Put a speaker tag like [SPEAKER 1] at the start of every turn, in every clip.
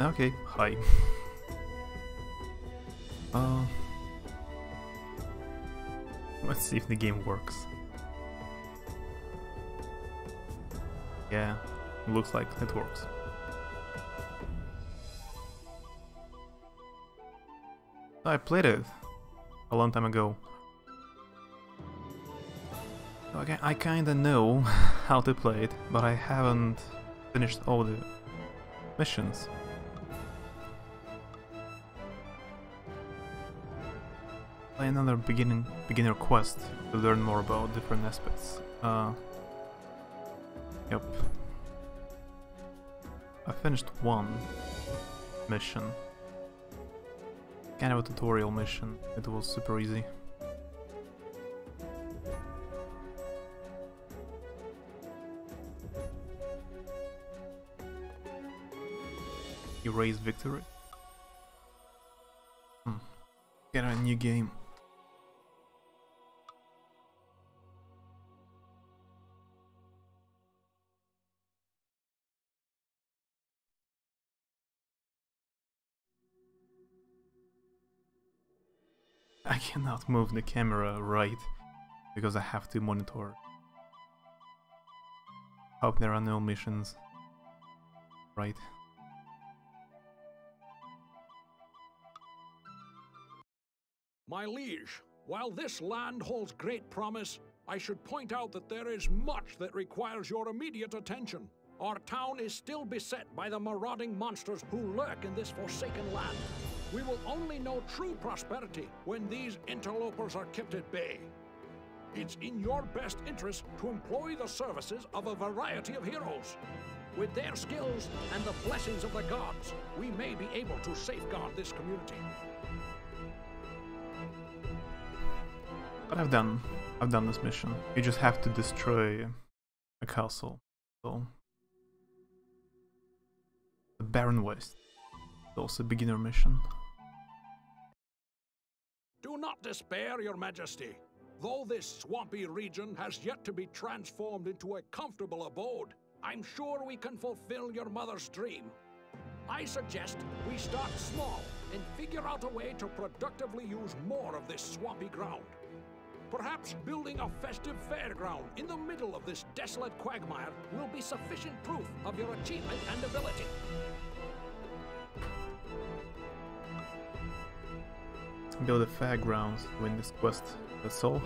[SPEAKER 1] Okay, hi. Uh, let's see if the game works. Yeah, looks like it works. I played it a long time ago. Okay, I kinda know how to play it, but I haven't finished all the missions. Play another beginner quest to learn more about different aspects. Yep. I finished one mission. Kind of a tutorial mission. It was super easy. Erase victory. Get a new game. I cannot move the camera right because I have to monitor. Hope there are no missions. Right.
[SPEAKER 2] My liege, while this land holds great promise, I should point out that there is much that requires your immediate attention. Our town is still beset by the marauding monsters who lurk in this forsaken land. We will only know true prosperity when these interlopers are kept at bay. It's in your best interest to employ the services of a variety of heroes. With their skills and the blessings of the gods, we may be able to safeguard this community.
[SPEAKER 1] But I've done this mission. You just have to destroy a castle. So the Barren West. It's also a beginner mission.
[SPEAKER 2] Do not despair, Your Majesty. Though this swampy region has yet to be transformed into a comfortable abode, I'm sure we can fulfill your mother's dream. I suggest we start small and figure out a way to productively use more of this swampy ground. Perhaps building a festive fairground in the middle of this desolate quagmire will be sufficient proof of your achievement and ability.
[SPEAKER 1] Build a fairgrounds to win this quest, that's all.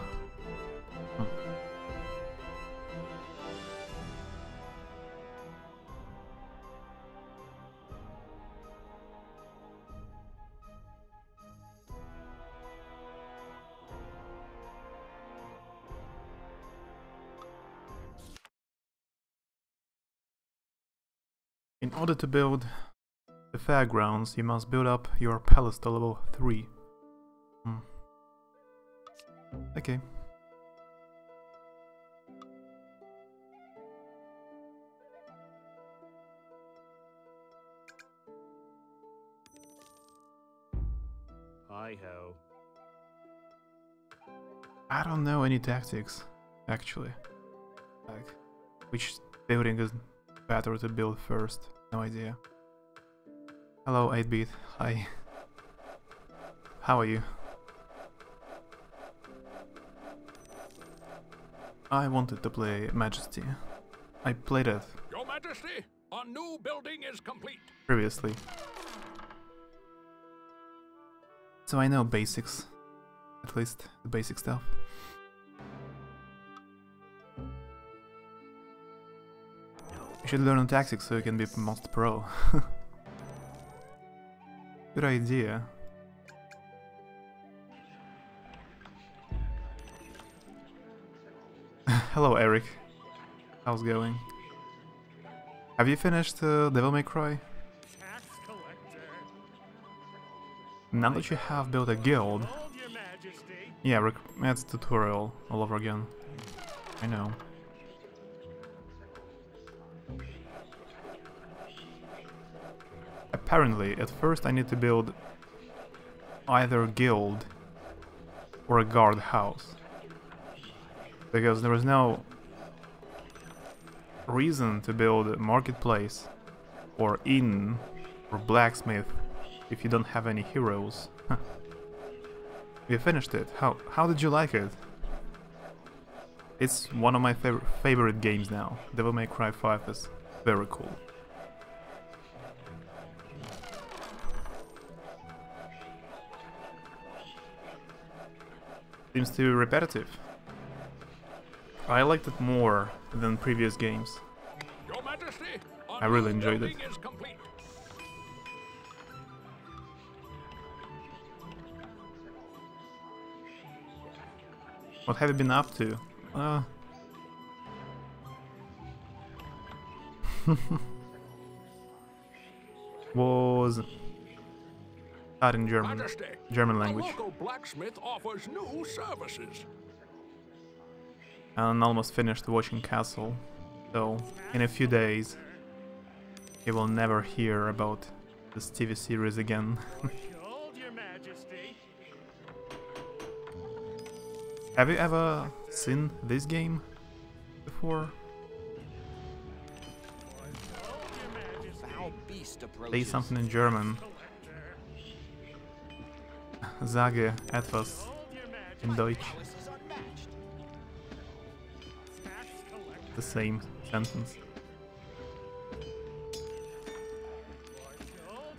[SPEAKER 1] In order to build the fairgrounds, you must build up your palace to level 3. Okay.
[SPEAKER 3] Hi-ho.
[SPEAKER 1] I don't know any tactics, actually. Like, which building is better to build first? No idea. Hello, 8-bit. Hi. How are you? I wanted to play Majesty. I played it.
[SPEAKER 2] Your Majesty, a new building is complete.
[SPEAKER 1] Previously. So I know basics. At least the basic stuff. You should learn tactics so you can be most pro. Good idea. Hello, Eric. How's it going? Have you finished Devil May Cry? Now that you have built a guild... Yeah, it's tutorial all over again. I know. Apparently, at first I need to build either a guild or a guard house. Because there is no reason to build a marketplace or inn or blacksmith if you don't have any heroes. You finished it. How did you like it? It's one of my favorite games now. Devil May Cry 5 is very cool. Seems to be repetitive. I liked it more than previous games.
[SPEAKER 2] Your Majesty,
[SPEAKER 1] I really enjoyed it.
[SPEAKER 2] is complete.
[SPEAKER 1] What have you been up to? Was that in German?
[SPEAKER 2] Majesty,
[SPEAKER 1] German language.
[SPEAKER 2] a local blacksmith offers new services.
[SPEAKER 1] And almost finished watching Castle. So in a few days, you will never hear about this TV series again.
[SPEAKER 3] Your Majesty.
[SPEAKER 1] Have you ever seen this game before?
[SPEAKER 4] Foul beast
[SPEAKER 1] Say
[SPEAKER 4] approaches.
[SPEAKER 1] something in German. Sage etwas in Deutsch.
[SPEAKER 4] Prowess is unmatched.
[SPEAKER 1] The same sentence.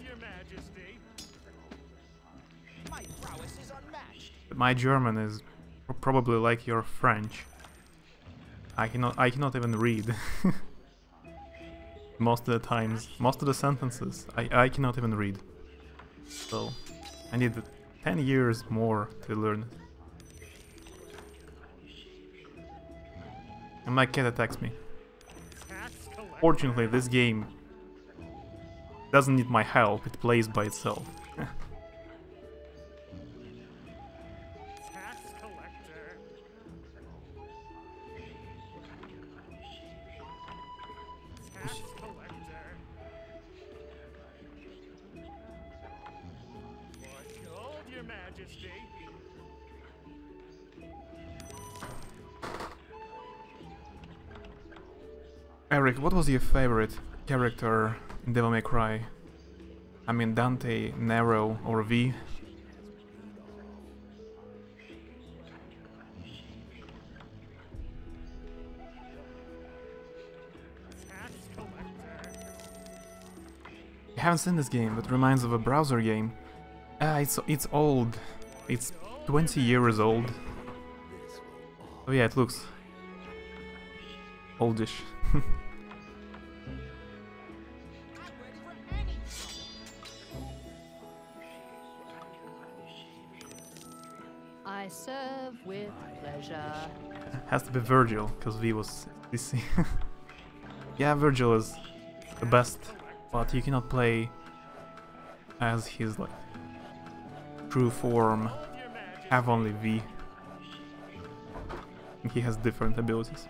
[SPEAKER 3] Your Majesty.
[SPEAKER 4] My prowess is unmatched.
[SPEAKER 1] But my German is probably like your French. I cannot even read. Most of the times, most of the sentences, I cannot even read. So I need 10 years more to learn it. And my cat attacks me. Fortunately, this game doesn't need my help, it plays by itself.
[SPEAKER 3] Tax collector. Tax collector. Gold, Your Majesty.
[SPEAKER 1] Eric, what was your favorite character in Devil May Cry? I mean Dante, Nero, or V?
[SPEAKER 3] Tax collector.
[SPEAKER 1] I haven't seen this game, but reminds of a browser game. It's old. It's 20 years old. Oh yeah, it looks oldish.
[SPEAKER 5] I serve with pleasure.
[SPEAKER 1] Has to be Virgil, because V was DC. Yeah, Virgil is the best, but you cannot play as his like true form. Have only V. He has different abilities.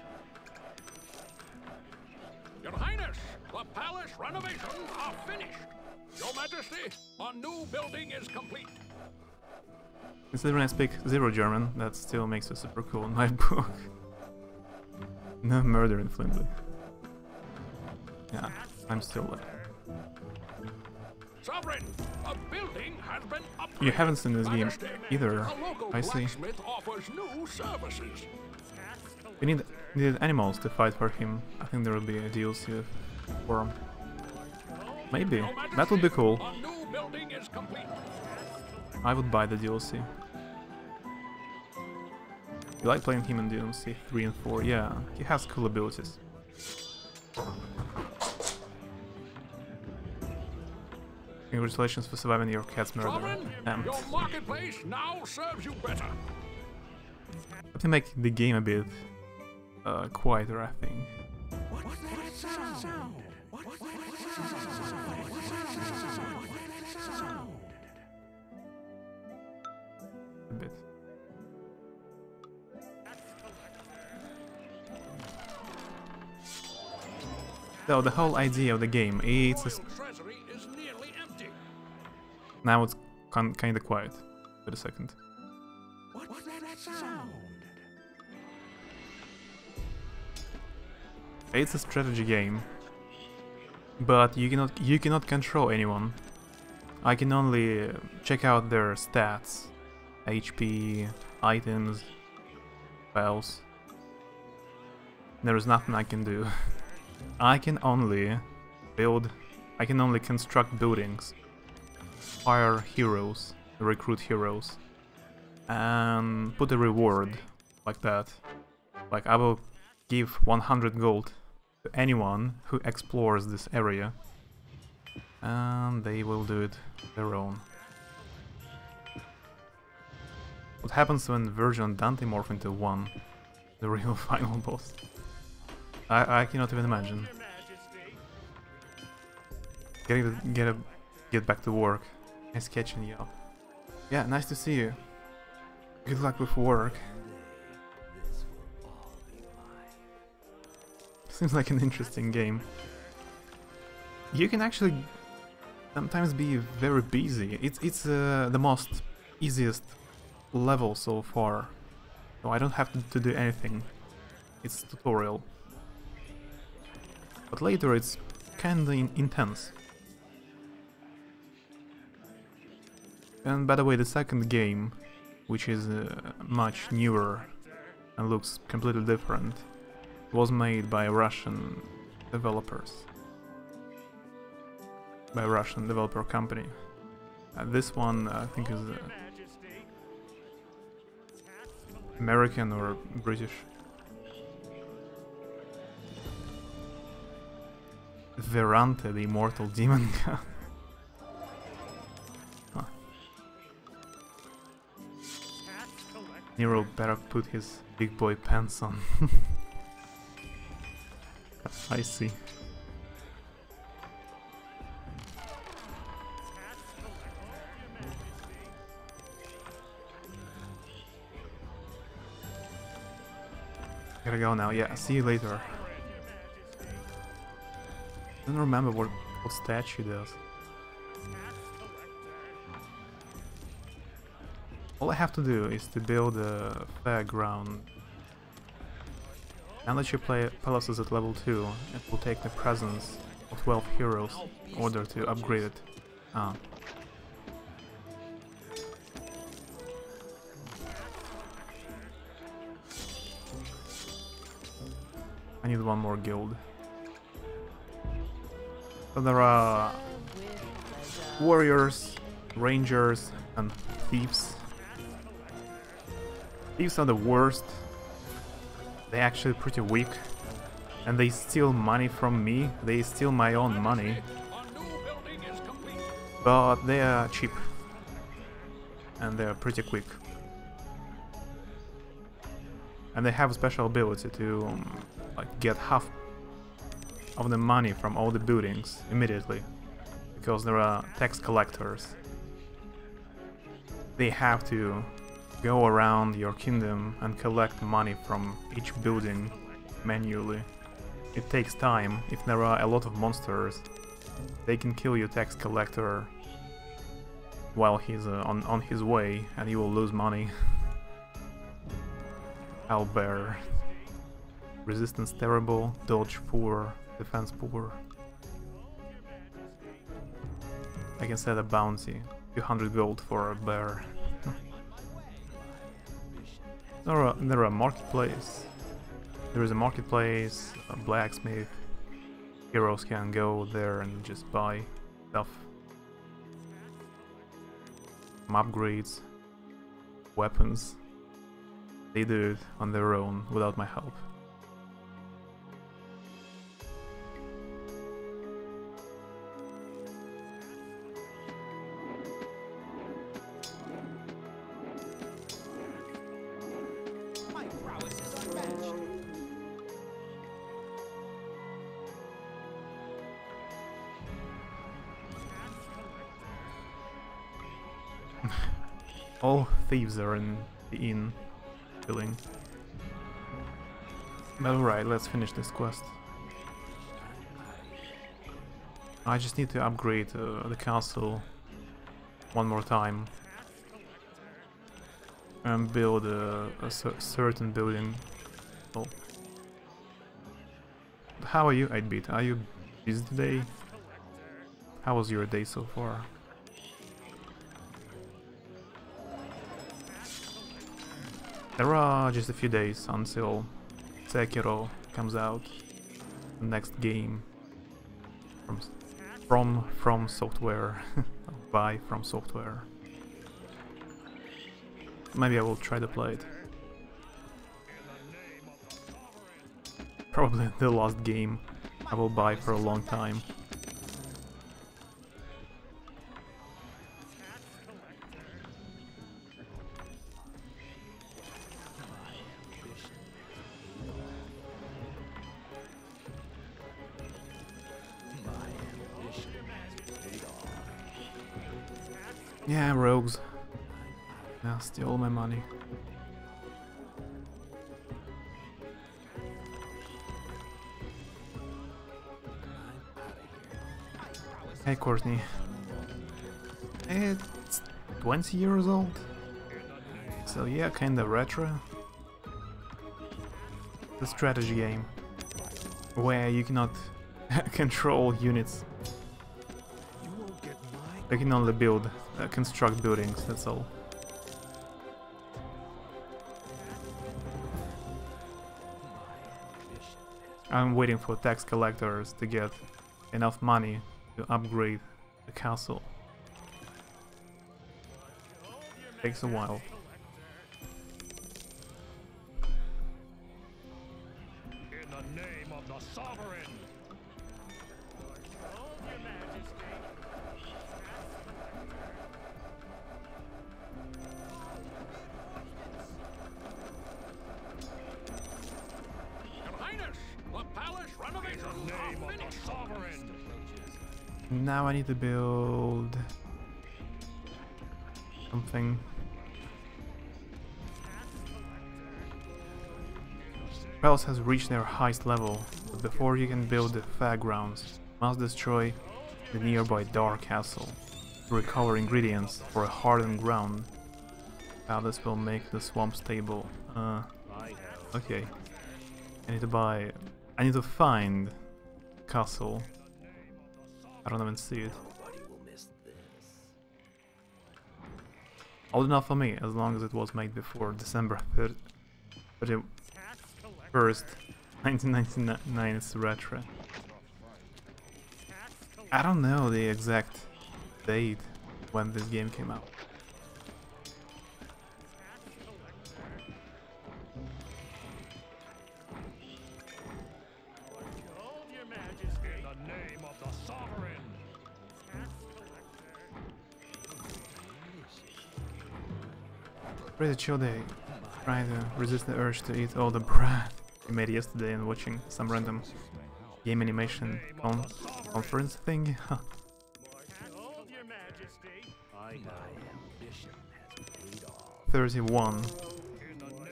[SPEAKER 2] Your Highness, the palace renovations are finished. Your Majesty, a new building is complete.
[SPEAKER 1] Considering I speak zero German, that still makes it super cool in my book. No murder in Flimley. Yeah, I'm still like...
[SPEAKER 2] Sovereign, a building has been upgraded.
[SPEAKER 1] You haven't seen this game
[SPEAKER 2] Majesty,
[SPEAKER 1] either,
[SPEAKER 2] a local
[SPEAKER 1] I see.
[SPEAKER 2] blacksmith offers new services.
[SPEAKER 1] We needed animals to fight for him. I think there will be a DLC for him. Maybe.
[SPEAKER 2] Your
[SPEAKER 1] That would be
[SPEAKER 2] Majesty,
[SPEAKER 1] cool.
[SPEAKER 2] A new building is complete.
[SPEAKER 1] I would buy the DLC. You like playing him in DLC 3 and 4? Yeah, he has cool abilities. Congratulations for surviving your cat's murder.
[SPEAKER 2] Sovereign,
[SPEAKER 1] And
[SPEAKER 2] your marketplace now serves you better.
[SPEAKER 1] have to make the game a bit quieter, I think. A bit. So the whole idea of the game, it's a,
[SPEAKER 2] Royal treasury is nearly empty.
[SPEAKER 1] now it's kind of quiet. Wait a second.
[SPEAKER 3] What's that sound?
[SPEAKER 1] It's a strategy game. but you cannot control anyone. I can only check out their stats, HP, items, files. There is nothing I can do. I can only construct buildings, hire heroes, recruit heroes, and put a reward like that. Like I will give 100 gold to anyone who explores this area, and they will do it their own. What happens when version Dante morph into 1? The real final boss? I cannot even imagine. Get back to work. Nice catching you up. Yeah, nice to see you. Good luck with work. Seems like an interesting game. You can actually sometimes be very busy. It's the most easiest level so far, so I don't have to do anything. It's tutorial. But later it's kinda intense. And by the way, the second game, which is much newer and looks completely different, was made by Russian developers. By a Russian developer company. This one I think is American or British. Verante, the immortal demon god. Huh. Nero better put his big boy pants on. I see. Gotta go now. Yeah, see you later. I don't remember what stat she does. All I have to do is to build a fairground. Now that you play palaces at level 2, it will take the presence of 12 heroes in order to upgrade it. Ah. I need one more guild. So there are warriors, rangers, and thieves. Thieves are the worst. They're actually pretty weak. And they steal money from me. They steal my own money. But they are cheap. And they are pretty quick. And they have a special ability to like get half of the money from all the buildings immediately, because there are tax collectors. They have to go around your kingdom and collect money from each building manually. It takes time. If there are a lot of monsters, they can kill your tax collector while he's on his way, and you will lose money. Owlbear. Resistance terrible, dodge poor, defense poor. I can set a bounty, 200 gold for a bear. There are marketplace. There is a marketplace, a blacksmith. Heroes can go there and just buy stuff. Some upgrades, weapons. They do it on their own without my help. All thieves are in the inn, killing. But alright, let's finish this quest. I just need to upgrade the castle one more time and build a certain building. Oh. How are you, 8-bit? Are you busy today? How was your day so far? There are just a few days until Sekiro comes out, the next game from Software, by From Software. Maybe I will try to play it. Probably the last game I will buy for a long time. Yeah, rogues. Yeah, steal my money. Hey, Courtney. It's 20 years old. So yeah, kinda retro. The strategy game where you cannot control units. You can only build, construct buildings, that's all. I'm waiting for tax collectors to get enough money to upgrade the castle. Takes a while.
[SPEAKER 3] In the name of the sovereign. Your Majesty.
[SPEAKER 2] Your Highness, the palace renovations are finished.
[SPEAKER 3] Sovereign.
[SPEAKER 1] Now I need to build something. Palace has reached their highest level, but before you can build the fairgrounds, you must destroy the nearby dark castle to recover ingredients for a hardened ground. Now this will make the swamp stable. Okay. I need to find castle. I don't even see it. Old enough for me, as long as it was made before December 31st, 1999. It's retro. I don't know the exact date when this game came out.
[SPEAKER 3] Your Majesty. In the name of the sovereign.
[SPEAKER 1] Pretty chill day. Trying to resist the urge to eat all the bread we made yesterday and watching some random game animation conference thing.
[SPEAKER 3] Your Majesty.
[SPEAKER 1] 31.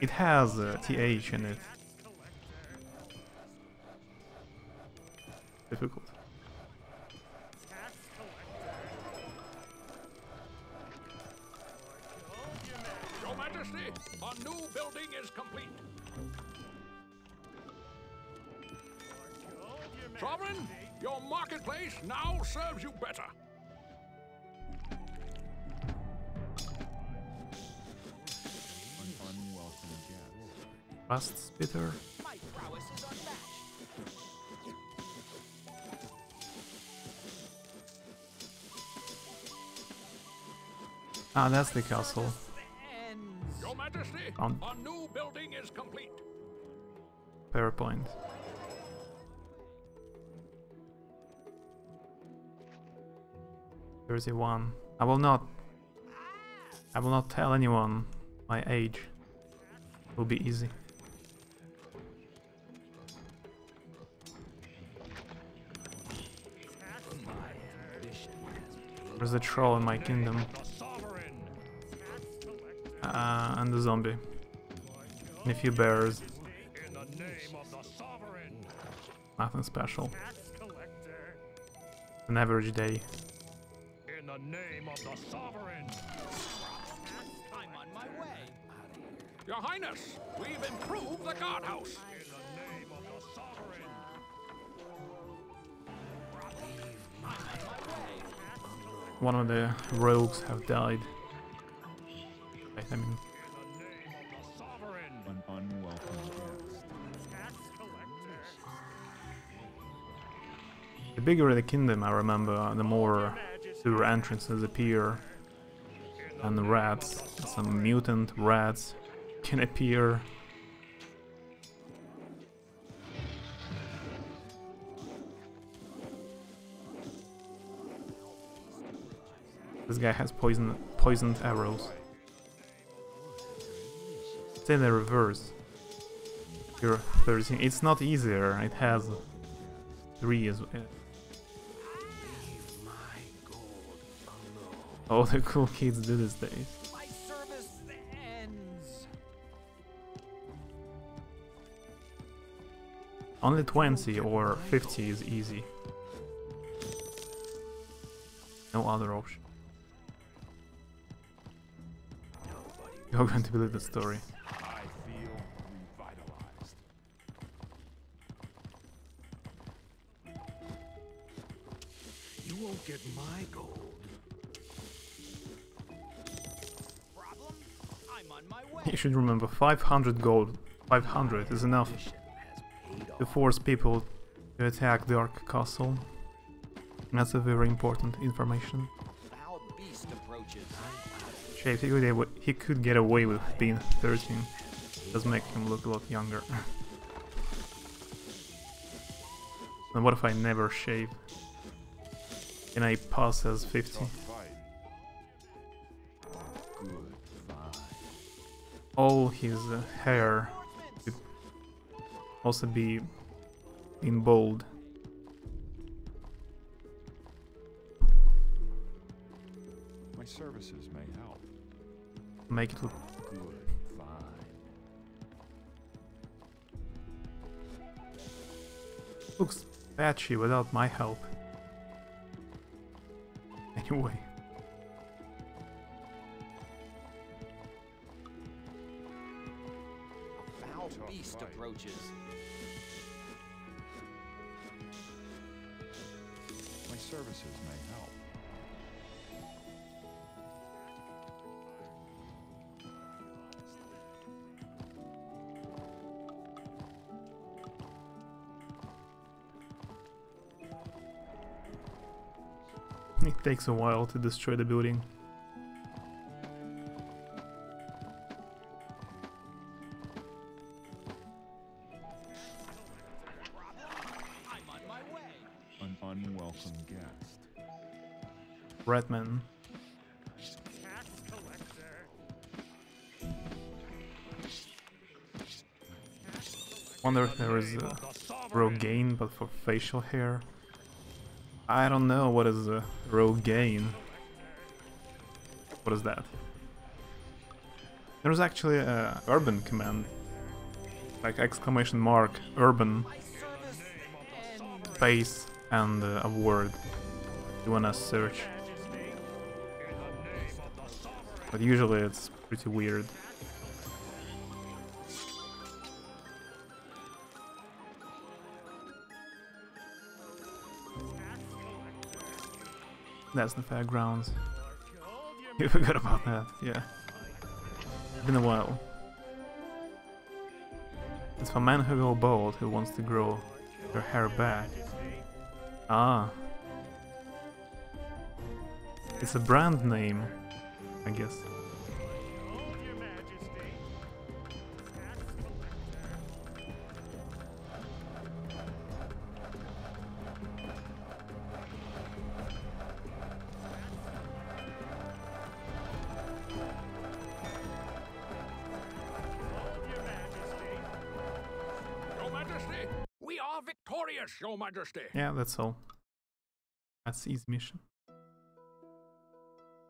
[SPEAKER 1] It has a TH in it. Difficult.
[SPEAKER 2] Your Majesty, a new building is complete. Sovereign, your marketplace now serves you better.
[SPEAKER 1] Rust spitter.
[SPEAKER 4] My prowess is unmatched.
[SPEAKER 1] Ah, that's the castle.
[SPEAKER 2] Your Majesty,
[SPEAKER 1] On
[SPEAKER 2] a new building is complete.
[SPEAKER 1] PowerPoint. There's one. I will not tell anyone my age. It will be easy. There's a troll in my kingdom. And a zombie. And a few bears.
[SPEAKER 3] In the name of the sovereign.
[SPEAKER 1] Nothing special.
[SPEAKER 3] Tax collector.
[SPEAKER 1] An average day.
[SPEAKER 3] In the name of the sovereign.
[SPEAKER 4] I'm on my way.
[SPEAKER 2] Your Highness, we've improved the guardhouse.
[SPEAKER 3] In the name of the sovereign.
[SPEAKER 4] I'm on my way.
[SPEAKER 1] one of the rogues have died. Right, I mean,
[SPEAKER 3] An unwelcome guest. Tax collector.
[SPEAKER 1] the bigger the kingdom, I remember, the more sewer entrances appear. And the rats, some mutant rats can appear. This guy has poisoned arrows. Say the reverse. You're 13. It's not easier. It has 3 as well. All the cool kids do these days.
[SPEAKER 4] My service ends.
[SPEAKER 1] Only 20 or 50 is easy. No other option. You're going to believe the story.
[SPEAKER 3] I feel revitalized.
[SPEAKER 2] You won't get my gold.
[SPEAKER 4] Problem? I'm on my way.
[SPEAKER 1] You should remember 500 gold. 500 is enough to force people to attack Dark Castle. That's a very important information.
[SPEAKER 4] Foul beast approaches.
[SPEAKER 1] Shaped, he could get away with being 13. Does make him look a lot younger. And what if I never shave? Can I pass as 50? All his hair could also be in bold.
[SPEAKER 3] My services may help.
[SPEAKER 1] Make it look
[SPEAKER 3] Good, fine.
[SPEAKER 1] looks patchy without my help. Anyway.
[SPEAKER 4] Foul beast approaches.
[SPEAKER 3] My services may help.
[SPEAKER 1] It takes a while to destroy the building.
[SPEAKER 4] I'm on my way.
[SPEAKER 3] An unwelcome guest.
[SPEAKER 1] Redman.
[SPEAKER 3] Tax collector.
[SPEAKER 1] Wonder if there is a Rogaine, but for facial hair. I don't know what is a Rogaine. What is that? There's actually a urban command, like exclamation mark urban
[SPEAKER 4] My service ends.
[SPEAKER 1] space and a word you wanna search. But usually it's pretty weird. That's the fairgrounds. You forgot about that, yeah. Been a while. It's for men who go bald who wants to grow their hair back. Ah. It's a brand name, I guess.
[SPEAKER 3] Your Majesty.
[SPEAKER 2] Your Majesty, we are victorious, Your Majesty.
[SPEAKER 1] Yeah, that's all. That's his mission.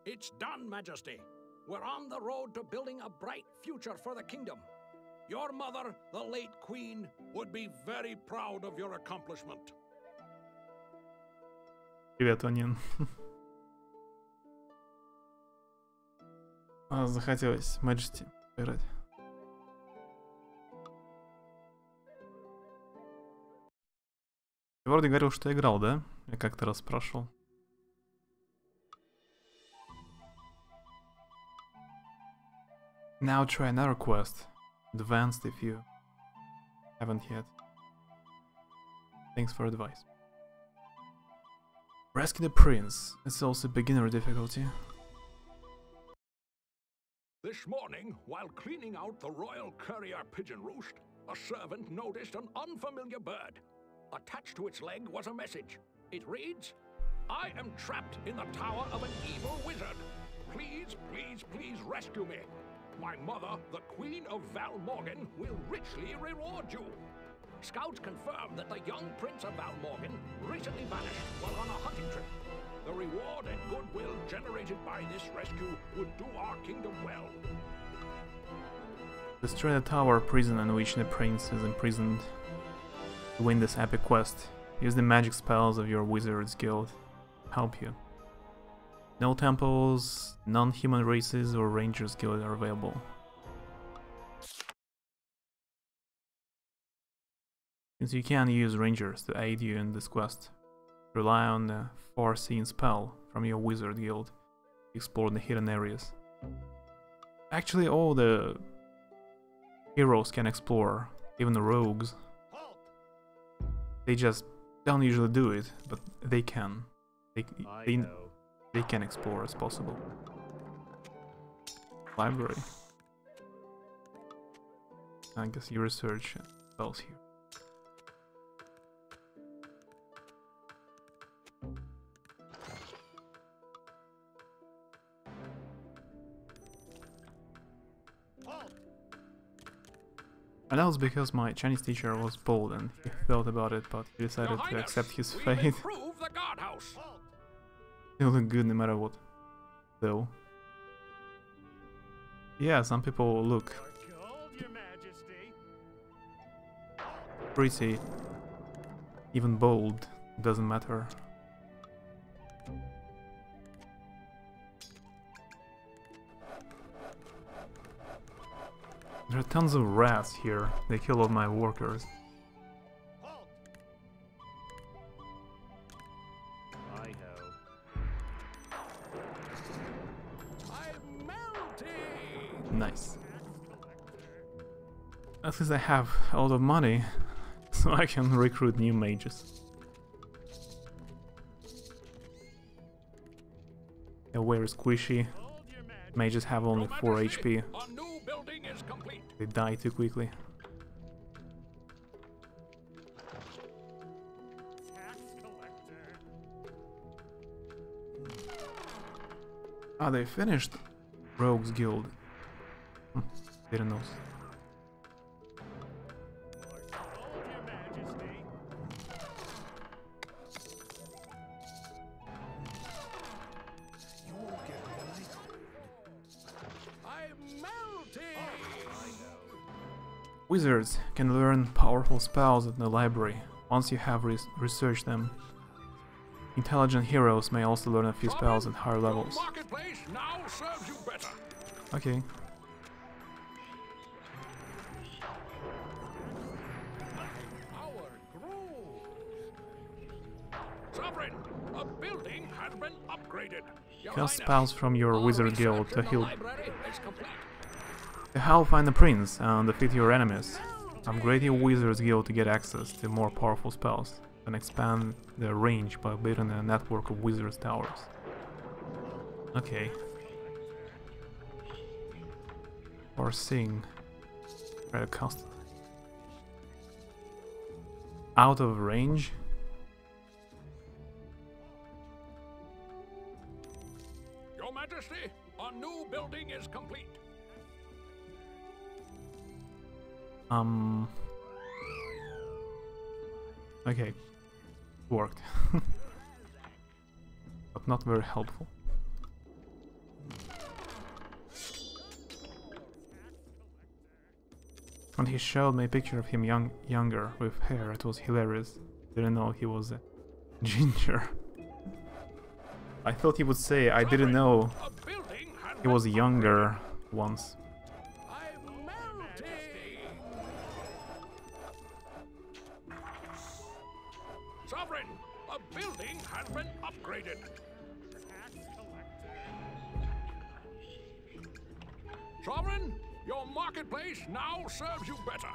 [SPEAKER 2] It's done, Majesty. We're on the road to building a bright future for the kingdom. Your mother, the late queen, would be very proud of your accomplishment.
[SPEAKER 1] Привет, Анин. Захотелось Majesty играть. Ты вроде говорил, что играл, да? Я как-то раз спрашивал. Now try another quest. Advanced if you haven't yet. Thanks for advice. Rescue the prince. It's also beginner difficulty.
[SPEAKER 2] This morning, while cleaning out the royal courier pigeon roost, a servant noticed an unfamiliar bird. Attached to its leg was a message. It reads, "I am trapped in the tower of an evil wizard. Please, please, please rescue me. My mother, the Queen of Val Morgan, will richly reward you." Scouts confirm that the young Prince of Val Morgan recently vanished while on a hunting trip. The reward and goodwill generated by this rescue would do our kingdom well.
[SPEAKER 1] Destroy the tower prison in which the prince is imprisoned. To win this epic quest, use the magic spells of your wizard's guild. Help you. No temples, non-human races or rangers guild are available. Since you can use rangers to aid you in this quest, rely on the foreseen spell from your wizard guild to explore the hidden areas. Actually, all the heroes can explore, even the rogues. They just don't usually do it, but they can. They can explore as possible. Library. I guess you research spells here. And that was because my Chinese teacher was bold and he thought about it, but he decided to accept his fate.
[SPEAKER 2] Improve the guardhouse.
[SPEAKER 1] He'll look good no matter what, though. Yeah, some people look
[SPEAKER 3] Your Majesty.
[SPEAKER 1] pretty, even bold, doesn't matter. There are tons of rats here, they kill all my workers. Nice. At least I have a lot of money, so I can recruit new mages. Where is Squishy? Mages have only 4 HP. They die too quickly. Ah, they finished Rogues Guild. Didn't know. Wizards can learn powerful spells in the library once you have researched them. Intelligent heroes may also learn a few spells at higher levels.
[SPEAKER 2] Now serves you better.
[SPEAKER 1] Okay.
[SPEAKER 2] Sovereign, a building has been upgraded.
[SPEAKER 1] Cast spells from your wizard guild to heal. To help find the prince and defeat your enemies, upgrade your wizard's guild to get access to more powerful spells and expand their range by building a network of wizards towers. Okay. Or sing. Try to cast it. Out of range?
[SPEAKER 2] Your Majesty, a new building is complete.
[SPEAKER 1] Okay. Worked. But not very helpful. When he showed me a picture of him younger with hair, it was hilarious. Didn't know he was a ginger. I thought he would say I didn't know he was younger once.
[SPEAKER 2] Sovereign, a building has been upgraded. Sovereign, Your marketplace now serves you better.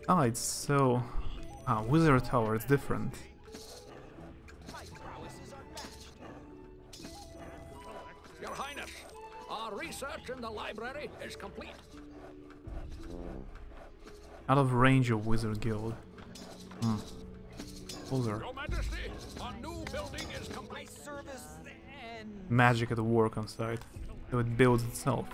[SPEAKER 1] Ah, it's so... Ah, Wizard Tower, it's different.
[SPEAKER 4] My prowess is unmatched.
[SPEAKER 2] Your Highness, our research in the library is complete.
[SPEAKER 1] Out of range of Wizard Guild. Closer.
[SPEAKER 2] Your Majesty, our new building is
[SPEAKER 4] My
[SPEAKER 2] complete.
[SPEAKER 4] service and
[SPEAKER 1] Magic at work on site. So it builds itself.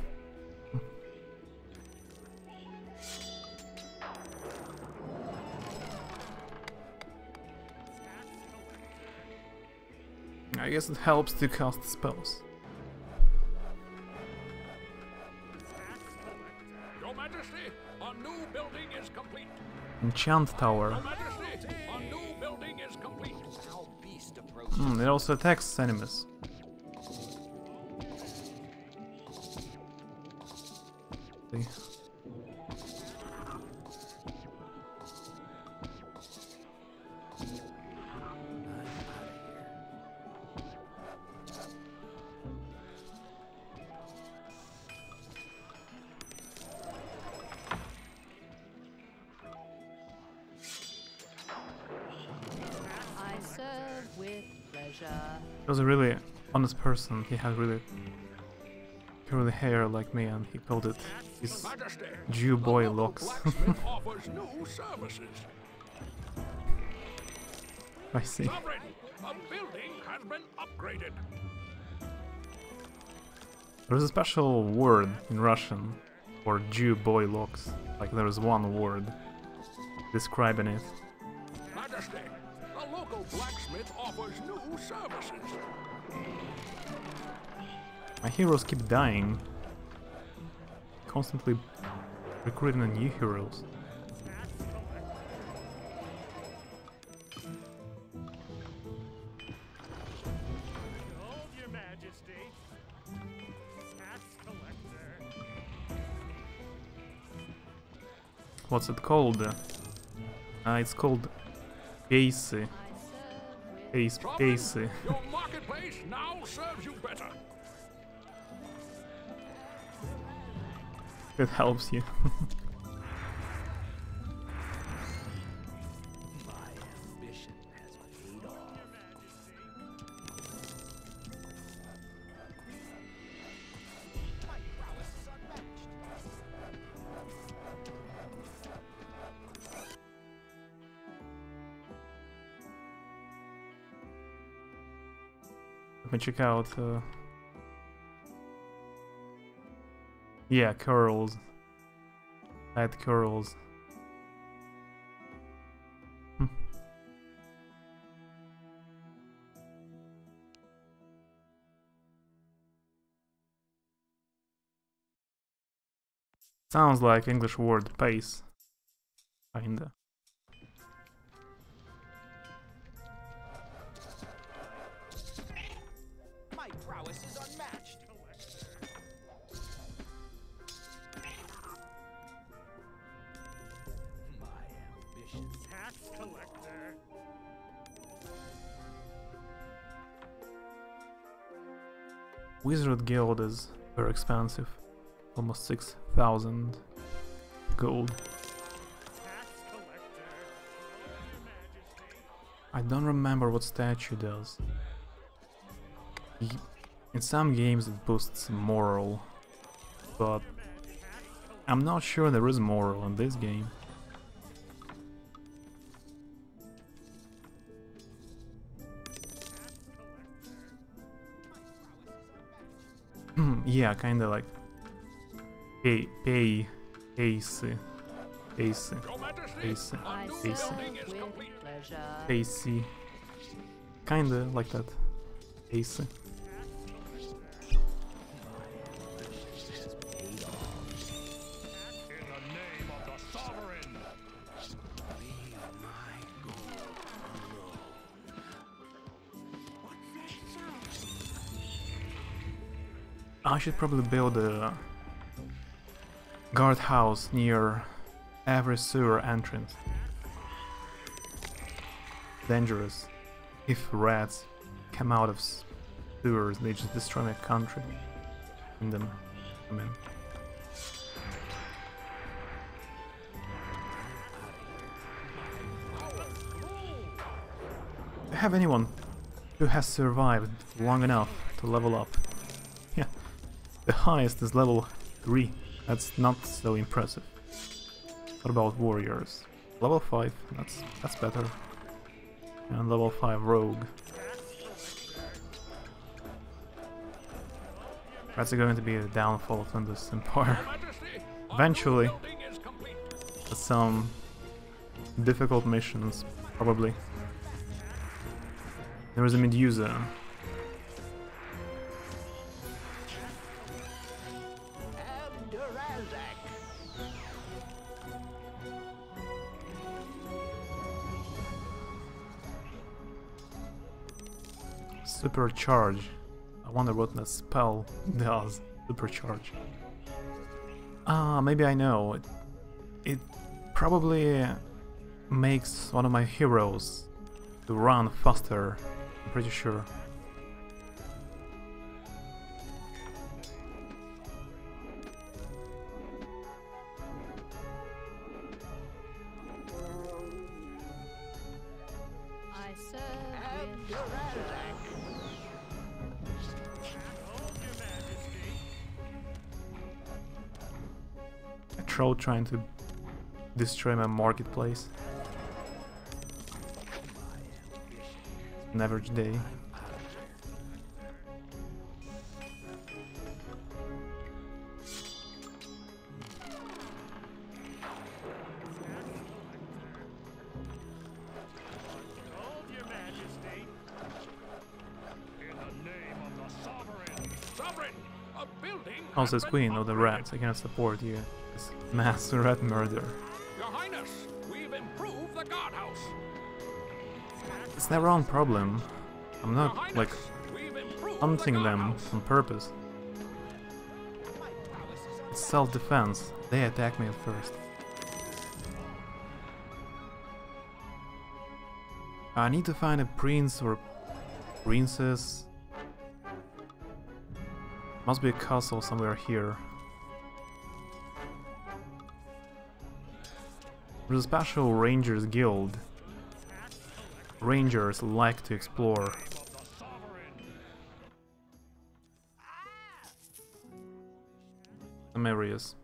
[SPEAKER 1] I guess it helps to cast spells.
[SPEAKER 2] Your Majesty, our new building is complete.
[SPEAKER 1] Enchant Tower.
[SPEAKER 2] Your Majesty, our new building is complete.
[SPEAKER 4] foul beast approaches.
[SPEAKER 1] It also attacks enemies. See?
[SPEAKER 5] I serve with pleasure.
[SPEAKER 1] He was a really honest person. He had really curly hair like me, and he called it his
[SPEAKER 2] Majesty,
[SPEAKER 1] Jew
[SPEAKER 2] the
[SPEAKER 1] boy
[SPEAKER 2] local
[SPEAKER 1] locks.
[SPEAKER 2] blacksmith offers new services.
[SPEAKER 1] I see.
[SPEAKER 2] Sovereign, a building has been upgraded.
[SPEAKER 1] There's a special word in Russian for Jew boy locks. Like there's one word describing it.
[SPEAKER 2] Majesty, the local blacksmith offers new services.
[SPEAKER 1] My heroes keep dying. Constantly recruiting new heroes.
[SPEAKER 3] Hold your majesty. Tax collector.
[SPEAKER 1] What's it called? It's called Casey.
[SPEAKER 5] I serve with
[SPEAKER 1] Ace
[SPEAKER 2] Sovereign,
[SPEAKER 1] Casey.
[SPEAKER 2] your marketplace now serves you better.
[SPEAKER 1] It helps you.
[SPEAKER 4] My ambition has paid off. My prowess is unmatched.
[SPEAKER 1] Let me check out. Yeah, curls. Add curls. Sounds like English word pace. Kinda.
[SPEAKER 4] My prowess is unmatched. My ambition.
[SPEAKER 3] Tax collector.
[SPEAKER 1] Wizard Guild is very expensive. Almost 6,000 gold.
[SPEAKER 3] Tax collector. Your majesty.
[SPEAKER 1] I don't remember what statue does. In some games it boosts moral, but I'm not sure there is moral in this game. Yeah, kinda like AC. AC.
[SPEAKER 2] Your Majesty,
[SPEAKER 1] AC.
[SPEAKER 2] our
[SPEAKER 5] I
[SPEAKER 2] new
[SPEAKER 1] Casey.
[SPEAKER 5] serve
[SPEAKER 2] building is
[SPEAKER 5] with
[SPEAKER 2] complete.
[SPEAKER 5] pleasure.
[SPEAKER 1] AC. Kinda like that. AC.
[SPEAKER 3] In the name of the sovereign.
[SPEAKER 1] I should probably build a guardhouse near every sewer entrance. Dangerous. If rats come out of sewers, they just destroy my country. And then I mean, do you have anyone who has survived long enough to level up? Yeah, the highest is level 3. That's not so impressive. What about warriors? Level 5, that's better. And level 5 rogue. That's going to be the downfall of Nimbus Empire. Eventually, with some difficult missions, probably. There is a Medusa. Supercharge. I wonder what the spell does. Supercharge. Ah, maybe I know. It probably makes one of my heroes to run faster. I'm pretty sure.
[SPEAKER 5] I serve with pleasure.
[SPEAKER 1] A troll trying to destroy my marketplace. An average day.
[SPEAKER 3] Hold your Majesty. In the name of the Sovereign.
[SPEAKER 2] Sovereign, a building.
[SPEAKER 1] Also,
[SPEAKER 2] has
[SPEAKER 1] as
[SPEAKER 2] been
[SPEAKER 1] queen of the
[SPEAKER 2] upgraded.
[SPEAKER 1] rats, I cannot support you. This mass rat murder.
[SPEAKER 2] Your Highness, we've improved the guardhouse.
[SPEAKER 1] It's their own problem. I'm
[SPEAKER 2] Your
[SPEAKER 1] not,
[SPEAKER 2] Highness,
[SPEAKER 1] like,
[SPEAKER 2] we've improved
[SPEAKER 1] hunting
[SPEAKER 2] the
[SPEAKER 1] them
[SPEAKER 2] guardhouse.
[SPEAKER 1] on purpose. It's self-defense. They attack me at first. I need to find a prince or princess. Must be a castle somewhere here. There's a special Rangers Guild. Rangers like to explore. Some areas.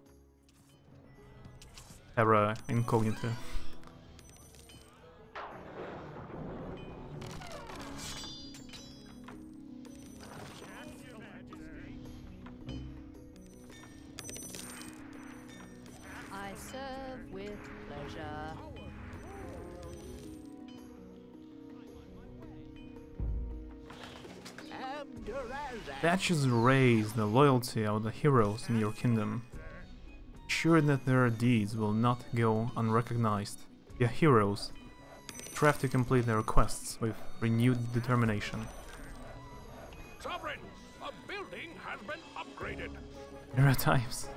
[SPEAKER 1] Terra Incognita.
[SPEAKER 5] I serve with pleasure.
[SPEAKER 1] Statues raise the loyalty of the heroes in your kingdom. Sure that their deeds will not go unrecognized. Your heroes strive to complete their quests with renewed determination.
[SPEAKER 2] Sovereign, a building has been upgraded.
[SPEAKER 1] There are times.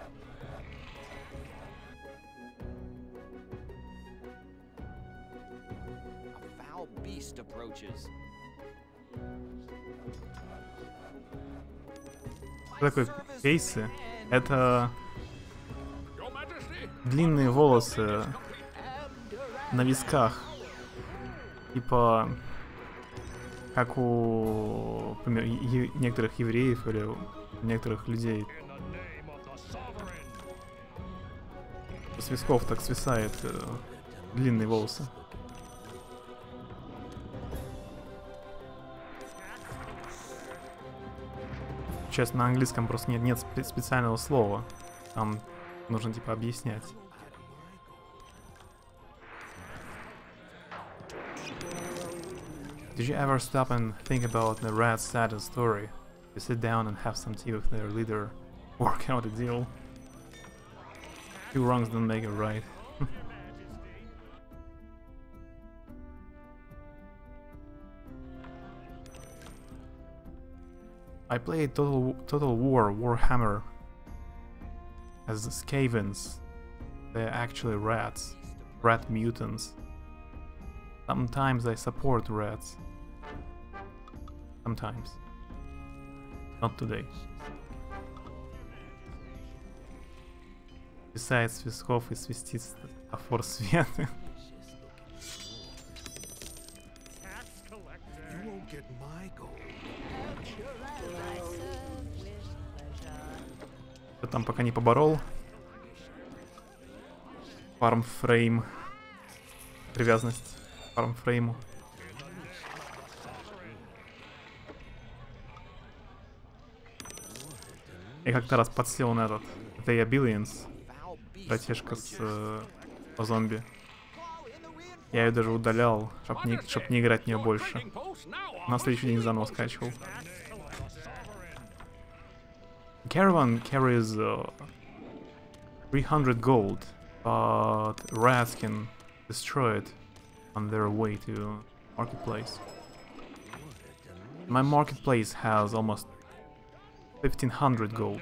[SPEAKER 4] A foul beast approaches.
[SPEAKER 1] Такой кейсы. Это
[SPEAKER 2] Your Majesty,
[SPEAKER 1] длинные волосы на висках. Типа как у например, некоторых евреев или у некоторых людей. С висков так свисает длинные волосы. Сейчас на английском просто нет специального слова. Там нужно типа объяснять. Did you ever stop and think about the rat's sad story? You sit down and have some tea with their leader, work out a deal. Two wrongs don't make it right. I played Total War Warhammer as Skavens. They're actually rats. Rat mutants. Sometimes I support rats. Sometimes. Not today. Свисает с висков и свистит фор света.
[SPEAKER 3] Tax collector.
[SPEAKER 2] You won't get my gold.
[SPEAKER 5] I serve with pleasure.
[SPEAKER 1] Кто там пока не поборол? Фармфрейм. Привязанность к фармфрейму. Я как-то раз подсел на этот The Billions. Братишка с по зомби. Я ее даже удалял, чтоб не играть в нее больше. На следующий день заново скачивал. Caravan carries 300 gold, but rats can destroy it on their way to marketplace. My marketplace has almost 1500 gold.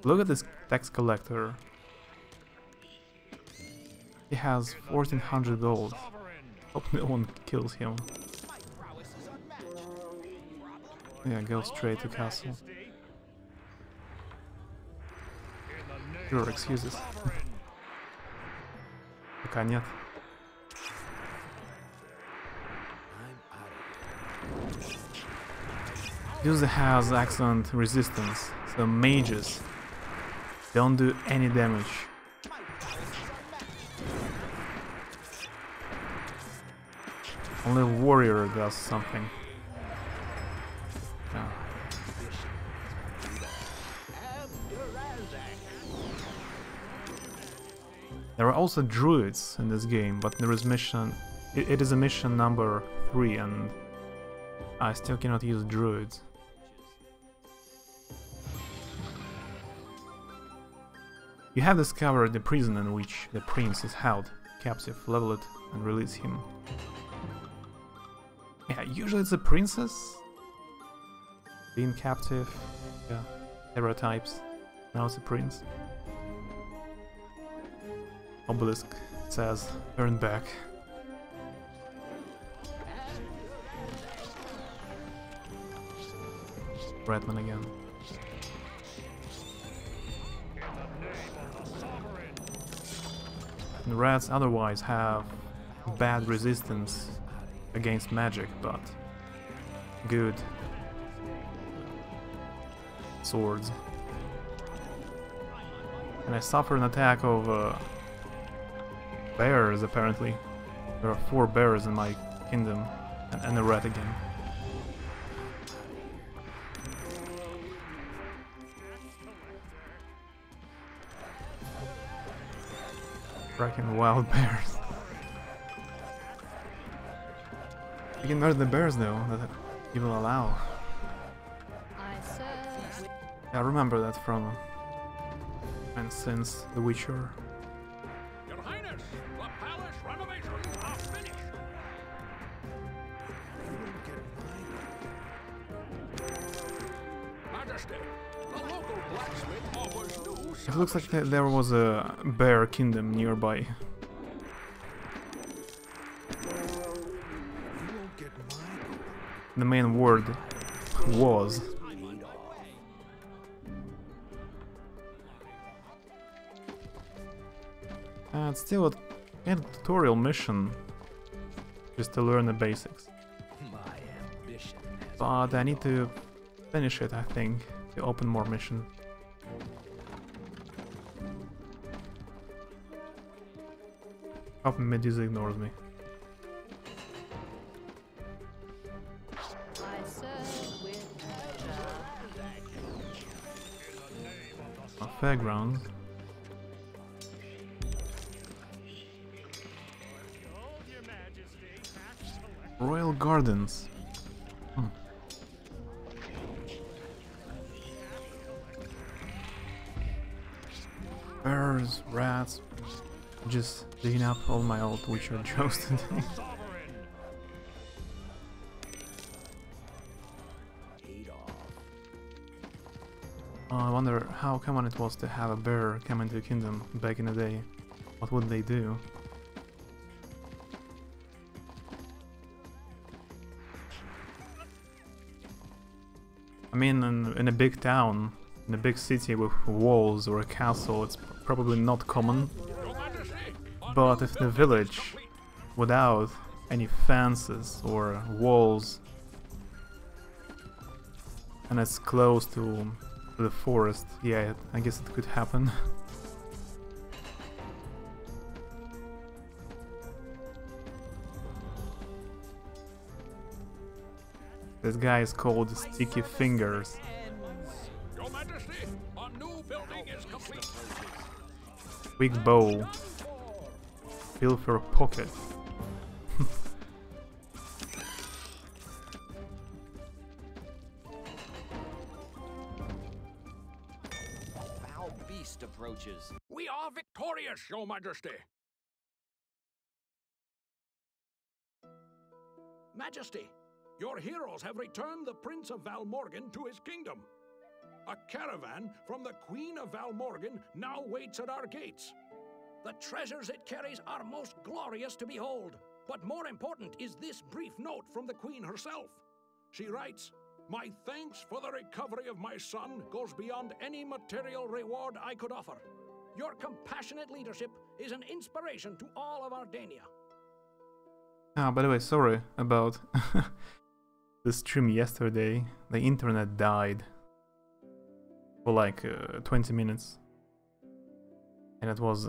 [SPEAKER 1] Look at this tax collector. He has 1400 gold. Hope no one kills him. Yeah, go straight to castle. Sure, excuses. Пока нет. User has excellent resistance, so mages don't do any damage. Only warrior does something. Yeah. There are also druids in this game, but there is mission. It is a mission number 3, and I still cannot use druids. You have discovered the prison in which the prince is held captive. Level it and release him. Yeah, usually it's a princess being captive. Yeah, stereotypes. Now it's a prince. Obelisk says, turn back. Redman again. The rats otherwise have bad resistance against magic, but good swords. And I suffered an attack of bears, apparently. There are 4 bears in my kingdom, and a rat again. Freaking wild bears. You can murder the bears though, that you will allow.
[SPEAKER 5] I serve with
[SPEAKER 1] I remember that from and since The Witcher.
[SPEAKER 2] Your Highness, the palace renovations are finished. Majesty, the local blacksmith offers new.
[SPEAKER 1] It looks like there was a bear kingdom nearby.
[SPEAKER 2] You won't get my.
[SPEAKER 1] The main word was. It's still a kind of tutorial mission, just to learn the basics. But I need to finish it, I think, to open more mission. Hope Medusa ignores me.
[SPEAKER 5] I serve with pleasure.
[SPEAKER 1] A fairground.
[SPEAKER 3] Your Majesty, tax collector.
[SPEAKER 1] Royal Gardens. Bears, rats. Just digging up all my old Witcher jokes today. I wonder how common it was to have a bear come into a kingdom back in the day. What would they do? I mean, in a big town, In a big city with walls or a castle, it's probably not common. But if in a village without any fences or walls, and it's close to the forest, yeah, I guess it could happen. This guy is called Sticky Fingers.
[SPEAKER 2] Your Majesty, a new building is complete.
[SPEAKER 1] Quick bow. Pilfer pocket.
[SPEAKER 4] Foul beast approaches.
[SPEAKER 2] We are victorious, Your Majesty. Majesty, your heroes have returned the Prince of Valmorgan to his kingdom. A caravan from the Queen of Valmorgan now waits at our gates. The treasures it carries are most glorious to behold. But more important is this brief note from the Queen herself. She writes, "My thanks for the recovery of my son goes beyond any material reward I could offer. Your compassionate leadership is an inspiration to all of Ardania."
[SPEAKER 1] Ah, by the way, sorry about the stream yesterday. The internet died for like 20 minutes. And it was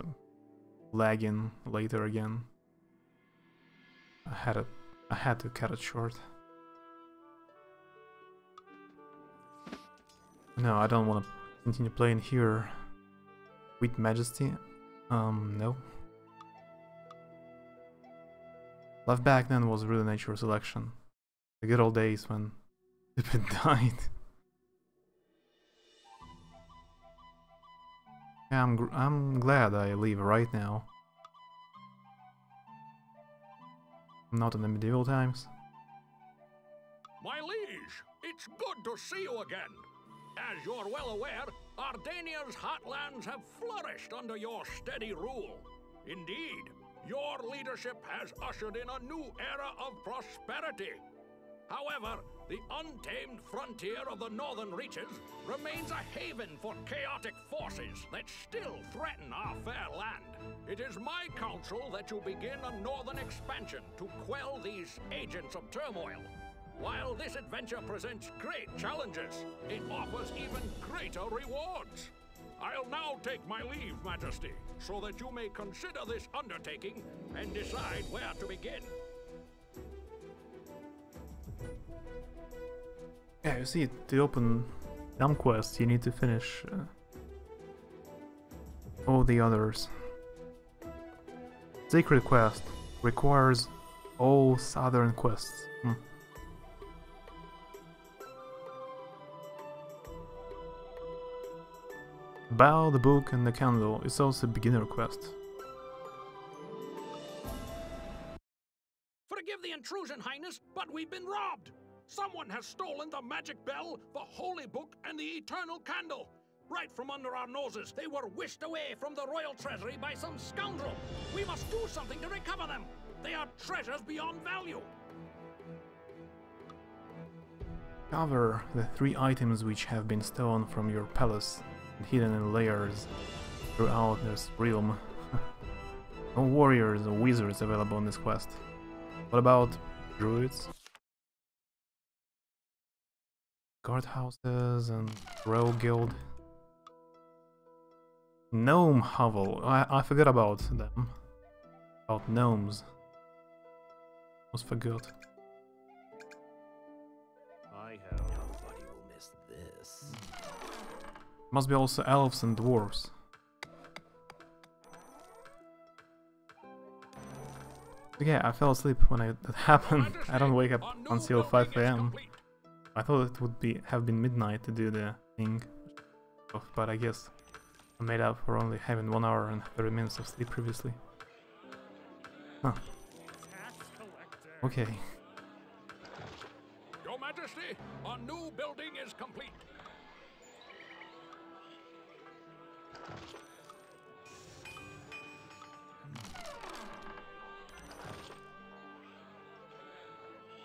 [SPEAKER 1] lagging later again. I had to cut it short. No, I don't want to continue playing here with Majesty. No. Life back then was really nature selection. The good old days when people died. Yeah, I'm glad I leave right now. Not in the medieval times.
[SPEAKER 2] My liege, it's good to see you again. As you're well aware, Ardania's hotlands have flourished under your steady rule. Indeed, your leadership has ushered in a new era of prosperity. However, the untamed frontier of the northern reaches remains a haven for chaotic forces that still threaten our fair land. It is my counsel that you begin a northern expansion to quell these agents of turmoil. While this adventure presents great challenges, it offers even greater rewards. I'll now take my leave, Majesty, so that you may consider this undertaking and decide where to begin.
[SPEAKER 1] Yeah, you see, to open some quests, you need to finish all the others. Sacred quest requires all southern quests. Bow, the book, and the candle is also a beginner quest.
[SPEAKER 2] Forgive the intrusion, Highness, but we've been robbed! Someone has stolen the magic bell, the holy book, and the eternal candle. Right from under our noses, they were whisked away from the royal treasury by some scoundrel. We must do something to recover them. They are treasures beyond value.
[SPEAKER 1] Cover the 3 items which have been stolen from your palace and hidden in layers throughout this realm. No warriors or wizards available on this quest. What about druids? Guardhouses and rogue guild. Gnome hovel. I forgot about them. About gnomes. Almost forgot.
[SPEAKER 4] Nobody will miss this.
[SPEAKER 1] Must be also elves and dwarves. Yeah, I fell asleep when that happened. I don't wake up until 5 AM. I thought it would have been midnight to do the thing, but I guess I made up for only having 1 hour and 30 minutes of sleep previously. Huh. Okay.
[SPEAKER 2] Your Majesty, a new building is complete.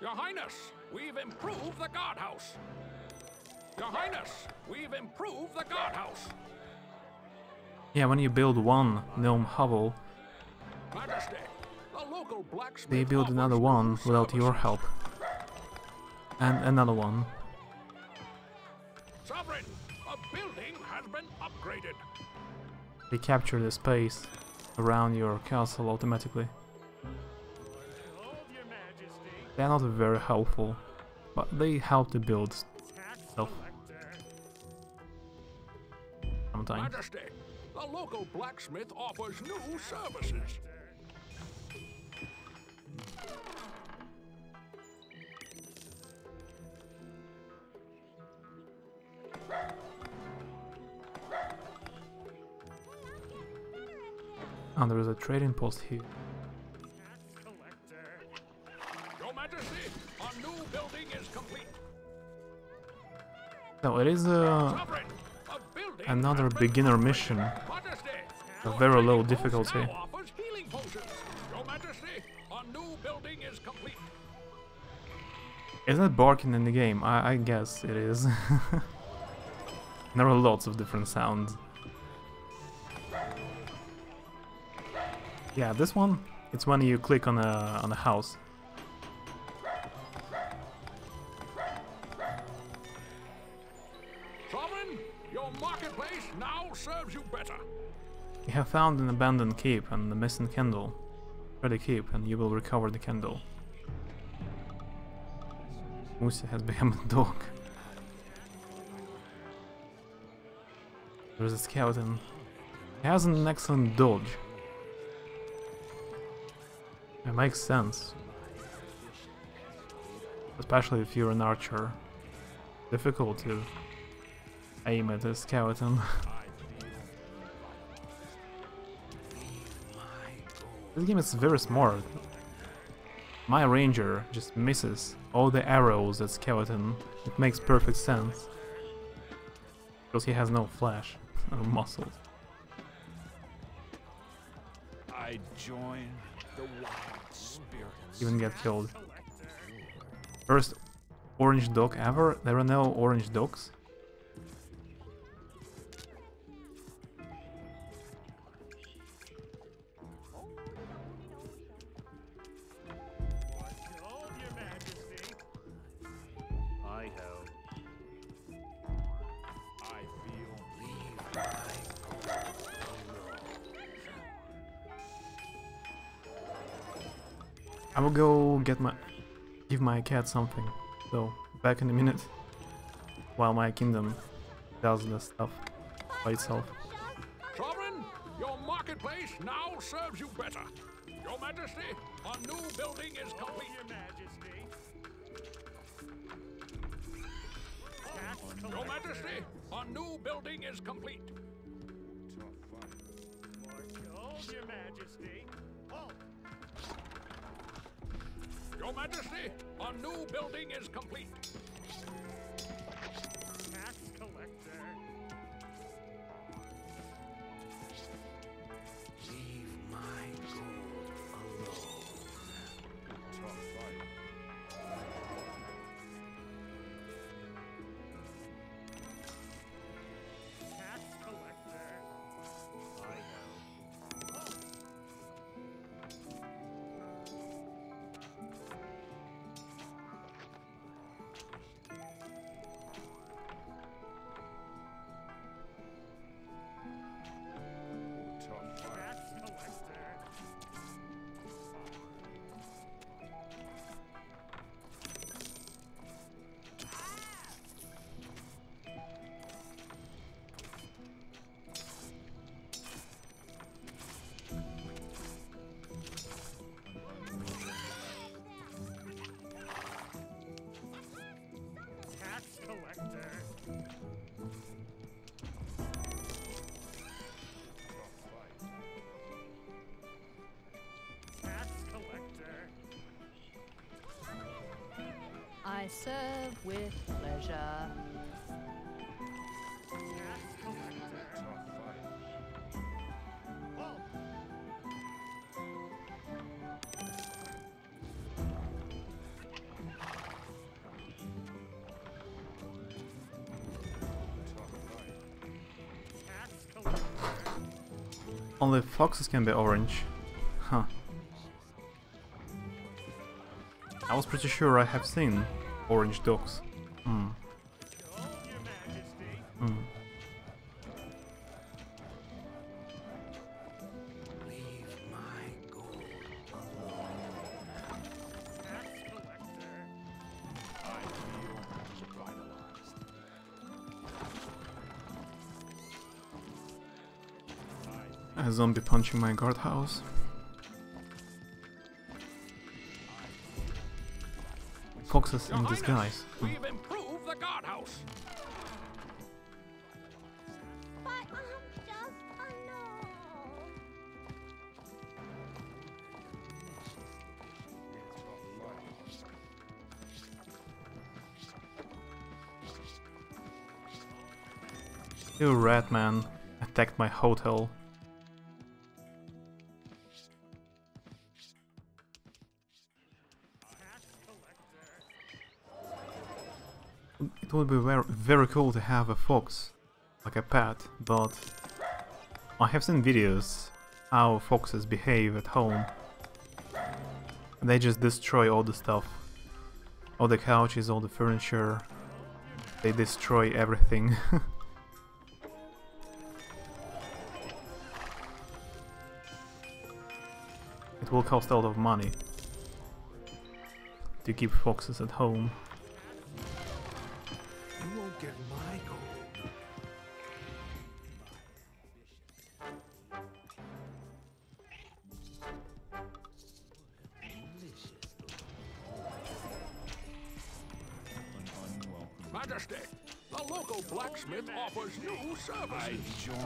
[SPEAKER 2] Your Highness, we've improved the guardhouse. Your Highness, we've improved the guardhouse.
[SPEAKER 1] Yeah, when you build one gnome hovel,
[SPEAKER 2] Majesty, the local blacksmith
[SPEAKER 1] they build
[SPEAKER 2] offers
[SPEAKER 1] another
[SPEAKER 2] new
[SPEAKER 1] one without your
[SPEAKER 2] services.
[SPEAKER 1] help. And another one.
[SPEAKER 2] Sovereign, a building has been upgraded.
[SPEAKER 1] They capture the space around your castle automatically.
[SPEAKER 3] Behold, your majesty.
[SPEAKER 1] They're not very helpful, but they help to build
[SPEAKER 3] Tax
[SPEAKER 1] stuff
[SPEAKER 3] collector.
[SPEAKER 1] sometimes.
[SPEAKER 2] Majesty, the local blacksmith offers new services.
[SPEAKER 1] And there is a trading post here.
[SPEAKER 3] Tax collector.
[SPEAKER 2] Your Majesty, a new building is complete.
[SPEAKER 1] So it is
[SPEAKER 2] Sovereign, a building
[SPEAKER 1] another
[SPEAKER 2] has been
[SPEAKER 1] beginner
[SPEAKER 2] upgraded.
[SPEAKER 1] mission,
[SPEAKER 2] Majesty,
[SPEAKER 1] a
[SPEAKER 2] your
[SPEAKER 1] very low
[SPEAKER 2] trading post
[SPEAKER 1] difficulty.
[SPEAKER 2] now offers healing potions. Your Majesty, a new building is complete.
[SPEAKER 1] Isn't it barking in the game? I guess it is. There are lots of different sounds. Yeah, this one, it's when you click on a house.
[SPEAKER 2] Sovereign, your marketplace now serves you better.
[SPEAKER 1] You have found an abandoned keep and the missing candle. Try the keep and you will recover the candle. Musa has become a dog. There's a skeleton. He has an excellent dodge. It makes sense. Especially if you're an archer. Difficult to aim at a skeleton. This game is very smart. My ranger just misses all the arrows at skeleton. It makes perfect sense. Because he has no flesh or muscles.
[SPEAKER 6] I join the wild spirits.
[SPEAKER 1] Even get killed. First orange dog ever? There are no orange dogs?
[SPEAKER 3] Behold, your majesty.
[SPEAKER 6] I have. I feel.
[SPEAKER 1] I will go give my cat something. So, back in a minute. While my kingdom does the stuff by itself.
[SPEAKER 2] Sovereign, your marketplace now serves you better. Your Majesty, a new building is
[SPEAKER 3] Behold,
[SPEAKER 2] complete.
[SPEAKER 3] your majesty. Tax
[SPEAKER 2] Your
[SPEAKER 3] collector.
[SPEAKER 2] Majesty, a new building is complete.
[SPEAKER 3] Behold, your majesty. Halt.
[SPEAKER 2] Your Majesty, a new building is complete.
[SPEAKER 3] Tax collector.
[SPEAKER 6] Leave my gold alone. Tough fight.
[SPEAKER 3] Tax collector.
[SPEAKER 6] I have. Tough fight.
[SPEAKER 3] Tax collector. Tax collector. Tax collector.
[SPEAKER 5] I serve with pleasure.
[SPEAKER 3] Tax collector.
[SPEAKER 6] Tough fight.
[SPEAKER 3] Halt.
[SPEAKER 1] Only foxes can be orange. Huh. I was pretty sure I have seen orange dogs. Hmm.
[SPEAKER 3] Behold your majesty.
[SPEAKER 1] Hmm.
[SPEAKER 6] Leave my gold alone.
[SPEAKER 3] Tax collector. I feel revitalized.
[SPEAKER 1] A zombie punching my guardhouse. Foxes in
[SPEAKER 2] Your Highness,
[SPEAKER 1] disguise. Hmm.
[SPEAKER 2] we've improved the guardhouse.
[SPEAKER 7] But just a no.
[SPEAKER 1] You rat man attacked my hotel. It would be very cool to have a fox, like a pet, but I have seen videos how foxes behave at home. They just destroy all the stuff. All the couches, all the furniture. They destroy everything. It will cost a lot of money to keep foxes at home.
[SPEAKER 6] You won't get my gold.
[SPEAKER 2] Majesty, the local blacksmith offers new services.
[SPEAKER 6] Join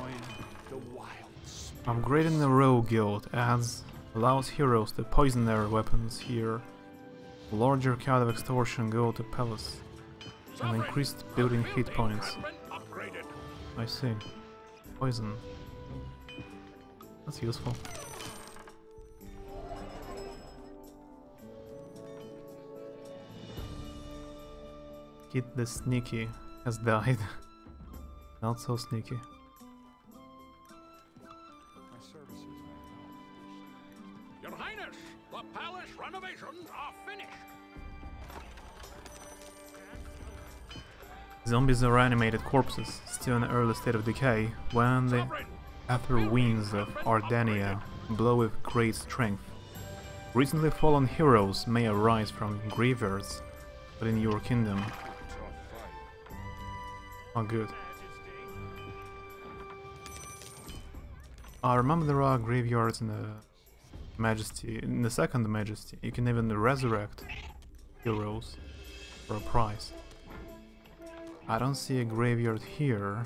[SPEAKER 6] the wilds.
[SPEAKER 1] Upgrading the Row Guild allows heroes to poison their weapons here. Larger count of extortion go to palace. And increased building hit points.
[SPEAKER 2] Upgraded.
[SPEAKER 1] I see. Poison. That's useful. Kid the Sneaky has died. Not so sneaky.
[SPEAKER 6] My services
[SPEAKER 2] Your Highness, the palace renovations are finished.
[SPEAKER 1] Zombies are animated corpses, still in an early state of decay, when the ether winds of Ardania blow with great strength. Recently fallen heroes may arise from graveyards within your kingdom. Oh good. I remember there are graveyards in the Majesty, in the second Majesty. You can even resurrect heroes for a price. I don't see a graveyard here.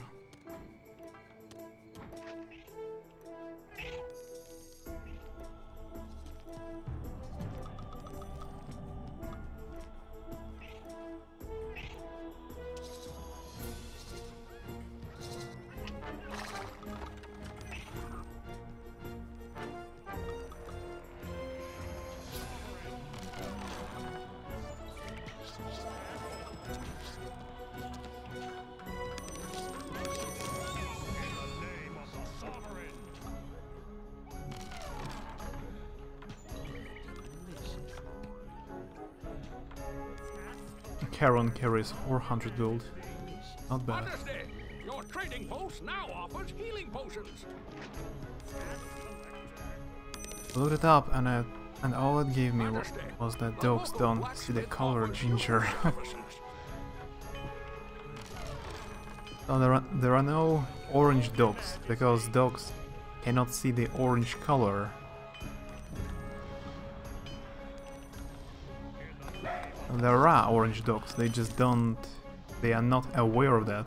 [SPEAKER 1] Charon carries 400 gold. Not bad.
[SPEAKER 2] Majesty, your trading post now offers healing potions.
[SPEAKER 1] Looked it up and all it gave me was that dogs don't see the color ginger. So there are no orange dogs, because dogs cannot see the orange color. There are orange dogs, they just don't... they are not aware of that.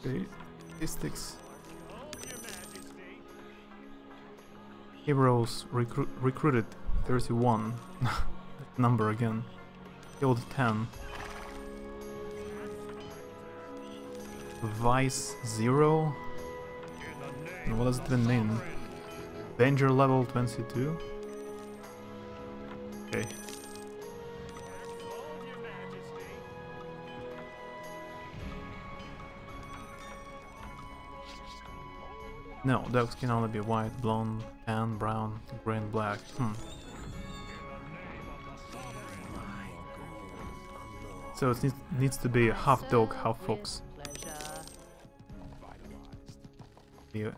[SPEAKER 1] Statistics. Heroes recruited 31. That number again. Killed 10. Vice 0? And what does it even mean? Danger level 22. Okay.
[SPEAKER 3] Hold your majesty.
[SPEAKER 1] No, dogs can only be white, blonde, tan, brown, green, black. So it needs to be half dog, half fox.
[SPEAKER 5] Pleasure.
[SPEAKER 1] Yeah.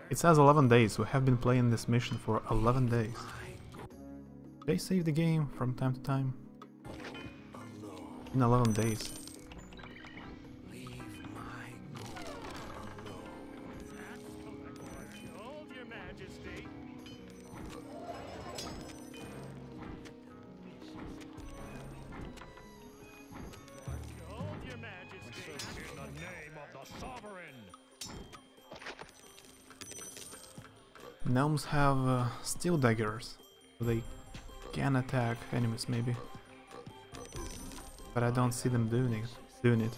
[SPEAKER 1] It says 11 days. We have been playing this mission for 11 days. They save the game from time to time. In 11 days.
[SPEAKER 3] Hold your majesty. Hold your majesty. In the name of the sovereign.
[SPEAKER 1] Gnomes have steel daggers, so they can attack enemies maybe. But I don't see them doing it.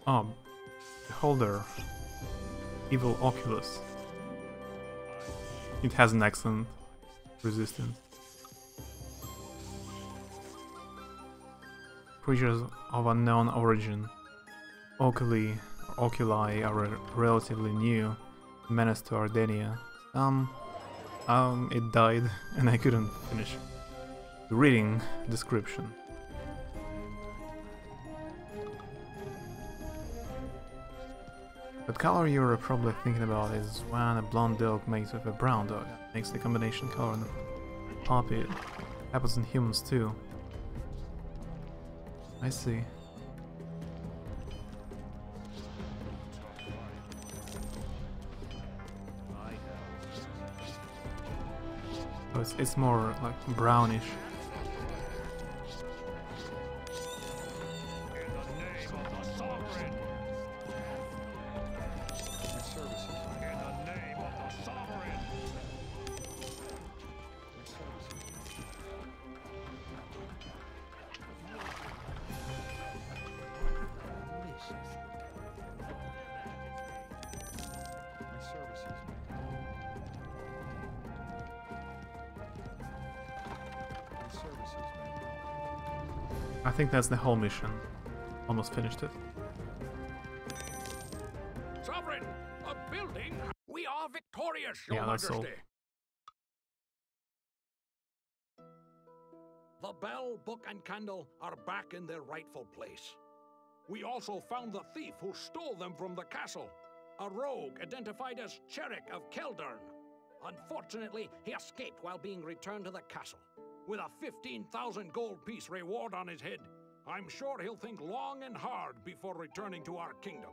[SPEAKER 1] Oh, beholder. Evil Oculus. It has an excellent resistance. Creatures of unknown origin. Oculi are relatively new, menace to Ardenia. It died and I couldn't finish reading description. The color you're probably thinking about is when a blonde dog mates with a brown dog. Makes the combination color and poppy. It happens in humans too. I see. So it's more like brownish.
[SPEAKER 3] In the name of the sovereign.
[SPEAKER 6] My services.
[SPEAKER 3] In the name of the sovereign.
[SPEAKER 6] My services. My services. My services.
[SPEAKER 1] I think that's the whole mission. Almost finished it.
[SPEAKER 2] Sovereign, a building. We are victorious, Your
[SPEAKER 1] Yeah, that's all.
[SPEAKER 2] Majesty. The bell, book, and candle are back in their rightful place. We also found the thief who stole them from the castle. A rogue identified as Cherrick of Keldern. Unfortunately, he escaped while being returned to the castle. With a 15,000 gold piece reward on his head, I'm sure he'll think long and hard before returning to our kingdom.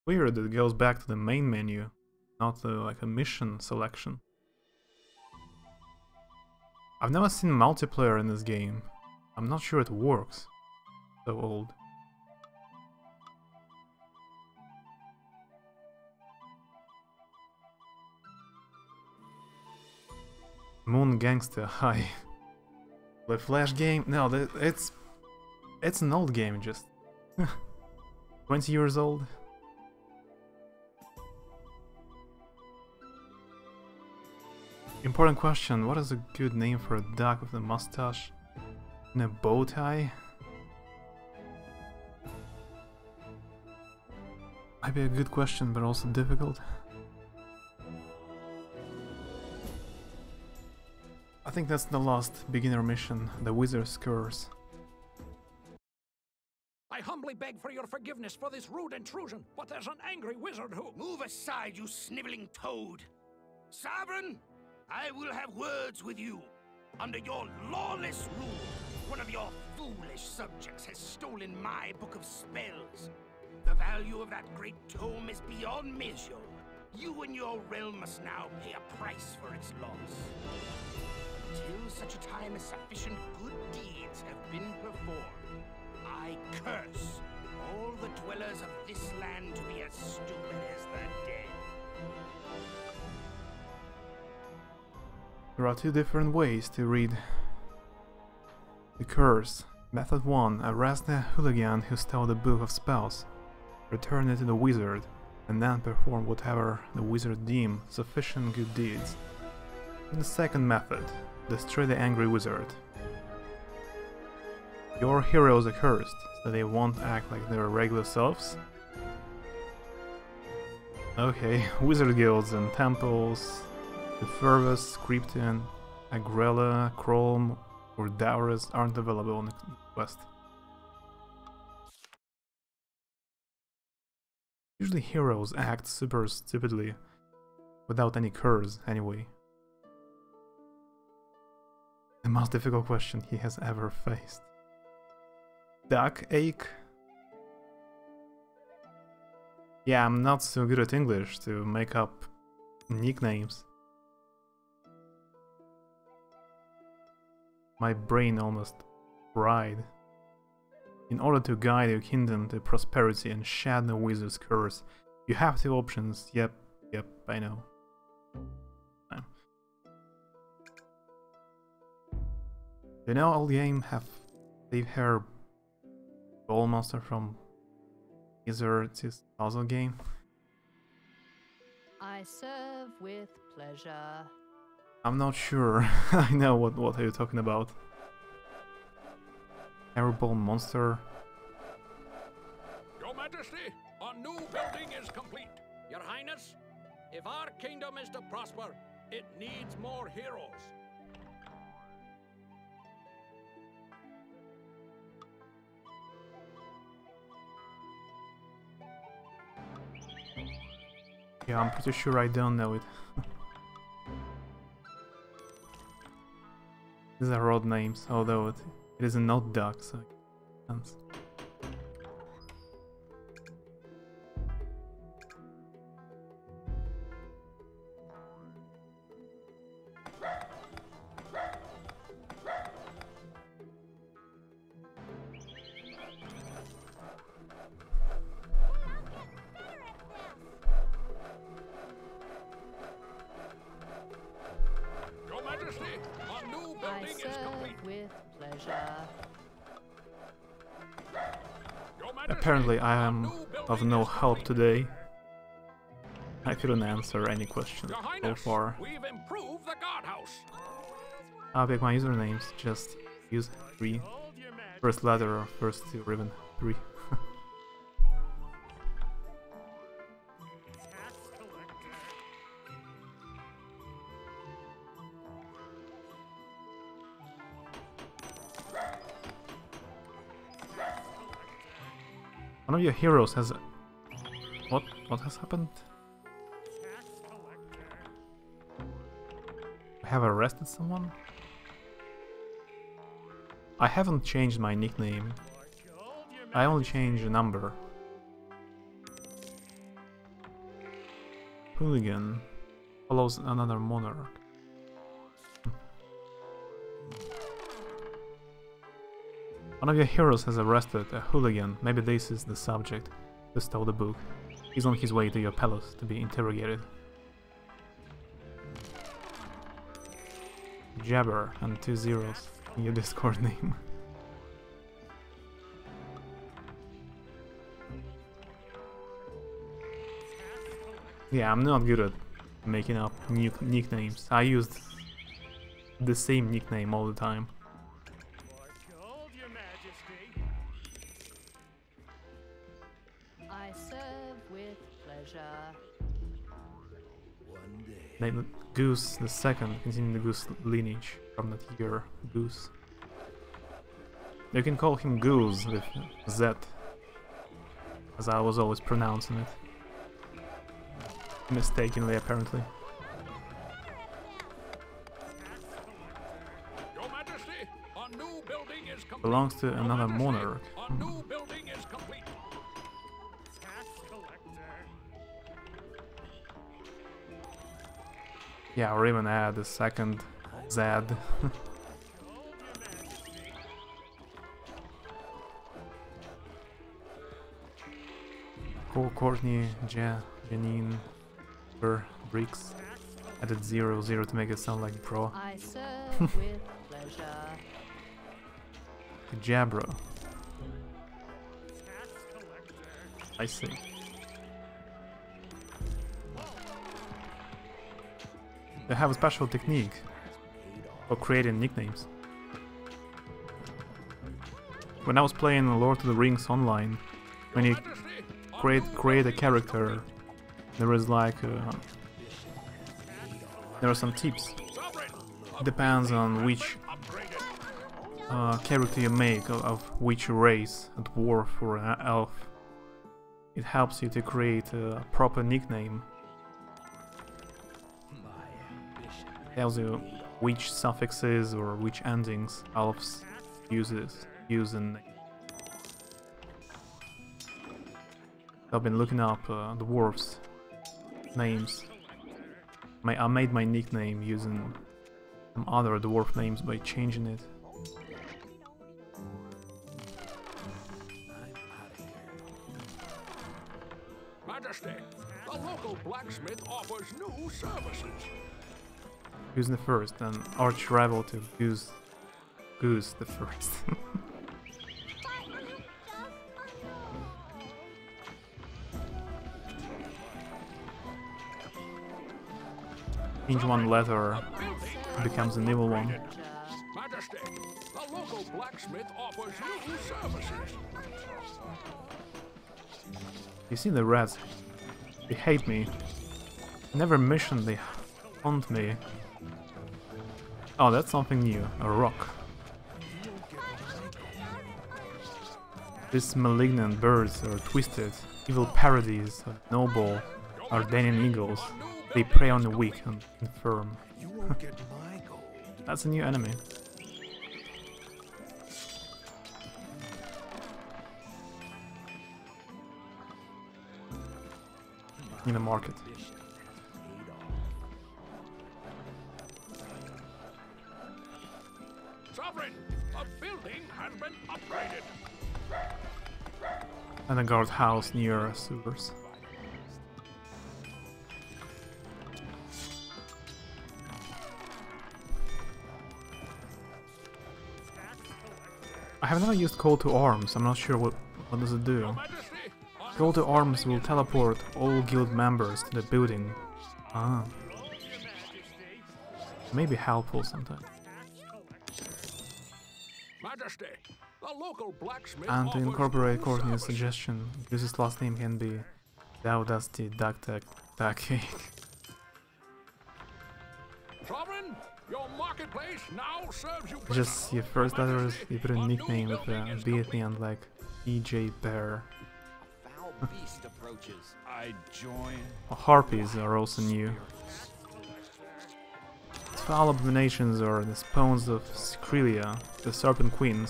[SPEAKER 1] Weird that it goes back to the main menu, not like a mission selection. I've never seen multiplayer in this game. I'm not sure it works. So old. Moon Gangster, hi. The Flash game? No, it's an old game, just 20 years old. Important question, what is a good name for a duck with a mustache and a bow tie? Might be a good question, but also difficult. I think that's the last beginner mission, the Wizard's Curse.
[SPEAKER 2] I humbly beg for your forgiveness for this rude intrusion, but there's an angry wizard who—
[SPEAKER 8] Move aside, you sniveling toad! Sovereign, I will have words with you. Under your lawless rule, one of your foolish subjects has stolen my book of spells. The value of that great tome is beyond measure. You and your realm must now pay a price for its loss. Until such a time as sufficient good deeds have been performed, I curse all the dwellers of this land to be as stupid as the dead.
[SPEAKER 1] There are two different ways to read the curse. Method 1. Arrest the hooligan who stole the Book of Spells. Return it to the wizard, and then perform whatever the wizard deems sufficient good deeds. And the second method. Destroy the angry wizard. Your heroes are cursed, so they won't act like their regular selves. Okay, wizard guilds and temples. The Fervus, Krypton, Agrella, Chrome, or Dowers aren't available on the quest. Usually heroes act super stupidly, without any curse anyway. The most difficult question he has ever faced. Duck ache? Yeah, I'm not so good at English to make up nicknames. My brain almost fried. In order to guide your kingdom to prosperity and shed the wizard's curse, you have two options. Yep, I know. No. You know, all game have leave her ball monster from Wizard's puzzle game.
[SPEAKER 5] I serve with pleasure.
[SPEAKER 1] I'm not sure. I know what are you talking about. Airball monster.
[SPEAKER 2] Your Majesty, a new building is complete. Your Highness, if our kingdom is to prosper, it needs more heroes.
[SPEAKER 1] Yeah, I'm pretty sure I don't know it. These are odd names, although it is a not duck, so it makes sense.
[SPEAKER 2] Your Majesty, a new
[SPEAKER 5] I
[SPEAKER 2] building is complete.
[SPEAKER 5] serve with pleasure.
[SPEAKER 2] Your Majesty,
[SPEAKER 1] Apparently I
[SPEAKER 2] a
[SPEAKER 1] am
[SPEAKER 2] new
[SPEAKER 1] of
[SPEAKER 2] building
[SPEAKER 1] no
[SPEAKER 2] is
[SPEAKER 1] help
[SPEAKER 2] complete.
[SPEAKER 1] today. I couldn't answer any questions
[SPEAKER 2] Your
[SPEAKER 1] so
[SPEAKER 2] Highness,
[SPEAKER 1] far.
[SPEAKER 2] we've improved the guardhouse.
[SPEAKER 1] I'll pick my usernames, just use 3.
[SPEAKER 3] Hold your Majesty.
[SPEAKER 1] First letter or first 2 ribbon 3.
[SPEAKER 3] Tax collector.
[SPEAKER 1] One of your heroes has... What has happened?
[SPEAKER 3] Tax collector.
[SPEAKER 1] I have arrested someone? I haven't changed my nickname.
[SPEAKER 3] Hold your
[SPEAKER 1] I only changed the number. Hooligan follows another monarch. One of your heroes has arrested a hooligan. Maybe this is the subject who stole the book. He's on his way to your palace to be interrogated. Jabber and 2 zeros in your Discord name. Yeah, I'm not good at making up new nicknames. I used the same nickname all the time.
[SPEAKER 3] Hold your Majesty.
[SPEAKER 5] I serve with pleasure.
[SPEAKER 1] Named Goose the Second, continuing the Goose lineage from that year. Goose. You can call him Goose with Z, as I was always pronouncing it. Mistakenly, apparently.
[SPEAKER 2] Your Majesty, a new building is complete.
[SPEAKER 1] Belongs to
[SPEAKER 2] Your
[SPEAKER 1] another
[SPEAKER 2] Majesty,
[SPEAKER 1] monarch.
[SPEAKER 2] A new building is complete.
[SPEAKER 3] Tax collector.
[SPEAKER 1] Yeah, or even add a second Z.
[SPEAKER 3] Hold your Majesty.
[SPEAKER 1] Courtney, Janine, Bricks. Added 00 to make it sound like bro.
[SPEAKER 5] I serve with pleasure.
[SPEAKER 1] Jabro. I see. They have a special technique for creating nicknames. When I was playing Lord of the Rings online, when you create a character, there is like there are some tips. It depends on which character you make, of which race, a dwarf or an elf. It helps you to create a proper nickname. It tells you which suffixes or which endings elves use in. I've been looking up dwarves names. I made my nickname using some other dwarf names by changing it.
[SPEAKER 2] Majesty, the local blacksmith offers new services.
[SPEAKER 1] Goose the First, an arch rival to Goose the First. Change one letter, it becomes an evil one.
[SPEAKER 2] Majesty, the local blacksmith offers new services.
[SPEAKER 1] You see the rats? They hate me. Never mission, they haunt me. Oh, that's something new. A rock. These malignant birds are twisted, evil parodies of noble Ardennian eagles. They prey on the weak and infirm. That's a new enemy. In the market.
[SPEAKER 2] Sovereign, a building has been upgraded.
[SPEAKER 1] And a guardhouse near sewers. I have never used Call to Arms. I'm not sure what does it do. Call to Arms will teleport all guild members to the building. Ah. Maybe helpful sometimes.
[SPEAKER 2] Majesty, the local blacksmith
[SPEAKER 1] And to incorporate Courtney's suggestion, Goose's last name can be Dusty Duck Cake.
[SPEAKER 2] Sovereign, your marketplace now serves you.
[SPEAKER 1] Just your first letters, you put a nickname with a B at the end, like EJ Bear.
[SPEAKER 4] Beast approaches.
[SPEAKER 3] I join.
[SPEAKER 1] Harpies are also new. Foul abominations are the spawns of Scrilia, the Serpent Queen.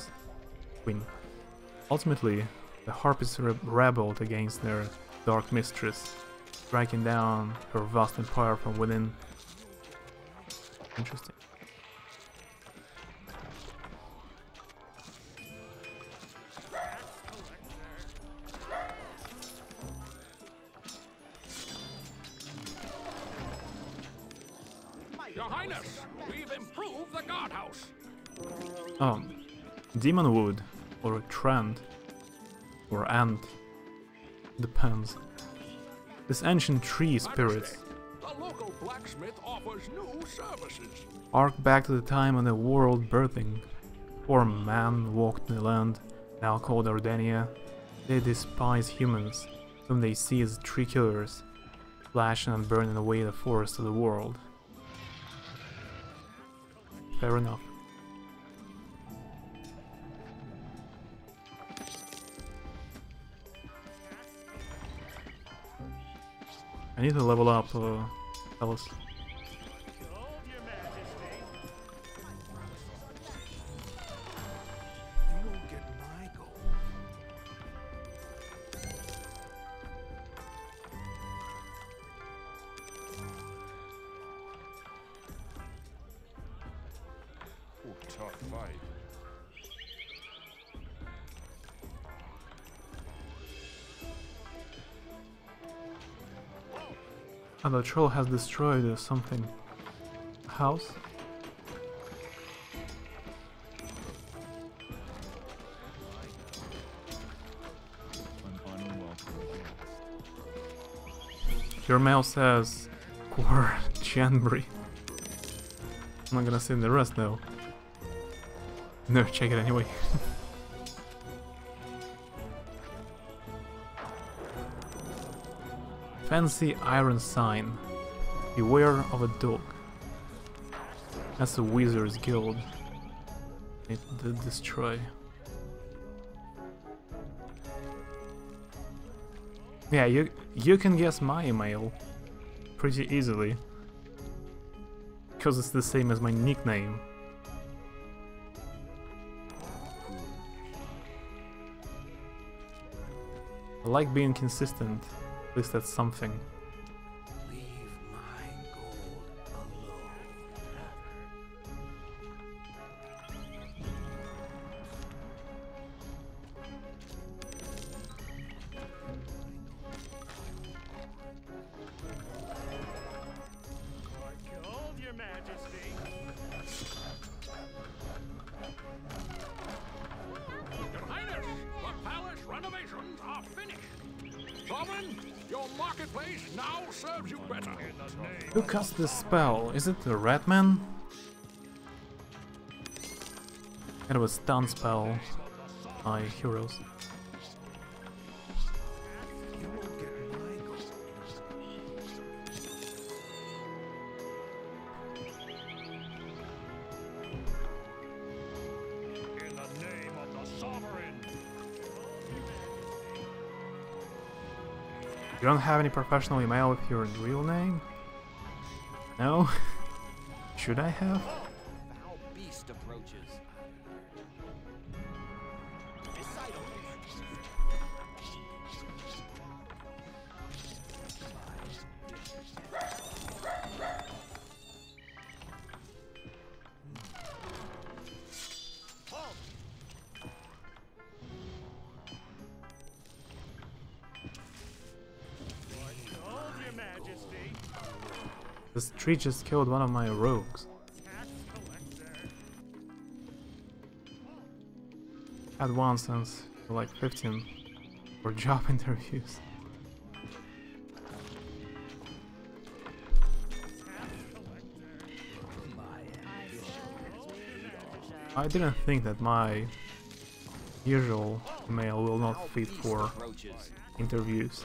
[SPEAKER 1] Ultimately, the Harpies rebelled against their dark mistress, striking down her vast empire from within. Interesting.
[SPEAKER 2] Your Highness, we've improved the guardhouse.
[SPEAKER 1] Oh, Demon Wood, or a Trend, or Ant, depends. This ancient tree spirit
[SPEAKER 2] The local blacksmith offers new services.
[SPEAKER 1] arc back to the time of the world birthing. Poor man walked the land, now called Ardennia. They despise humans, whom they see as tree killers, flashing and burning away the forest of the world. Fair enough. I need to level up, fellas.
[SPEAKER 3] Hold your majesty.
[SPEAKER 8] You won't get my gold.
[SPEAKER 6] Ooh, tough fight.
[SPEAKER 1] Oh, the troll has destroyed something. House? Your mail says Core Janbury. I'm not gonna say the rest though. No, check it anyway. Fancy iron sign. Beware of a dog. That's a Wizard's Guild. It did destroy. Yeah, you can guess my email pretty easily. Because it's the same as my nickname. I like being consistent. At least that's something.
[SPEAKER 8] Leave my gold alone.
[SPEAKER 3] Gold, Your Majesty.
[SPEAKER 2] Your Highness, the palace renovations are finished. Sovereign, your marketplace now serves you better.
[SPEAKER 1] Who cast this spell? Is it the red man? It was stun spell. My heroes.
[SPEAKER 3] In the name of the sovereign.
[SPEAKER 1] You don't have any professional email with your real name? No? Should I have?
[SPEAKER 4] Foul beast approaches. Decidedly.
[SPEAKER 3] Gold, Your Majesty.
[SPEAKER 1] This tree just killed one of my rogues.
[SPEAKER 3] Tax collector.
[SPEAKER 1] Had one since like 15 for job interviews. I didn't think that my usual email will not fit for
[SPEAKER 4] Approaches.
[SPEAKER 1] interviews.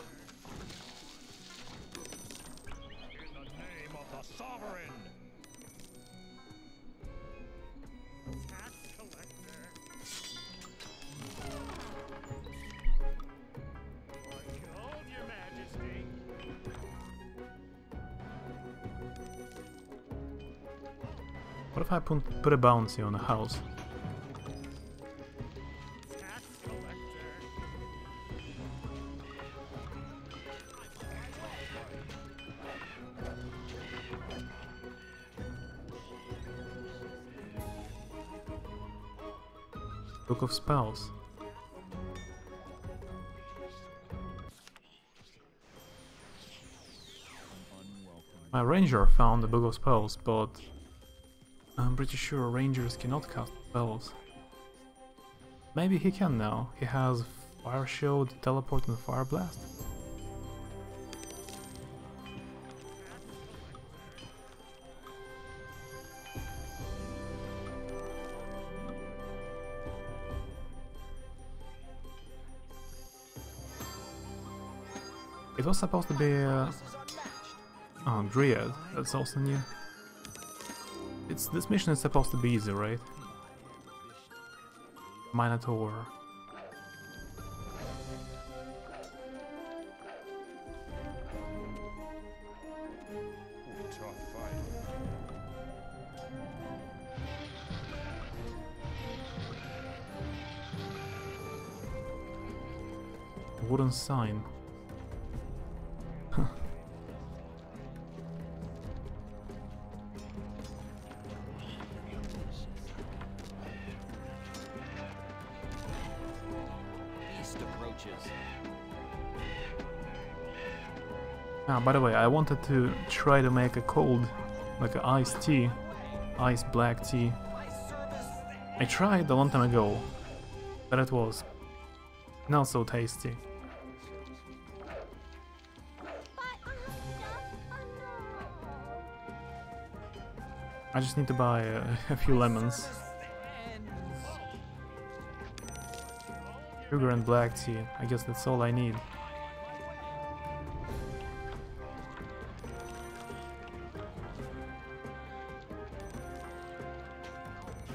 [SPEAKER 3] In the name of the sovereign. Tax collector. Gold, Your Majesty.
[SPEAKER 1] What if I put a bounty on a house?
[SPEAKER 3] Tax collector.
[SPEAKER 1] Book of Spells. My ranger found the Book of Spells, but I'm pretty sure rangers cannot cast spells. Maybe he can now. He has Fire Shield, Teleport and Fire Blast. It was supposed to be oh, Dryad, that's also new. This mission is supposed to be easy, right? Minotaur.
[SPEAKER 6] Tough fight.
[SPEAKER 1] Wooden sign.
[SPEAKER 4] Beast approaches.
[SPEAKER 1] Ah, by the way, I wanted to try to make a cold, like an iced tea, iced black tea. I tried a long time ago, but it was not so tasty. I just need to buy a few lemons. Sugar and black tea, I guess that's all I need.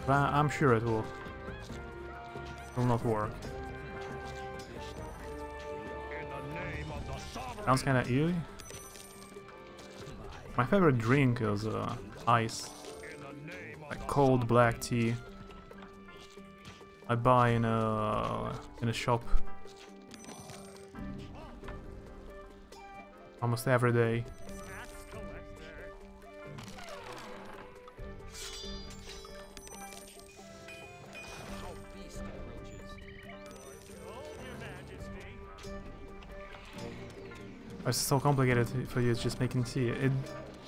[SPEAKER 1] But I'm sure it will not work. Sounds kinda eerie. My favorite drink is ice. Like cold black tea. I buy in a shop almost every day. It's so complicated for you just making tea. It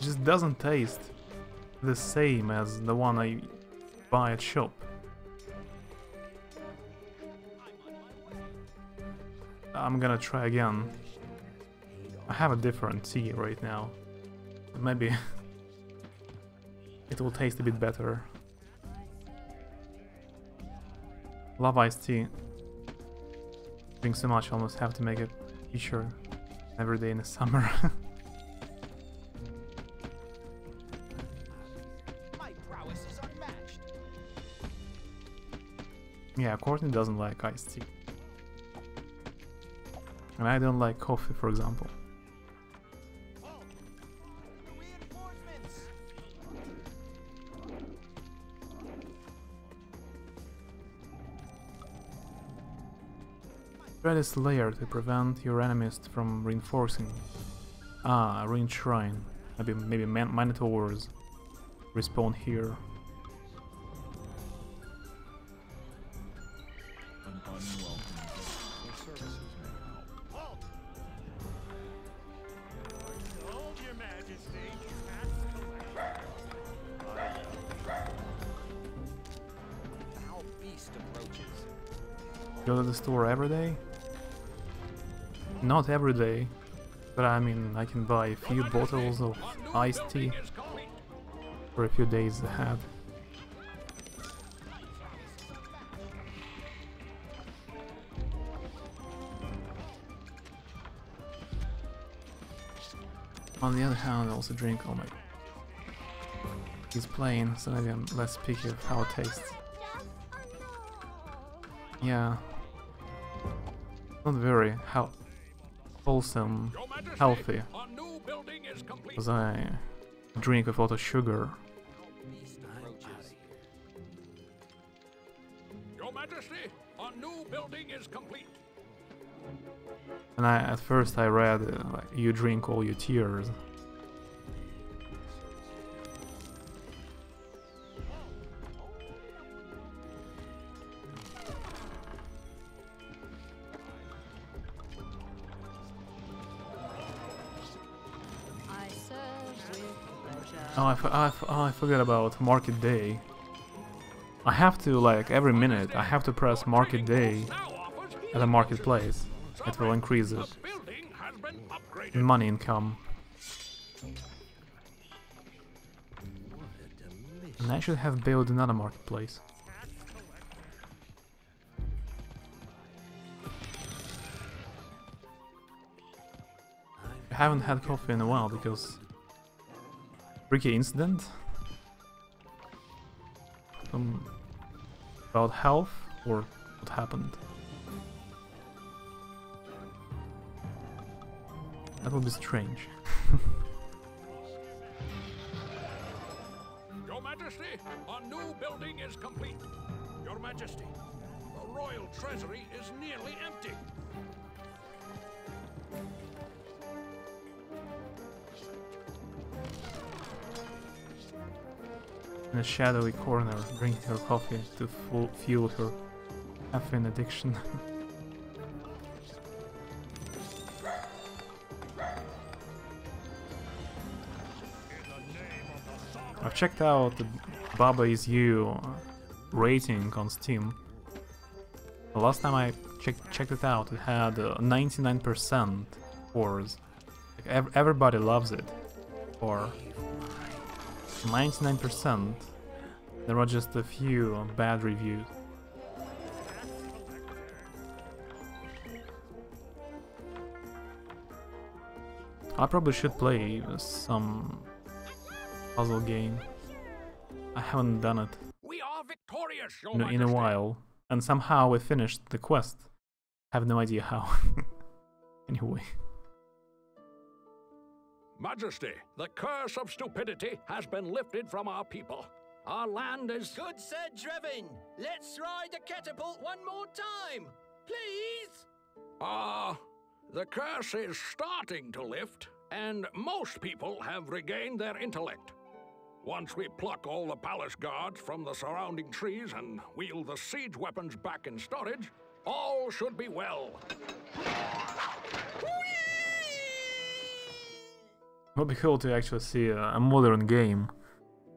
[SPEAKER 1] just doesn't taste the same as the one I buy at shop. I'm gonna try again. I have a different tea right now. Maybe it will taste a bit better. Love iced tea. Drink so much, almost have to make a t-shirt every day in the summer. Yeah, Courtney doesn't like iced tea. And I don't like coffee, for example. Try this layer to prevent your enemies from reinforcing. Ah, a ruined shrine. Maybe Minotaurs respawn here. Go to the store every day? Not every day, but I mean I can buy a few bottles of iced tea for a few days ahead. On the other hand, I also drink, oh my... He's plain, so maybe I'm less picky of how it tastes. Yeah. Not very wholesome, healthy. Because I drink with a lot of sugar.
[SPEAKER 2] Your Majesty, our new building is complete.
[SPEAKER 1] And at first I read, like, you drink all your tears. Oh, I forgot about market day. I have to, like, every minute, I have to press market day at a marketplace. It will increase the money income. And I should have built another marketplace. I haven't had coffee in a while because... Freaky incident? About health? Or what happened? That would be strange.
[SPEAKER 2] Your Majesty, our new building is complete. Your Majesty, the royal treasury is nearly empty.
[SPEAKER 1] In a shadowy corner, drinking her coffee to fuel her caffeine addiction. I've checked out the Baba Is You rating on Steam. The last time I checked it out, it had 99% scores. Like, everybody loves it. Or 99%. There were just a few bad reviews. I probably should play some puzzle game. I haven't done it
[SPEAKER 2] We are victorious, Your
[SPEAKER 1] in a
[SPEAKER 2] Majesty.
[SPEAKER 1] while, and somehow we finished the quest. I have no idea how. Anyway.
[SPEAKER 2] Majesty, the curse of stupidity has been lifted from our people. Our land is...
[SPEAKER 4] Good said, Drevin. Let's ride the catapult one more time, please.
[SPEAKER 2] The curse is starting to lift, and most people have regained their intellect. Once we pluck all the palace guards from the surrounding trees and wheel the siege weapons back in storage, all should be well.
[SPEAKER 1] It would be cool to actually see a modern game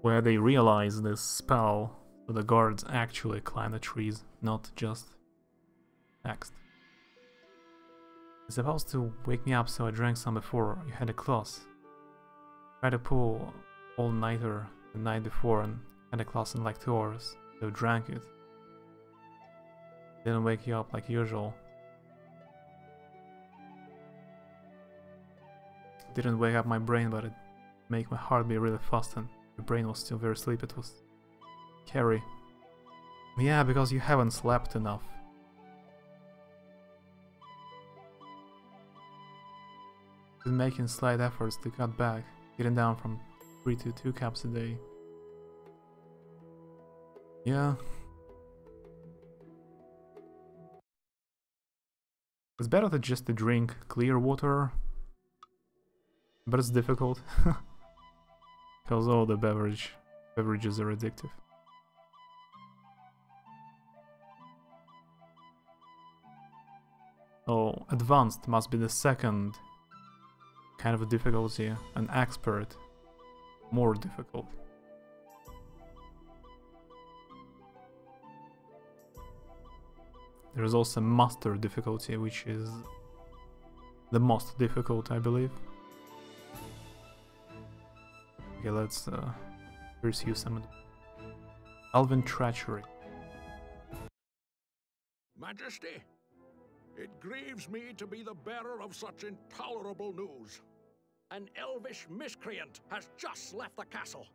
[SPEAKER 1] where they realize this spell so the guards actually climb the trees, not just text. It's supposed to wake me up, so I drank some before you had a class. Tried to pull all-nighter the night before and had a class in like 2 hours, so drank it. Didn't wake you up like usual. Didn't wake up my brain, but it made my heart beat really fast and the brain was still very sleepy. It was scary. Yeah, because you haven't slept enough. Been making slight efforts to cut back, getting down from 3 to 2 cups a day. Yeah. It's better to just to drink clear water, but it's difficult because all the beverages are addictive. Oh, advanced must be the second kind of a difficulty, an expert more difficult. There is also master difficulty, which is the most difficult, I believe. Okay, let's pursue some Elven treachery.
[SPEAKER 2] Majesty, it grieves me to be the bearer of such intolerable news. An elvish miscreant has just left the castle.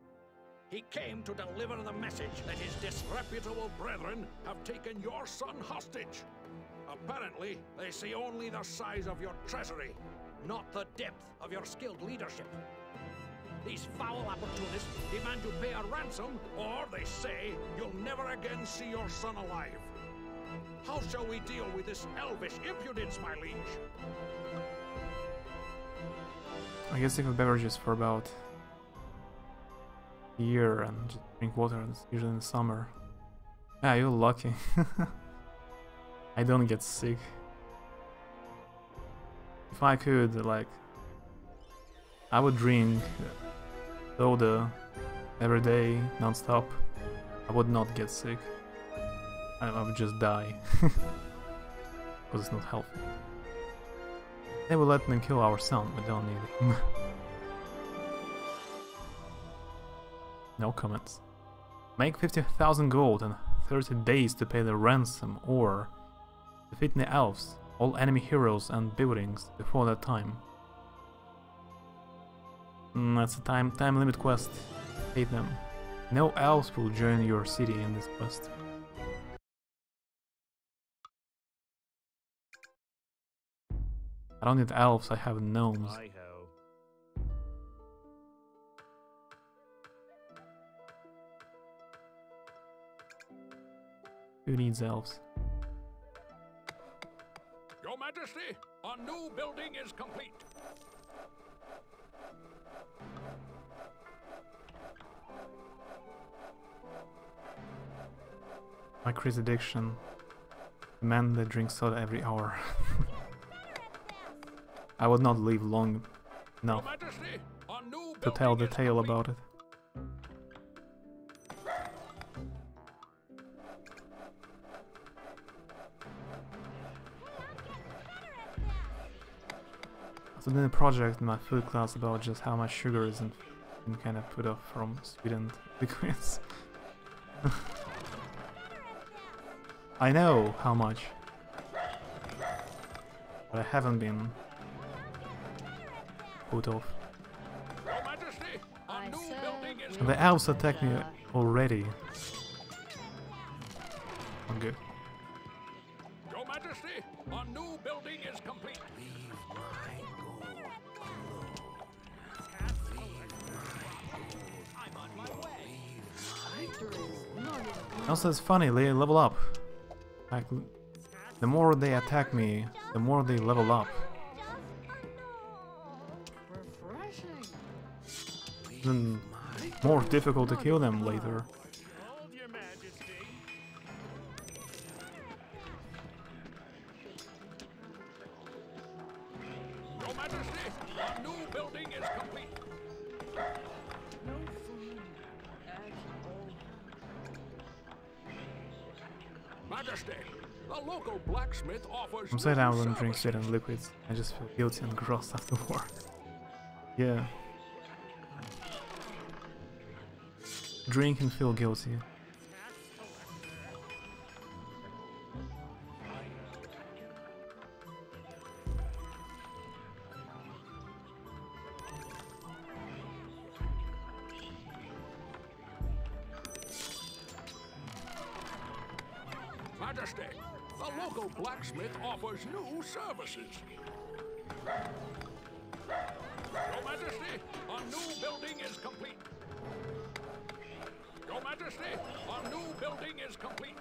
[SPEAKER 2] He came to deliver the message that his disreputable brethren have taken your son hostage. Apparently, they see only the size of your treasury, not the depth of your skilled leadership. These foul opportunists demand you pay a ransom, or they say you'll never again see your son alive. How shall we deal with this elvish impudence, my liege?
[SPEAKER 1] I guess if a beverages for about a year and just drink water, it's usually in the summer. Yeah, you're lucky. I don't get sick. If I could, like, I would drink soda every day, non-stop. I would not get sick. I would just die. Because it's not healthy. They will let them kill our son, we don't need it. No comments. Make 50,000 gold and 30 days to pay the ransom, or defeat the elves, all enemy heroes and buildings before that time. That's a time limit quest. Hate them. No elves will join your city in this quest. I don't need elves, I have gnomes.
[SPEAKER 3] Hi-ho.
[SPEAKER 1] Who needs elves?
[SPEAKER 2] Your Majesty, a new building is complete.
[SPEAKER 1] My crazy addiction. The man that drinks soda every hour. I would not live long enough
[SPEAKER 2] Your Majesty, a new
[SPEAKER 1] to tell the
[SPEAKER 2] building is
[SPEAKER 1] tale
[SPEAKER 2] complete.
[SPEAKER 1] about it. So then a project in my food class about just how much sugar is in kind of put off from sweetened liquids. I know how much, but I haven't been put off.
[SPEAKER 2] Your Majesty, a new building is
[SPEAKER 1] And the elves attack me already. I'm good.
[SPEAKER 2] Your Majesty, a new building is complete.
[SPEAKER 1] Also, it's funny, they level up. Like, the more they attack me, the more they level up. Then more difficult to kill them later.
[SPEAKER 3] Hold your majesty.
[SPEAKER 2] Your Majesty, a new building is complete. Majesty, the local blacksmith offers
[SPEAKER 1] I'm sad I
[SPEAKER 2] new
[SPEAKER 1] wouldn't drink
[SPEAKER 2] services.
[SPEAKER 1] sweetened liquids. I just feel guilty and gross afterward. Yeah. Drink and feel guilty.
[SPEAKER 2] Majesty, the local blacksmith offers new services. Your Majesty, a new building is complete. Your Majesty, a new building is complete.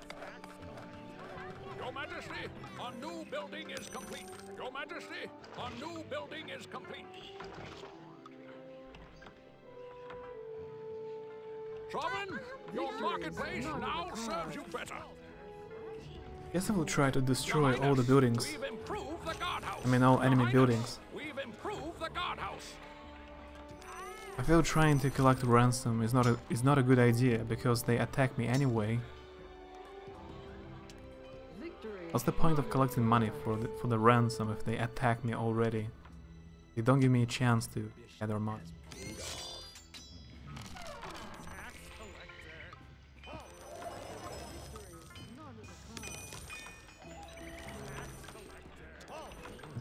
[SPEAKER 2] Your Majesty, a new building is complete. Your Majesty, a new building is complete. Sovereign, your marketplace now serves you better.
[SPEAKER 1] Guess I will try to destroy all the buildings.
[SPEAKER 2] We've improved the guardhouse.
[SPEAKER 1] I mean all
[SPEAKER 2] Your
[SPEAKER 1] enemy
[SPEAKER 2] Highness,
[SPEAKER 1] buildings.
[SPEAKER 2] We've improved the guardhouse.
[SPEAKER 1] I feel trying to collect ransom is not a good idea because they attack me anyway. What's the point of collecting money for the ransom if they attack me already? They don't give me a chance to gather money.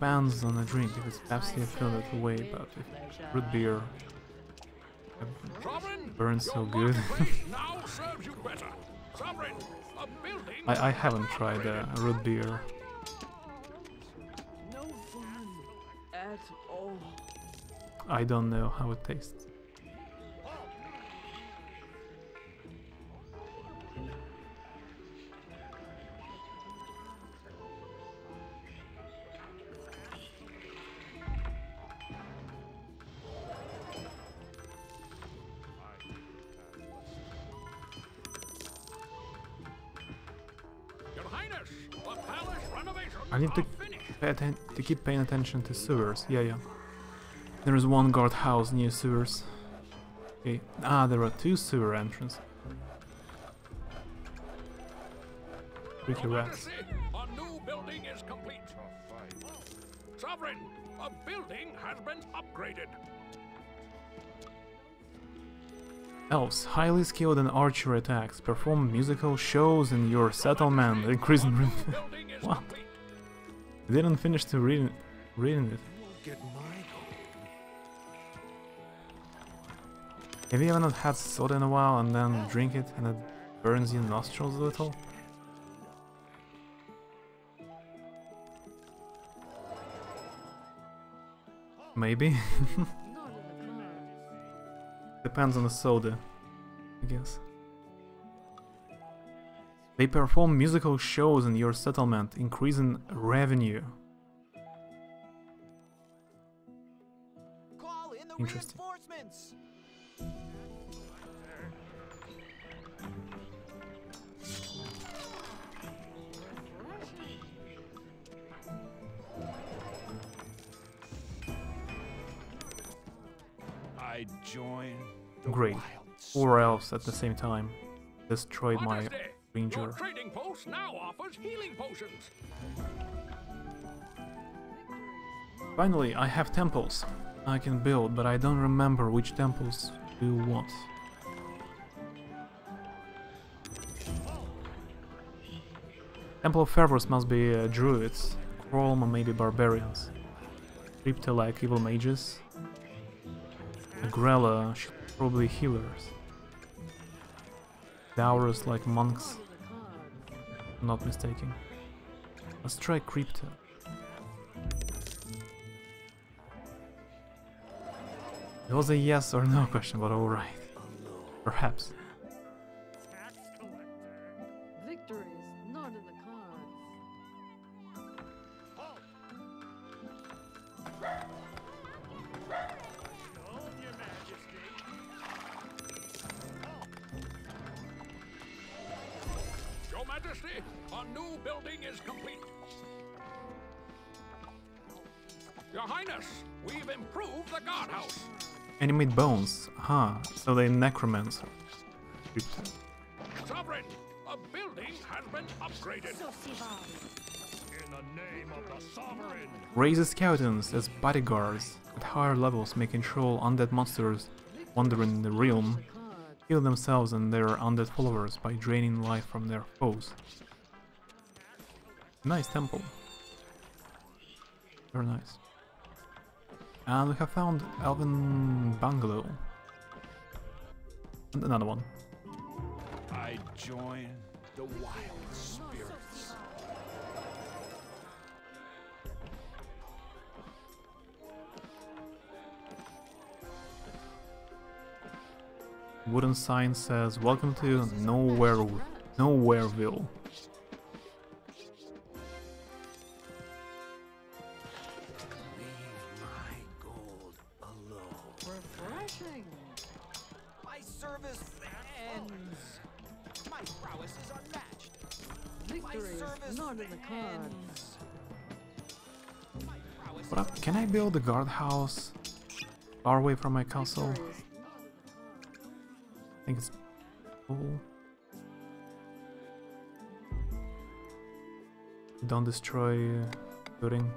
[SPEAKER 1] Bans on a drink if it's Pepsi, I feel that way, but if root beer
[SPEAKER 2] Sovereign,
[SPEAKER 1] burns so
[SPEAKER 2] your
[SPEAKER 1] good.
[SPEAKER 2] marketplace now serves you better. Sovereign, a building.
[SPEAKER 1] I haven't tried root beer.
[SPEAKER 5] No fun at all.
[SPEAKER 1] I don't know how it tastes.
[SPEAKER 2] Your Highness, the palace renovations
[SPEAKER 1] I need to
[SPEAKER 2] are finished.
[SPEAKER 1] keep paying attention to sewers. Yeah. There is one guardhouse near sewers. Okay. Ah, there are two sewer entrances. Tricky
[SPEAKER 2] Your
[SPEAKER 1] rats.
[SPEAKER 2] Majesty, a new building is complete. Sovereign, a building has been upgraded.
[SPEAKER 1] Elves, highly skilled in archery attacks, perform musical shows in your settlement, increasing
[SPEAKER 2] A new building is
[SPEAKER 1] What?
[SPEAKER 2] complete.
[SPEAKER 1] I didn't finish to reading it. Have you ever not had soda in a while and then drink it and it burns your nostrils a little? Maybe. Depends on the soda, I guess. They perform musical shows in your settlement, increasing revenue.
[SPEAKER 4] Call in the
[SPEAKER 1] Interesting.
[SPEAKER 4] reinforcements.
[SPEAKER 6] I join the
[SPEAKER 1] Great.
[SPEAKER 6] wild
[SPEAKER 1] 4 elves at the same time. Destroyed my
[SPEAKER 2] Majesty,
[SPEAKER 1] ranger.
[SPEAKER 2] your trading post now offers healing potions.
[SPEAKER 1] Finally, I have temples I can build, but I don't remember which temples do you want. Temple of Fervors must be druids, Chrome or maybe barbarians. Crypta like evil mages. Agrella should probably healers. Dowers like monks. Not mistaken. Let's try Crypta. It was a yes or no question, but alright. Perhaps.
[SPEAKER 5] Victory is not in the cards.
[SPEAKER 3] Hold your majesty.
[SPEAKER 2] Your Majesty, a new building is complete. Your Highness, we've improved the guardhouse.
[SPEAKER 1] Animate bones. Aha, so they necromancer. Crypta.
[SPEAKER 2] Sovereign, a building has been upgraded.
[SPEAKER 3] In the name of the sovereign.
[SPEAKER 1] Raises skeletons as bodyguards. At higher levels may control undead monsters wandering the realm, heal themselves and their undead followers by draining life from their foes. Nice temple. Very nice. And we have found Elven Bungalow. And another one.
[SPEAKER 6] I join the wild spirits.
[SPEAKER 1] Wooden sign says, "Welcome to Nowhereville."
[SPEAKER 5] Refreshing.
[SPEAKER 4] My service ends. My prowess is unmatched.
[SPEAKER 5] Victory is not in the cards.
[SPEAKER 1] But can I build a guardhouse far away from my castle?
[SPEAKER 5] Victory is
[SPEAKER 1] I think it's cool. Don't destroy building.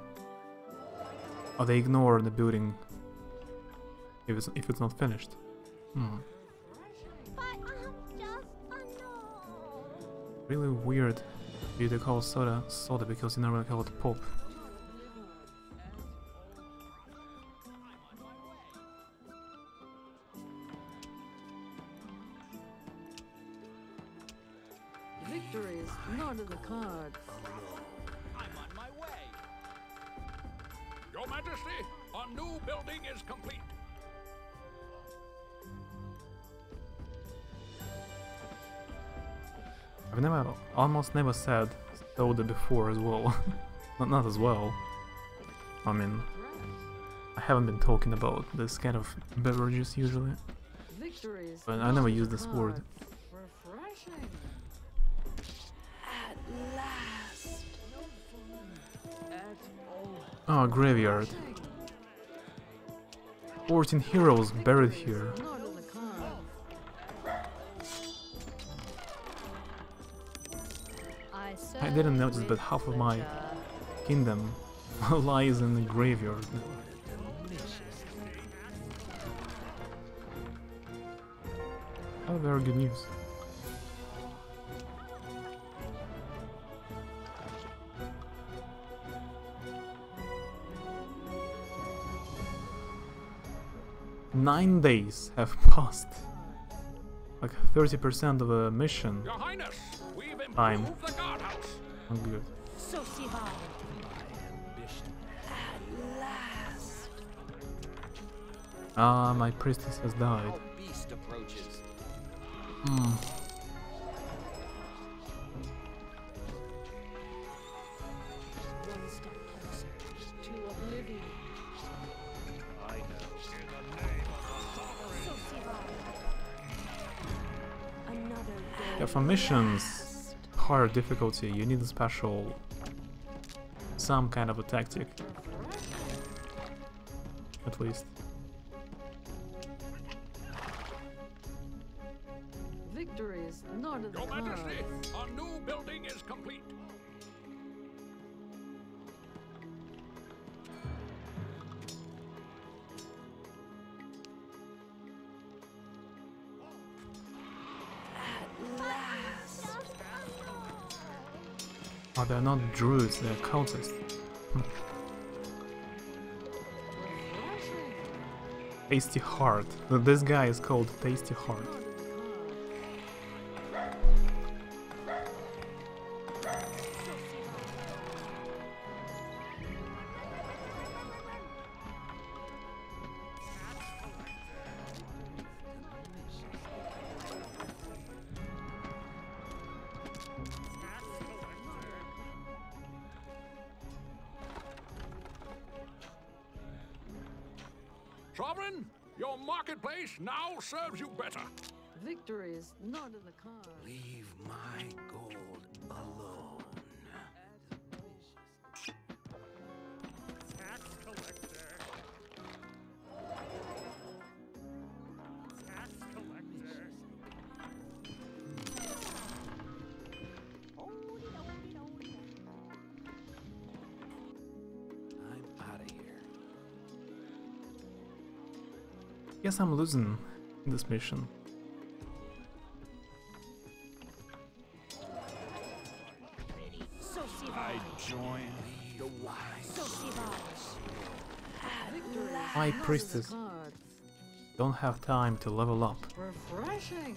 [SPEAKER 1] Oh, they ignore the building if it's not finished.
[SPEAKER 7] But just a no.
[SPEAKER 1] Really weird. You do call soda because you normally call it pop.
[SPEAKER 5] victory is not in the cards.
[SPEAKER 4] I'm on my way.
[SPEAKER 2] Your Majesty, a new building is complete.
[SPEAKER 1] I've almost never said soda before as well. not as well. I mean, I haven't been talking about this kind of beverages usually.
[SPEAKER 5] Victory is
[SPEAKER 1] But I
[SPEAKER 5] not
[SPEAKER 1] never
[SPEAKER 5] in
[SPEAKER 1] use
[SPEAKER 5] the
[SPEAKER 1] this word.
[SPEAKER 5] cards. Refreshing. At last. At all.
[SPEAKER 1] Oh, graveyard. 14 heroes buried here.
[SPEAKER 5] Not in the cards.
[SPEAKER 1] I didn't notice, but half of my kingdom lies in the graveyard. Oh, very good news. Nine days have passed. Like 30% of a mission.
[SPEAKER 2] Your Highness, we've improved
[SPEAKER 1] Time.
[SPEAKER 2] the guardhouse.
[SPEAKER 1] Not good. Ah, my priestess has died.
[SPEAKER 4] Our beast approaches.
[SPEAKER 5] One step closer to oblivion.
[SPEAKER 3] I know. In the name of the sovereign.
[SPEAKER 1] Yeah, for missions, higher difficulty, you need a special, some kind of a tactic, at least.
[SPEAKER 5] Victory is not in the
[SPEAKER 2] Your
[SPEAKER 5] cards.
[SPEAKER 2] Majesty, a new building is complete.
[SPEAKER 1] Oh, they're not druids, they're cultists. Tasty Heart. This guy is called Tasty Heart.
[SPEAKER 2] Sovereign, your marketplace now serves you better.
[SPEAKER 5] Victory is not in the cards.
[SPEAKER 8] Leave my gold alone.
[SPEAKER 3] Tax collector. Tax collector.
[SPEAKER 8] I'm out of here.
[SPEAKER 1] Guess I'm losing this mission.
[SPEAKER 6] I join the wild.
[SPEAKER 1] My priestess don't have time to level up.
[SPEAKER 5] Refreshing.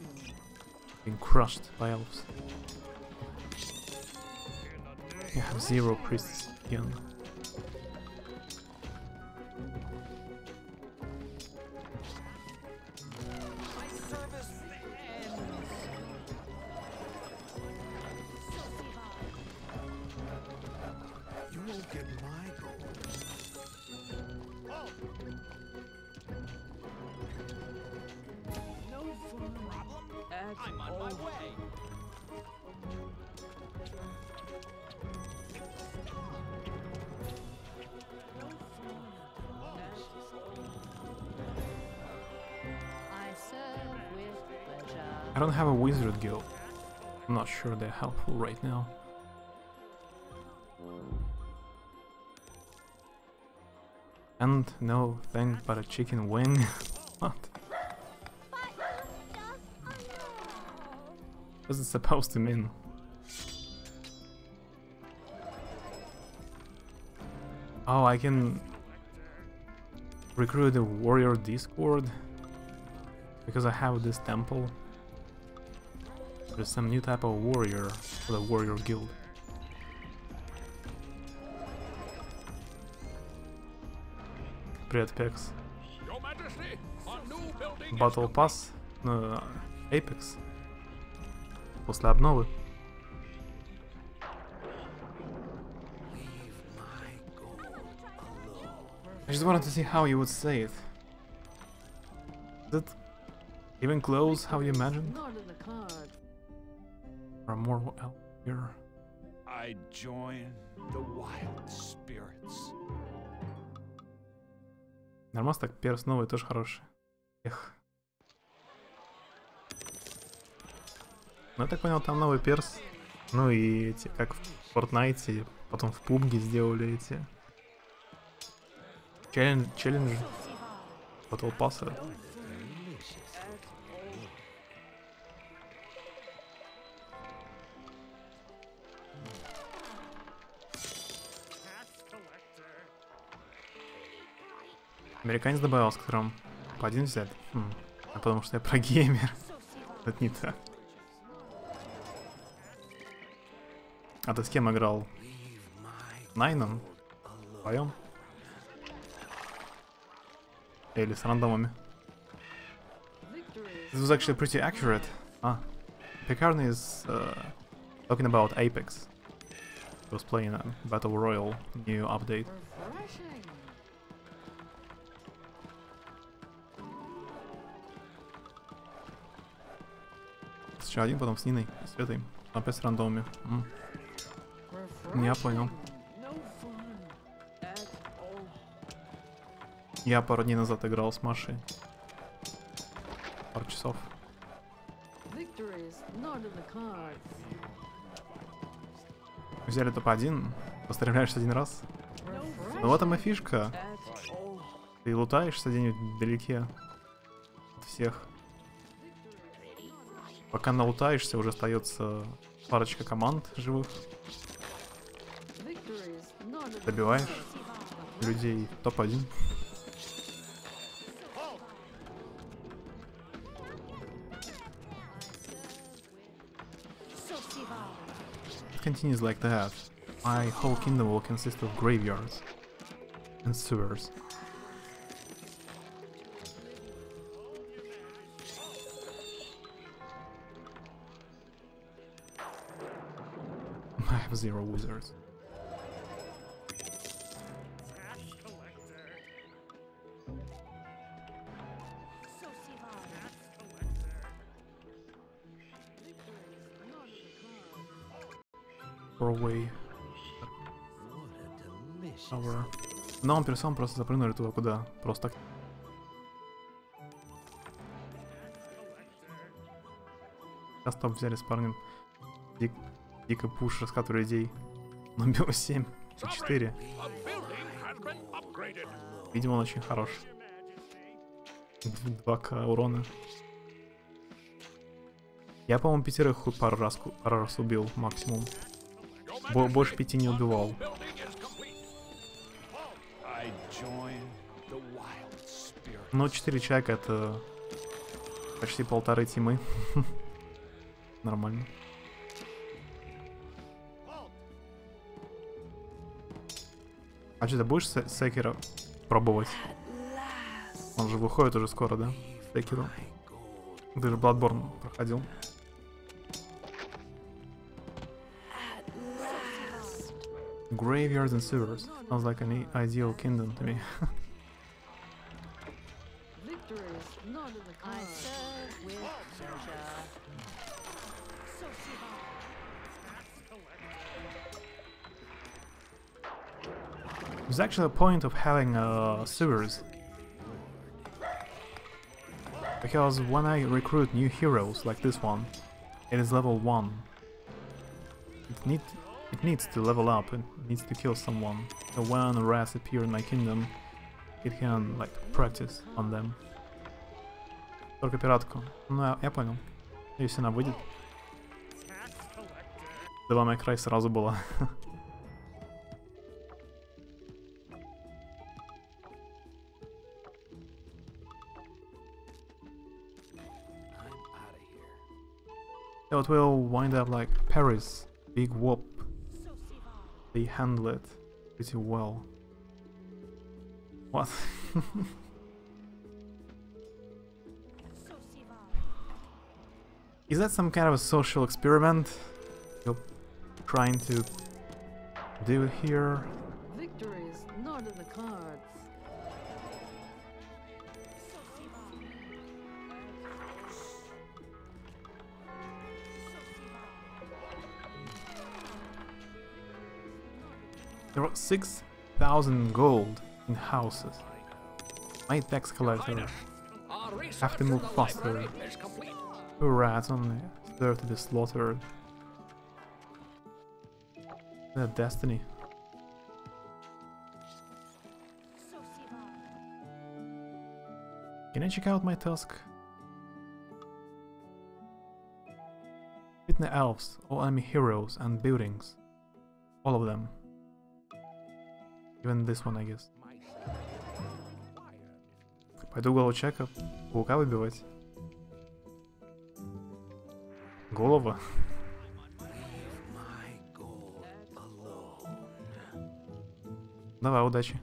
[SPEAKER 1] Being crushed by elves. You have 0 priests again.
[SPEAKER 8] You won't get my gold.
[SPEAKER 5] No fun.
[SPEAKER 4] I'm on my way.
[SPEAKER 7] I serve with pleasure.
[SPEAKER 1] I don't have a wizard guild. I'm not sure they're helpful right now. And no thing but a chicken wing. What? What's it supposed to mean? Oh, I can recruit a warrior discord because I have this temple. There's some new type of warrior for the warrior guild. Привет, Пекс.
[SPEAKER 2] Your Majesty, a new building
[SPEAKER 1] Battle Pass, Apex. После обновы. I just wanted to see how you would say it. Is it even close how you imagined?
[SPEAKER 5] Not in the cards.
[SPEAKER 1] Or more elf here?
[SPEAKER 6] I join the wild spirits.
[SPEAKER 1] Нормально так, перс новый тоже хороший. Эх. Ну, я так понял, там новый перс. Ну и эти, как в Fortnite, потом в PUBG сделали эти челленджи. Battle Pass. Американец добавился, к которому по 1 взять. А потому что я про геймер. Это не так. А ты с кем играл? Найном? Вдвоем? Или с рандомами? This was actually pretty accurate. Picard is talking about Apex. He was playing a Battle Royale new update. Еще один, потом с Ниной, с Светой. Опять с рандомами. Я понял. Я пару дней назад играл с Машей. Пару часов. Взяли топ-1, постреляешься 1 раз. Ну вот и фишка. Ты лутаешься где-нибудь вдалеке от всех. Пока налутаешься, уже остается парочка команд живых. Добиваешь людей топ-1. It continues like that. My whole kingdom will consist of graveyards and sewers. I have 0 wizards. Away. Новым персонам просто запрыгнули туда, куда? Просто так. Сейчас топ взяли с парнем. Дико пуш, раскатывали идей. Но бил 7 и 4. Видимо, он очень хорош. 2к урона. Я, по-моему, 5 пару раз убил максимум. Больше 5 не убивал. Но 4 человека это почти 1,5 тимы. Нормально. А что, ты будешь Секиро пробовать? Он же выходит уже скоро, да? Секиро. Ты же Bloodborne проходил. Graveyards and sewers. Sounds like an ideal kingdom to me.
[SPEAKER 7] I serve with pleasure.
[SPEAKER 1] There's actually a point of having sewers. Because when I recruit new heroes like this one, it is level 1. It needs to level up, it needs to kill someone. So when rats appear in my kingdom, it can like practice on them. Только пиратку. Ну, я понял. Если она выйдет. Devil May Cry сразу была. So it will wind up like Paris, big whoop. They handle it pretty well. What? Is that some kind of a social experiment you're trying to do here?
[SPEAKER 5] Victory is not in the cards.
[SPEAKER 1] There are 6,000 gold in houses. My tax collector have to move faster. 2 rats only deserve to be slaughtered. Their destiny. Can I check out my task? Beat the elves, all enemy heroes and buildings. All of them. Even this one, I guess. Пойду голову человека, паука выбивать. Голова. Давай, удачи.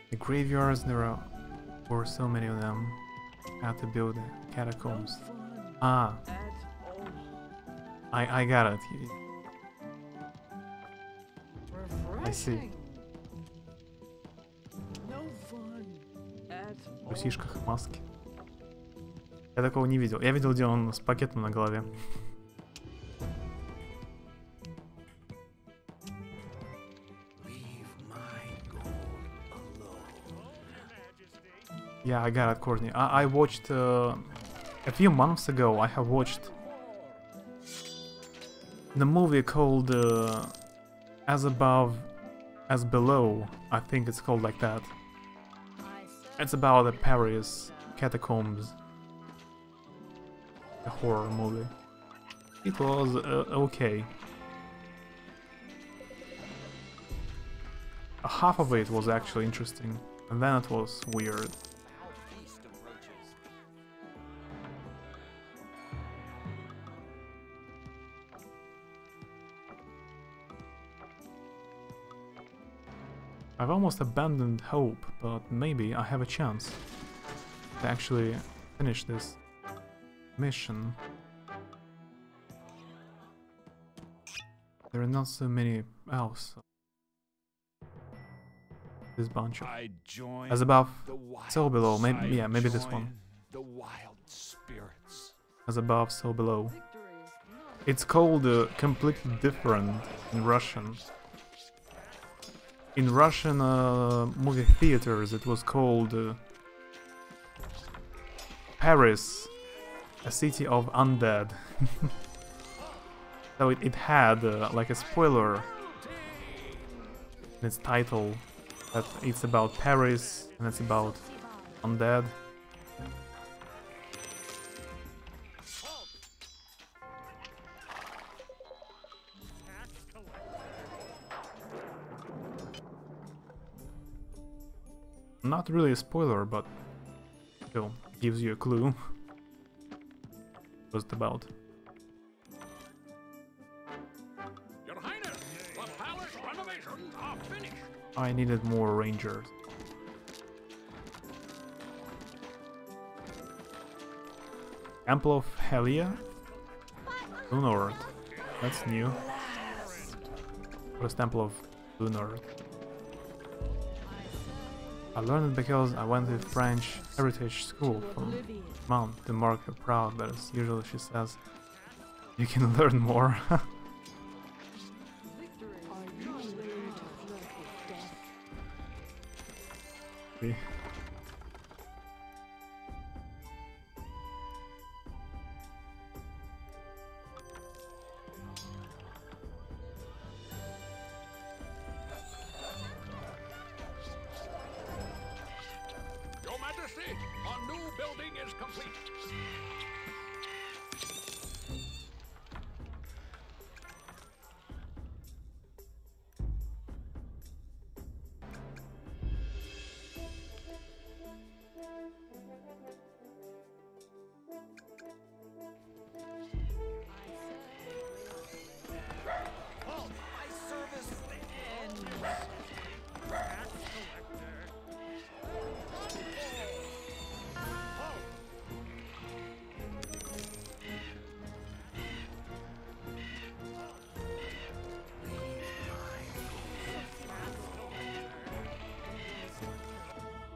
[SPEAKER 1] The graveyards, there were so many of them. Had to build catacombs. Ah, I got it. I see. В трусишках, маске. Я такого не видел. Я видел, где он с пакетом на голове. Yeah, I got it, Courtney. I watched a few months ago. I have watched the movie called As Above, As Below. I think it's called like that. It's about a Paris Catacombs, a horror movie. It was okay. Half of it was actually interesting, and then it was weird. I've almost abandoned hope, but maybe I have a chance to actually finish this mission. There are not so many elves. This bunch of as above, so below. Maybe yeah, maybe this one.
[SPEAKER 6] The wild spirits.
[SPEAKER 1] As above, so below. It's called completely different in Russian. In Russian movie theaters, it was called Paris, a city of undead. So it had like a spoiler in its title that it's about Paris and it's about undead. Not really a spoiler, but still gives you a clue what it's about.
[SPEAKER 2] Your Highness, the palace renovations are finished.
[SPEAKER 1] I needed more rangers. Temple of Helia? Lunord. That's new. First Temple of Lunord. I learned it because I went to French heritage school from Mom to mark her proud, but as usual she says, you can learn more. See?
[SPEAKER 2] Your Majesty, our new building is complete.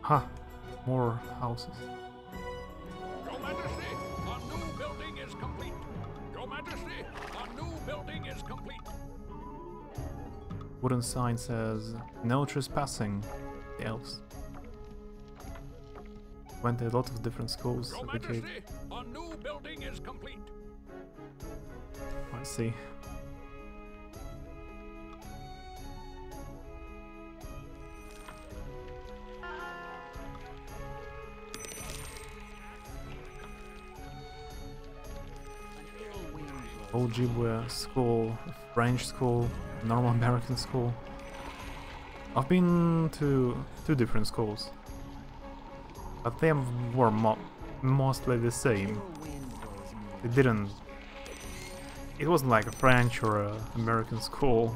[SPEAKER 1] Ha! More houses.
[SPEAKER 2] Your Majesty, our new building is complete. Your Majesty, our new building is complete.
[SPEAKER 1] Wooden sign says, no trespassing, the elves. Went to a lot of different schools.
[SPEAKER 2] Your
[SPEAKER 1] Okay.
[SPEAKER 2] Majesty, our new building is complete.
[SPEAKER 1] I see. Ojibwe school, French school, normal American school. I've been to two different schools, but they were mostly the same. It didn't. It wasn't like a French or a American school,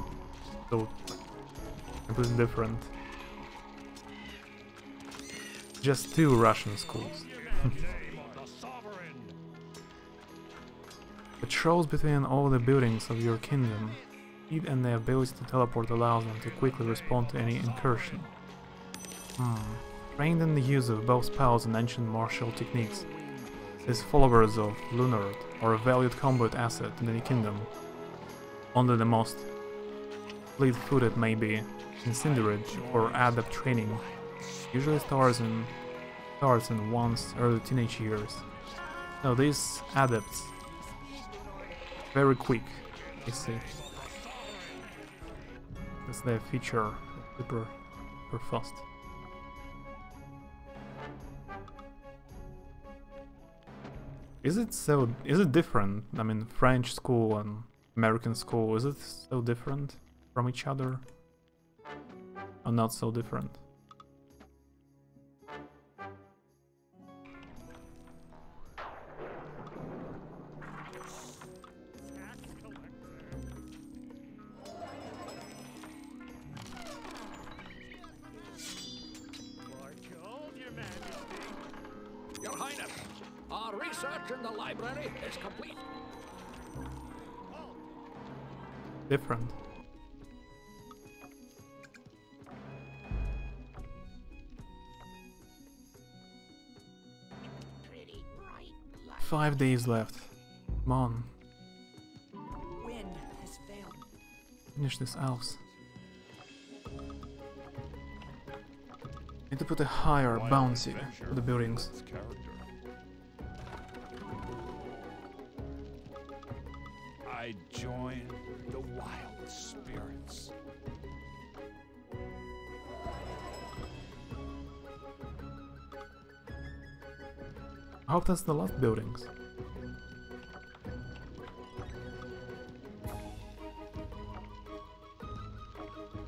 [SPEAKER 1] so completely different. Just two Russian schools. Patrols between all the buildings of your kingdom. Speed and the ability to teleport allows them to quickly respond to any incursion. Trained in the use of both spells and ancient martial techniques, these followers of Lunard are a valued combat asset in any kingdom. Only the most fleet-footed may be incinerate or adept training. Usually starts in one's early teenage years. So these adepts very quick, you see. That's their feature, super fast. Is it different? I mean, French school and American school, is it so different from each other? Or not so different?
[SPEAKER 2] Your Highness, our research in the library is complete.
[SPEAKER 1] Different.
[SPEAKER 8] Pretty bright light.
[SPEAKER 1] 5 days left. Come on,
[SPEAKER 7] Wind has failed.
[SPEAKER 1] finish this house. Need to put a higher
[SPEAKER 6] Wild
[SPEAKER 1] bouncy
[SPEAKER 6] adventure
[SPEAKER 1] to the buildings.
[SPEAKER 6] its character. I join the wild spirits.
[SPEAKER 1] I hope that's the last buildings.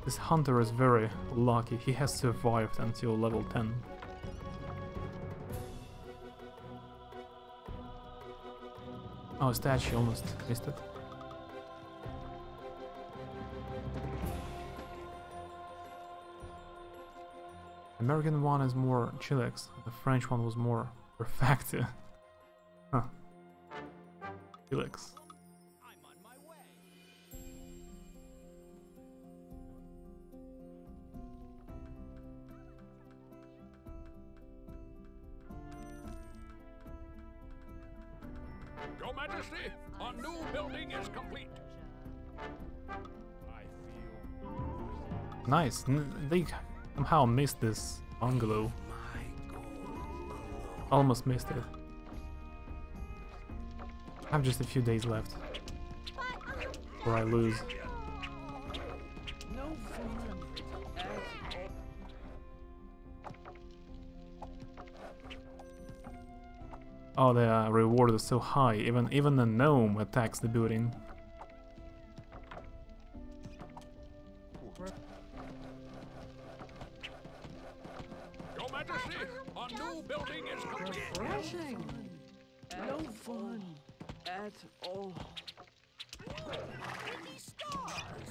[SPEAKER 1] This hunter is very lucky, he has survived until level 10. Oh, statue, almost missed it. The American one is more chillax, the French one was more perfected. Huh. Chillax.
[SPEAKER 4] I'm on my way.
[SPEAKER 2] Your Majesty, our new building is complete.
[SPEAKER 6] I feel
[SPEAKER 1] Nice, they somehow missed this bungalow. Almost missed it. I have just a few days left before I lose.
[SPEAKER 5] No fun at all.
[SPEAKER 1] Oh, the reward is so high, even the gnome attacks the building.
[SPEAKER 2] Your Majesty, our new building is complete.
[SPEAKER 5] Refreshing. No fun at all.
[SPEAKER 8] Pretty stars.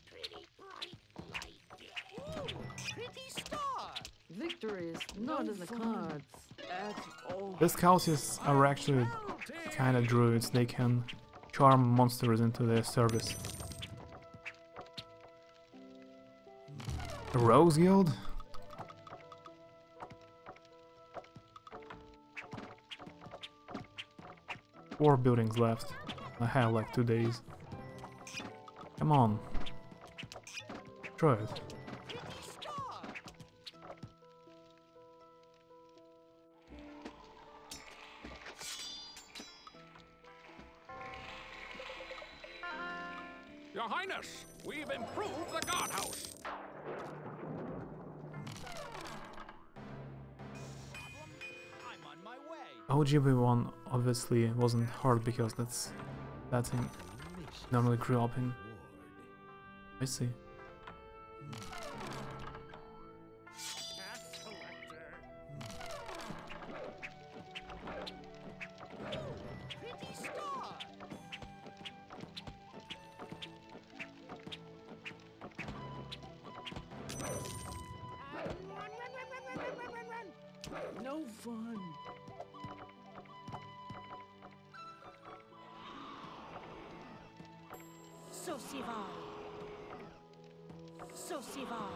[SPEAKER 8] Pretty bright light. Ooh, pretty star.
[SPEAKER 5] Victory is not in the cards at all.
[SPEAKER 1] These Calcius are actually kinda druids, they can charm monsters into their service. The Rose Guild? Four buildings left. I have like 2 days. Come on. Try it.
[SPEAKER 2] Your Highness, we've improved the guardhouse.
[SPEAKER 4] I'm on my way.
[SPEAKER 1] OGB one obviously wasn't hard because that thing normally grew up in. I see.
[SPEAKER 3] Tax collector.
[SPEAKER 8] Pretty star.
[SPEAKER 5] No fun.
[SPEAKER 7] Socival. Socival.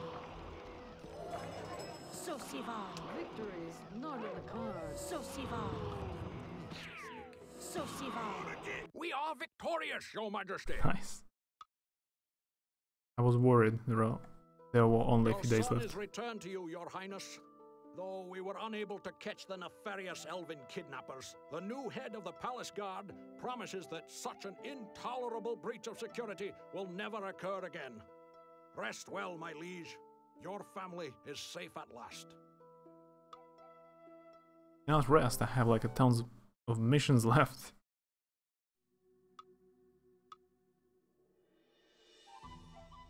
[SPEAKER 7] Socival.
[SPEAKER 5] Victory is not in the cards.
[SPEAKER 7] Socival. Socival.
[SPEAKER 2] We are victorious, Your Majesty.
[SPEAKER 1] Nice. I was worried there were only a
[SPEAKER 2] Your
[SPEAKER 1] few days
[SPEAKER 2] son
[SPEAKER 1] left.
[SPEAKER 2] is returned to you, Your Highness. Though we were unable to catch the nefarious elven kidnappers, the new head of the palace guard promises that such an intolerable breach of security will never occur again. Rest well, my liege. Your family is safe at last.
[SPEAKER 1] Not rest, I have like a tons of missions left.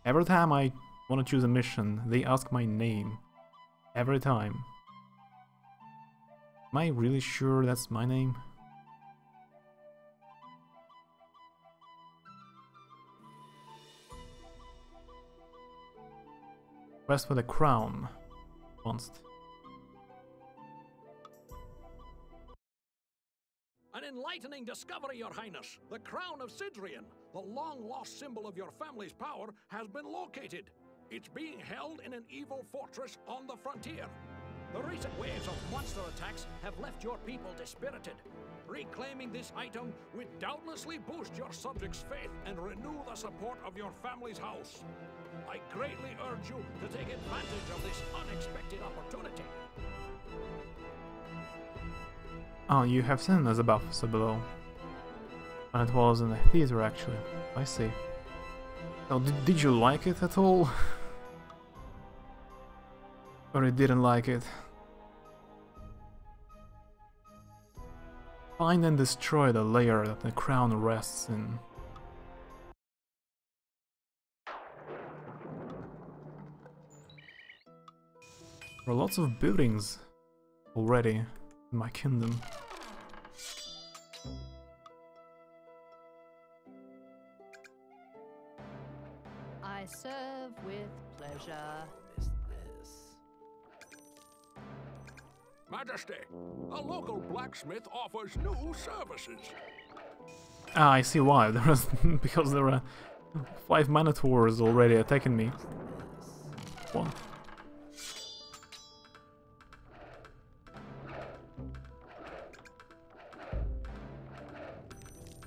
[SPEAKER 1] Every time I want to choose a mission, they ask my name. Every time. Am I really sure that's my name? Quest for the crown. Once.
[SPEAKER 2] An enlightening discovery, Your Highness. The crown of Sidrian, the long-lost symbol of your family's power, has been located. It's being held in an evil fortress on the frontier. The recent waves of monster attacks have left your people dispirited. Reclaiming this item would doubtlessly boost your subjects' faith and renew the support of your family's house. I greatly urge you to take advantage of this unexpected opportunity.
[SPEAKER 1] Oh, you have seen as above, so below. And it was in the theater, actually. I see. So, did you like it at all? Or you didn't like it? Find and destroy the layer that the crown rests in. There are lots of buildings already in my kingdom.
[SPEAKER 5] I serve with pleasure.
[SPEAKER 2] Majesty, a local blacksmith offers new services.
[SPEAKER 1] Ah, I see why. Because there are 5 Minotaurs already attacking me. One.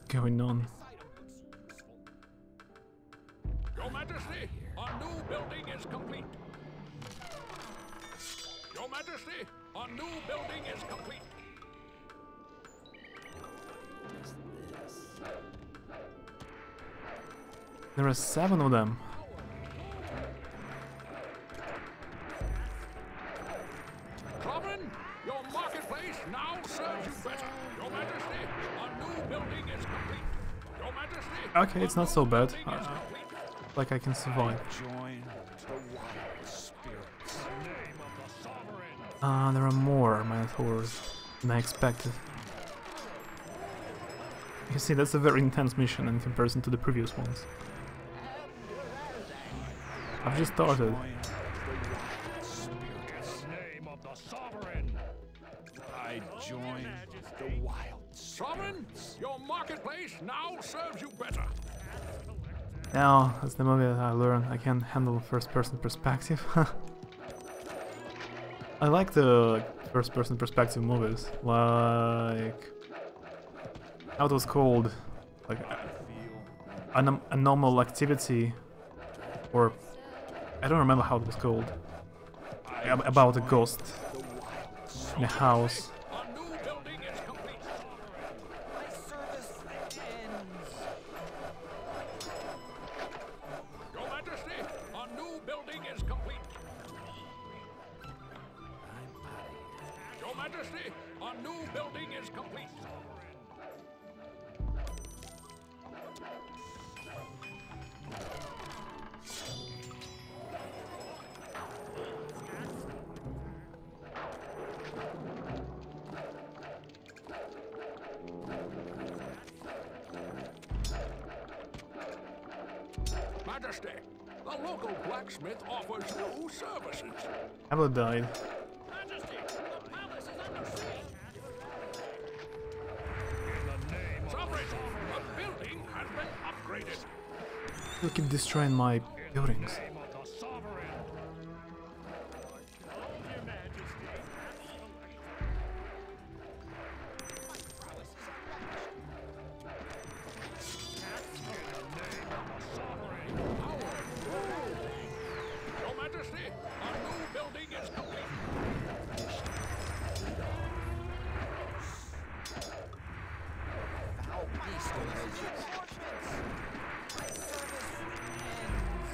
[SPEAKER 1] Going on.
[SPEAKER 2] Your Majesty, our new building is complete. Your Majesty, our new building is complete.
[SPEAKER 1] There are 7 of them.
[SPEAKER 2] Sovereign, your marketplace now serves you better. Your Majesty, our new building is complete. Your Majesty.
[SPEAKER 1] Okay, it's not so bad. Like I can survive.
[SPEAKER 6] Join the wild spirits.
[SPEAKER 3] Name of the sovereign.
[SPEAKER 1] Ah, there are more Minotaurs than I expected. You see, that's a very intense mission in comparison to the previous ones. I've just started.
[SPEAKER 3] Join the wild spirits. Name of the sovereign.
[SPEAKER 6] I join the wild
[SPEAKER 2] Sovereign, your marketplace now serves you better.
[SPEAKER 1] Now, that's the movie that I learned. I can handle first-person perspective. I like the first-person perspective movies. Like... how it was called? Like... Anomal Activity. Or... I don't remember how it was called. About a ghost in a house.
[SPEAKER 2] Our new building is complete.
[SPEAKER 4] My service ends.
[SPEAKER 2] Your Majesty, our new building is complete. Your Majesty, our new building is complete. Majesty, the local blacksmith offers new services.
[SPEAKER 1] Abel died.
[SPEAKER 2] Majesty, the palace is under siege.
[SPEAKER 3] In the name of
[SPEAKER 2] Sovereign, the building has been upgraded.
[SPEAKER 1] You keep destroying my buildings.
[SPEAKER 3] name of the sovereign. Your Majesty.
[SPEAKER 2] Your Majesty, our new building is complete.
[SPEAKER 4] Foul beast emerges. My service ends.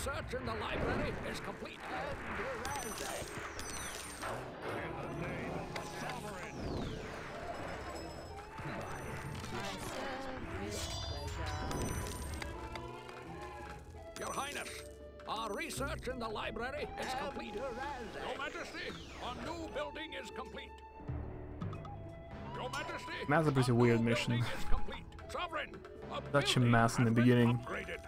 [SPEAKER 2] research in the library is complete. Your Highness, our research in the library is complete. Your Majesty, our new building is complete. Your Majesty,
[SPEAKER 1] That's a pretty weird mission.
[SPEAKER 2] Sovereign,
[SPEAKER 1] Such a mess in the beginning.
[SPEAKER 2] upgraded.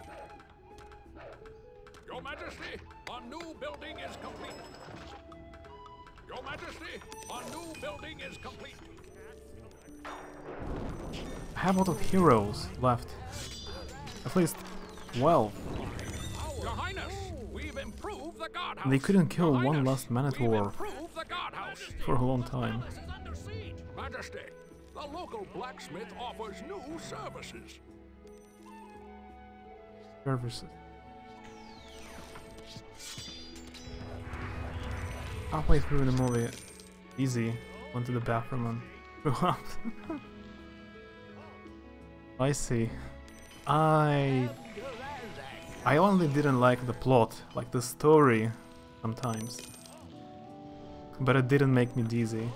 [SPEAKER 2] Your Majesty, our new building is complete. Your Majesty, our new building is complete.
[SPEAKER 1] I have a lot of heroes left. At least 12.
[SPEAKER 2] Your Highness, we've improved the guardhouse.
[SPEAKER 1] They couldn't kill
[SPEAKER 2] Your
[SPEAKER 1] one
[SPEAKER 2] Highness,
[SPEAKER 1] last
[SPEAKER 2] we've
[SPEAKER 1] Minotaur
[SPEAKER 2] improved the guardhouse.
[SPEAKER 1] for a long time.
[SPEAKER 2] Palace is under siege. Majesty, the local blacksmith offers new services.
[SPEAKER 1] Services. Halfway through the movie, easy, went to the bathroom and threw up. I see. I only didn't like the plot, like the story, sometimes. But it didn't make me dizzy.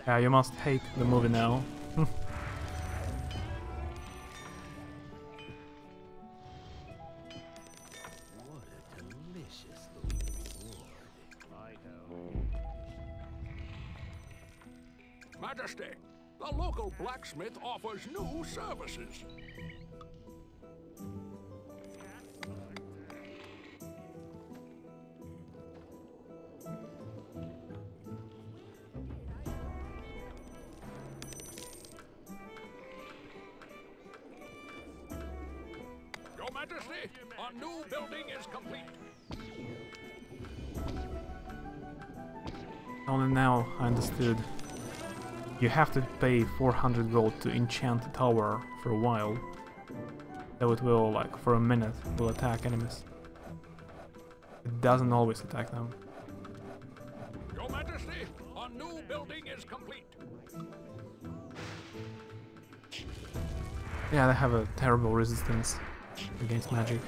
[SPEAKER 1] Yeah, you must hate the movie now.
[SPEAKER 2] Majesty, the local blacksmith offers new services. Your Majesty, our new building is complete.
[SPEAKER 1] Only now I understood. You have to pay 400 gold to enchant the tower for a while. So it will, like, for a minute, will attack enemies. It doesn't always attack them.
[SPEAKER 2] Your Majesty, our new building is complete.
[SPEAKER 1] Yeah, they have a terrible resistance against magic.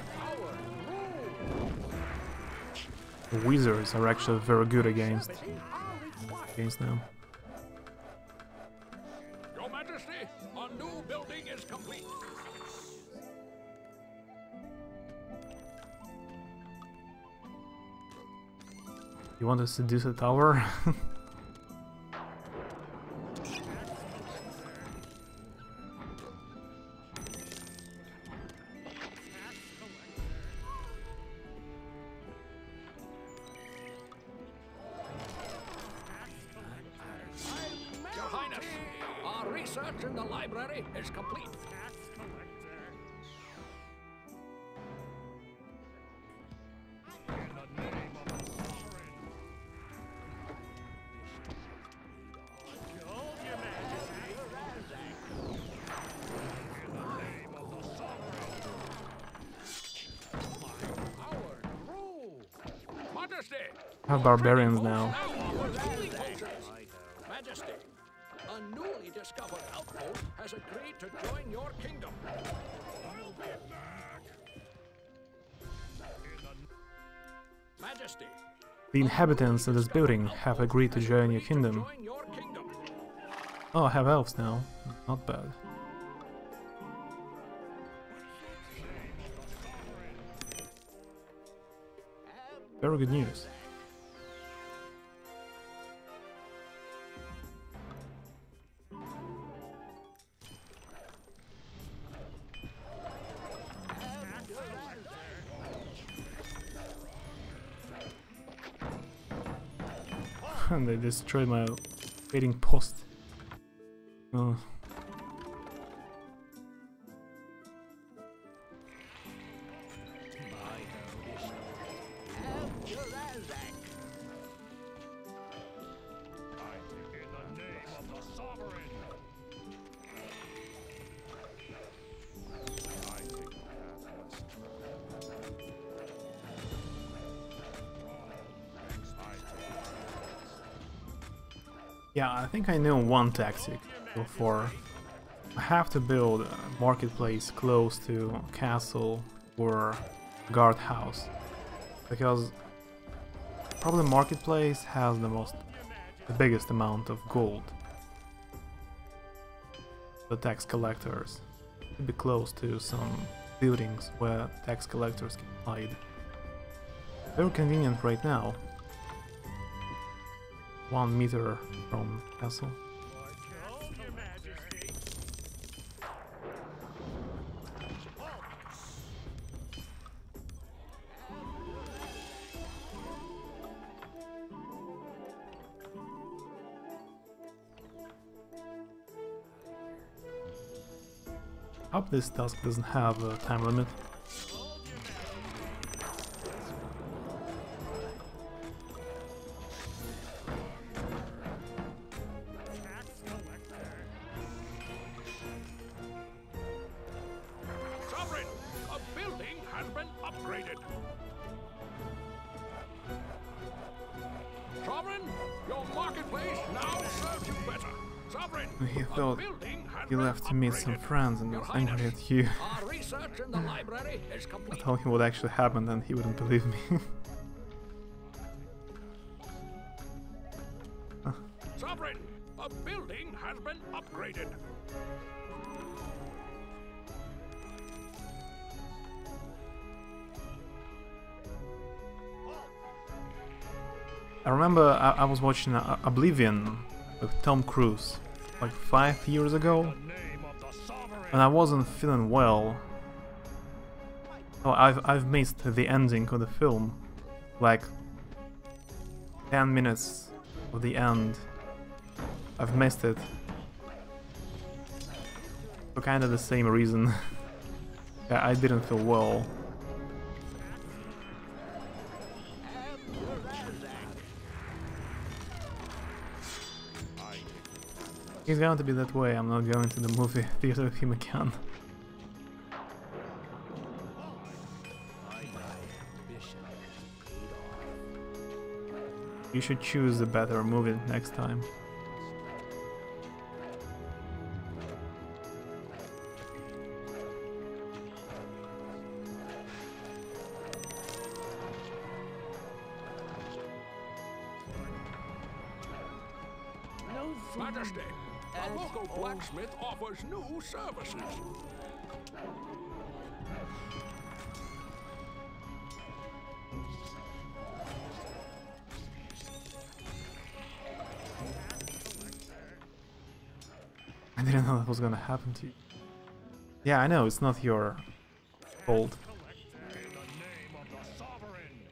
[SPEAKER 1] The wizards are actually very good against them.
[SPEAKER 2] Your Majesty, our new building is complete.
[SPEAKER 1] You want to seduce the tower?
[SPEAKER 2] Your Highness, our research in the library is complete. Majesty,
[SPEAKER 1] I have barbarians now.
[SPEAKER 2] Majesty, a newly discovered outpost has agreed to join your kingdom. Majesty,
[SPEAKER 1] The inhabitants of this building have agreed to join your kingdom.
[SPEAKER 2] join your kingdom.
[SPEAKER 1] Oh, I have elves now. Not bad. Very good news. And they destroyed my waiting post. Oh. Yeah, I think I know one tactic. go for. I have to build a marketplace close to castle or guardhouse, because probably marketplace has the biggest amount of gold. The tax collectors should be close to some buildings where tax collectors can hide. Very convenient right now. 1 meter from castle.
[SPEAKER 3] Your Majesty.
[SPEAKER 1] Hope this task doesn't have a time limit.
[SPEAKER 2] Sovereign, a building has been upgraded. Sovereign, your marketplace now serves you better. Sovereign,
[SPEAKER 1] He
[SPEAKER 2] a
[SPEAKER 1] thought
[SPEAKER 2] building has
[SPEAKER 1] he
[SPEAKER 2] been
[SPEAKER 1] left to meet some
[SPEAKER 2] upgraded.
[SPEAKER 1] friends and
[SPEAKER 2] Your
[SPEAKER 1] was angry
[SPEAKER 2] Highness,
[SPEAKER 1] at you.
[SPEAKER 2] our research in the library is
[SPEAKER 1] I
[SPEAKER 2] complete.
[SPEAKER 1] told him what actually happened and he wouldn't believe me.
[SPEAKER 2] Sovereign, a building has been upgraded.
[SPEAKER 1] I remember I was watching Oblivion with Tom Cruise like 5 years ago,
[SPEAKER 3] Name of the sovereign.
[SPEAKER 1] and I wasn't feeling well. So I've missed the ending of the film, like 10 minutes of the end. I've missed it. For kind of the same reason. Yeah, I didn't feel well. He's going to be that way. I'm not going to the movie theater with him again. You should choose a better movie next time.
[SPEAKER 5] No food.
[SPEAKER 2] Majesty, a local blacksmith offers new services.
[SPEAKER 1] I didn't know that was gonna happen to you. Yeah, I know, it's not your fault.
[SPEAKER 3] In the name of the sovereign.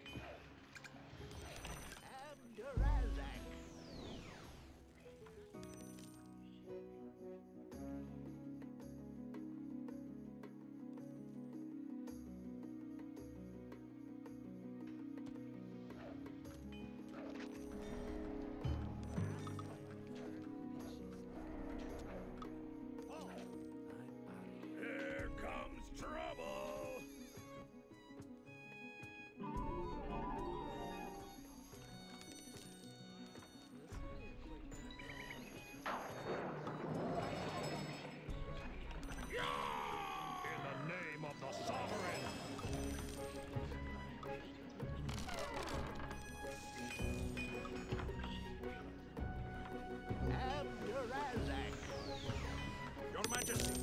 [SPEAKER 3] Here comes trouble. In the name of the sovereign.
[SPEAKER 2] Your Majesty,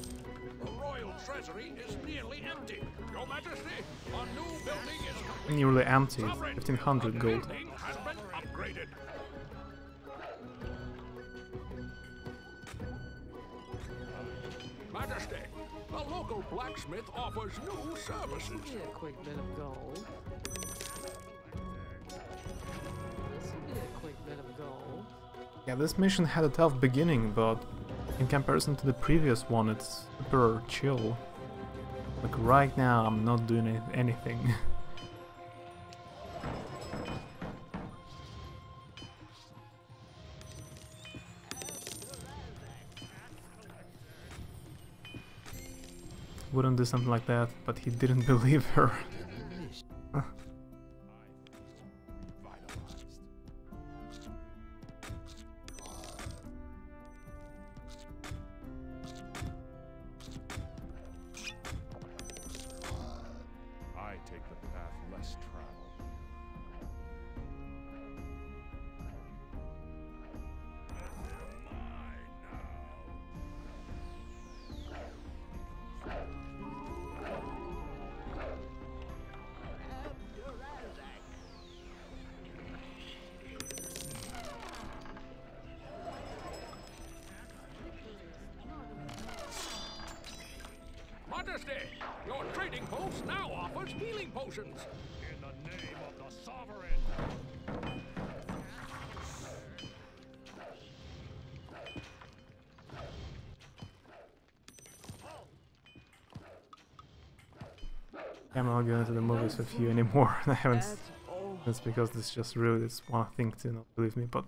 [SPEAKER 2] the royal treasury is nearly empty. Your Majesty, a new building is complete.
[SPEAKER 1] Nearly empty,
[SPEAKER 2] Sovereign,
[SPEAKER 1] 1500
[SPEAKER 2] a
[SPEAKER 1] gold.
[SPEAKER 2] building has been upgraded. Majesty, a local blacksmith offers new services.
[SPEAKER 5] This will be a quick bit of gold. This will be a quick bit of gold.
[SPEAKER 1] Yeah, this mission had a tough beginning, but in comparison to the previous one, it's super chill. Like right now, I'm not doing anything. Wouldn't do something like that, but he didn't believe her.
[SPEAKER 2] Majesty, your trading post now offers healing potions.
[SPEAKER 3] In the name of the Sovereign.
[SPEAKER 1] I'm not going to the movies with you anymore. I haven't. That's because it's just really it's one thing to not believe me, but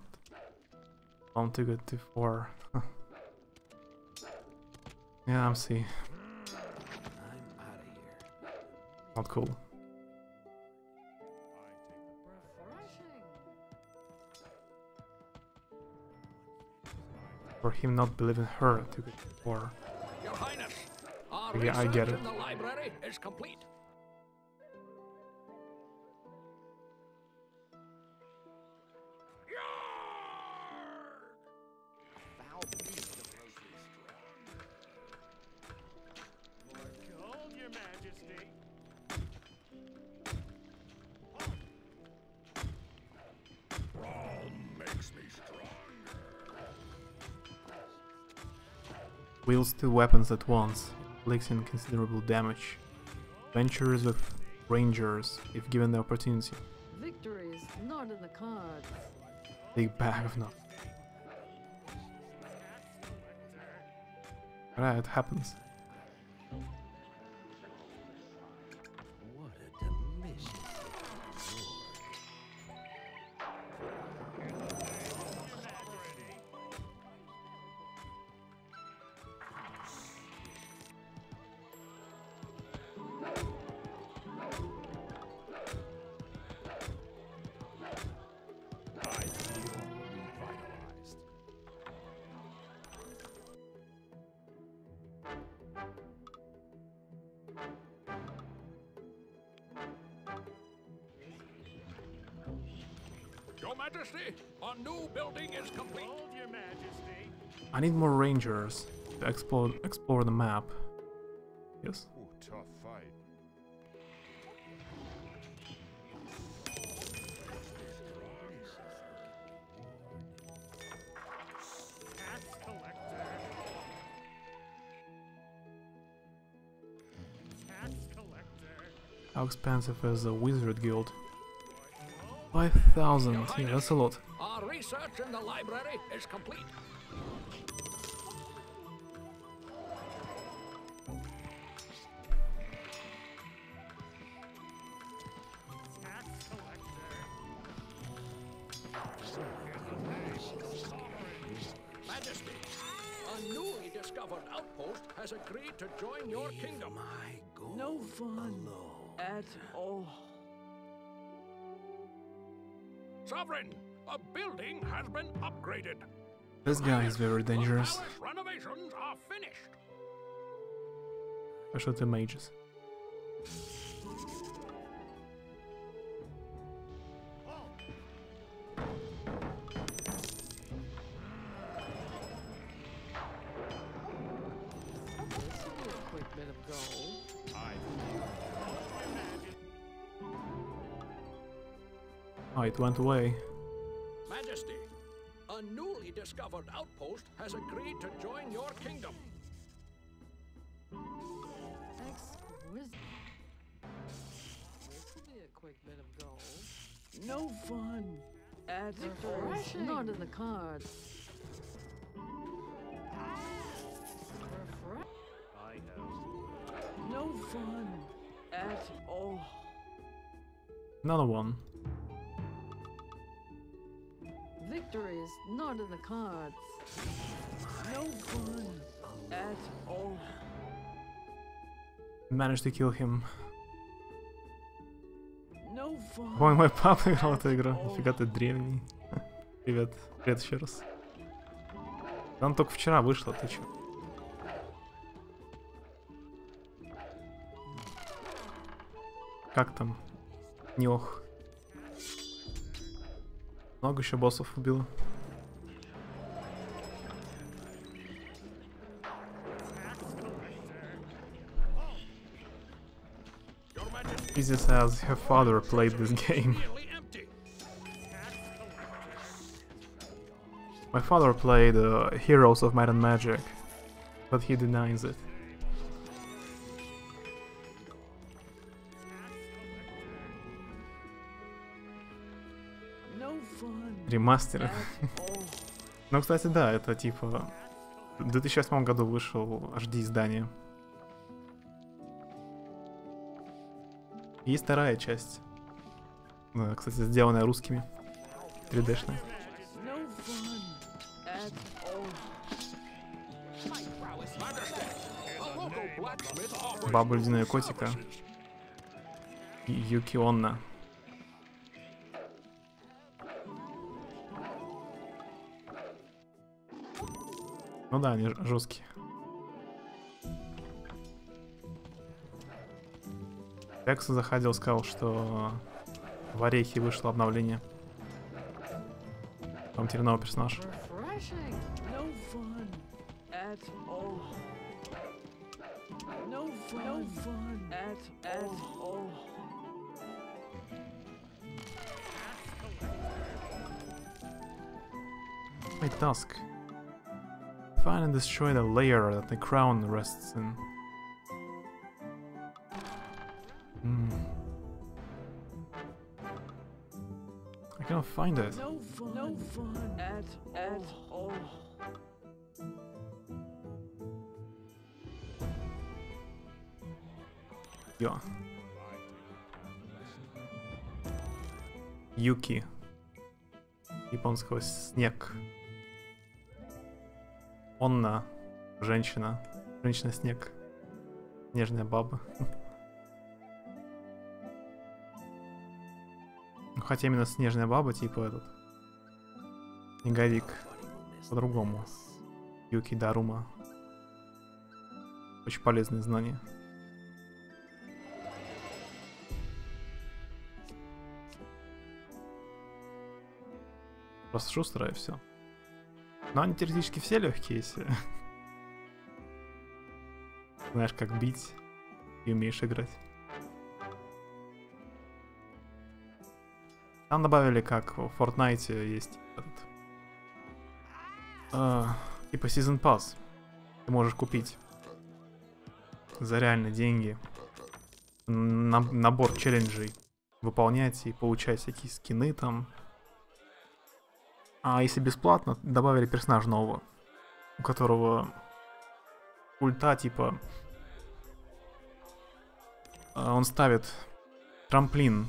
[SPEAKER 1] I'm too good to for. Yeah, I'm see.
[SPEAKER 6] I'm out of here.
[SPEAKER 1] Not cool. For him not believing her too good for.
[SPEAKER 2] Your Highness, our
[SPEAKER 1] Yeah, I get
[SPEAKER 2] research
[SPEAKER 1] it.
[SPEAKER 2] in the library is complete.
[SPEAKER 6] Foul beast of grocery store.
[SPEAKER 3] More gold, Your Majesty.
[SPEAKER 2] Brawl makes me stronger.
[SPEAKER 1] Wields two weapons at once, inflicting considerable damage. Ventures with rangers, if given the opportunity.
[SPEAKER 5] Victory is not in the cards.
[SPEAKER 1] Big bag of nuts. Yeah, it happens.
[SPEAKER 6] What a delicious
[SPEAKER 3] I feel revitalized.
[SPEAKER 2] Your Majesty, a new building is complete.
[SPEAKER 3] Gold, Your Majesty.
[SPEAKER 1] I need more rangers to explore the map. Yes.
[SPEAKER 3] Ooh, tough fight. Tax collector. Tax collector.
[SPEAKER 1] How expensive is a wizard guild? 5,000. Yeah, that's a lot.
[SPEAKER 2] Our research in the library is complete.
[SPEAKER 3] Tax collector.
[SPEAKER 2] Majesty, a newly discovered outpost has agreed to join your kingdom.
[SPEAKER 6] my gold.
[SPEAKER 5] No fun at all.
[SPEAKER 2] Sovereign, a building has been upgraded.
[SPEAKER 1] This guy is very
[SPEAKER 2] The
[SPEAKER 1] dangerous,
[SPEAKER 2] palace renovations are finished.
[SPEAKER 1] especially the mages.
[SPEAKER 5] This will be a quick bit of gold.
[SPEAKER 1] Oh, it went away.
[SPEAKER 2] Majesty, a newly discovered outpost has agreed to join your kingdom.
[SPEAKER 5] Exquisite. This will be a quick bit of gold. No fun at all. Not in the cards.
[SPEAKER 3] I know.
[SPEAKER 5] No fun at all.
[SPEAKER 1] Another one.
[SPEAKER 5] Victory is not in the cards. No fun at all.
[SPEAKER 1] Managed to kill him.
[SPEAKER 5] No fun.
[SPEAKER 1] Ой, мой папа играл эту игру. Нифига ты древний. Привет. Привет еще раз. Она только вчера вышла, ты чё? Как там? Нёх. Много еще боссов убило.
[SPEAKER 2] Your Majesty,
[SPEAKER 1] Easy says her father played this game.
[SPEAKER 2] nearly empty.
[SPEAKER 1] My father played Heroes of Might and Magic, but he denies it.
[SPEAKER 5] No fun
[SPEAKER 1] Ремастер.
[SPEAKER 5] at all.
[SPEAKER 1] Ну, кстати, да, это типа... В 2008 году вышел HD издание. И вторая часть. Кстати, сделанная русскими. 3D-шная.
[SPEAKER 5] No fun at all.
[SPEAKER 2] A local blacksmith offers
[SPEAKER 1] Баба ледяная котика. И Юки Онна. Ну да, они жесткие. Экс заходил, сказал, что в Орехе вышло обновление. Там теперь новый персонаж.
[SPEAKER 5] Refreshing. No fun at all. No fun at all.
[SPEAKER 1] My task. Find and destroy the layer that the crown rests in. I cannot find it.
[SPEAKER 5] No fun at all.
[SPEAKER 1] Йо. Юки. Японского снег. Онна. Женщина. Женщина-снег. Нежная баба. Ну, хотя именно снежная баба, типа этот. Снеговик. По-другому. Юки Дарума. Очень полезные знания. Просто шустрая и все. Но они теоретически все легкие, если знаешь, как бить и умеешь играть. Там добавили, как в Fortnite есть этот, типа Season Pass. Ты можешь купить за реальные деньги набор челленджей, выполнять и получать всякие скины там. А если бесплатно, добавили персонажа нового, у которого ульта типа... Он ставит трамплин,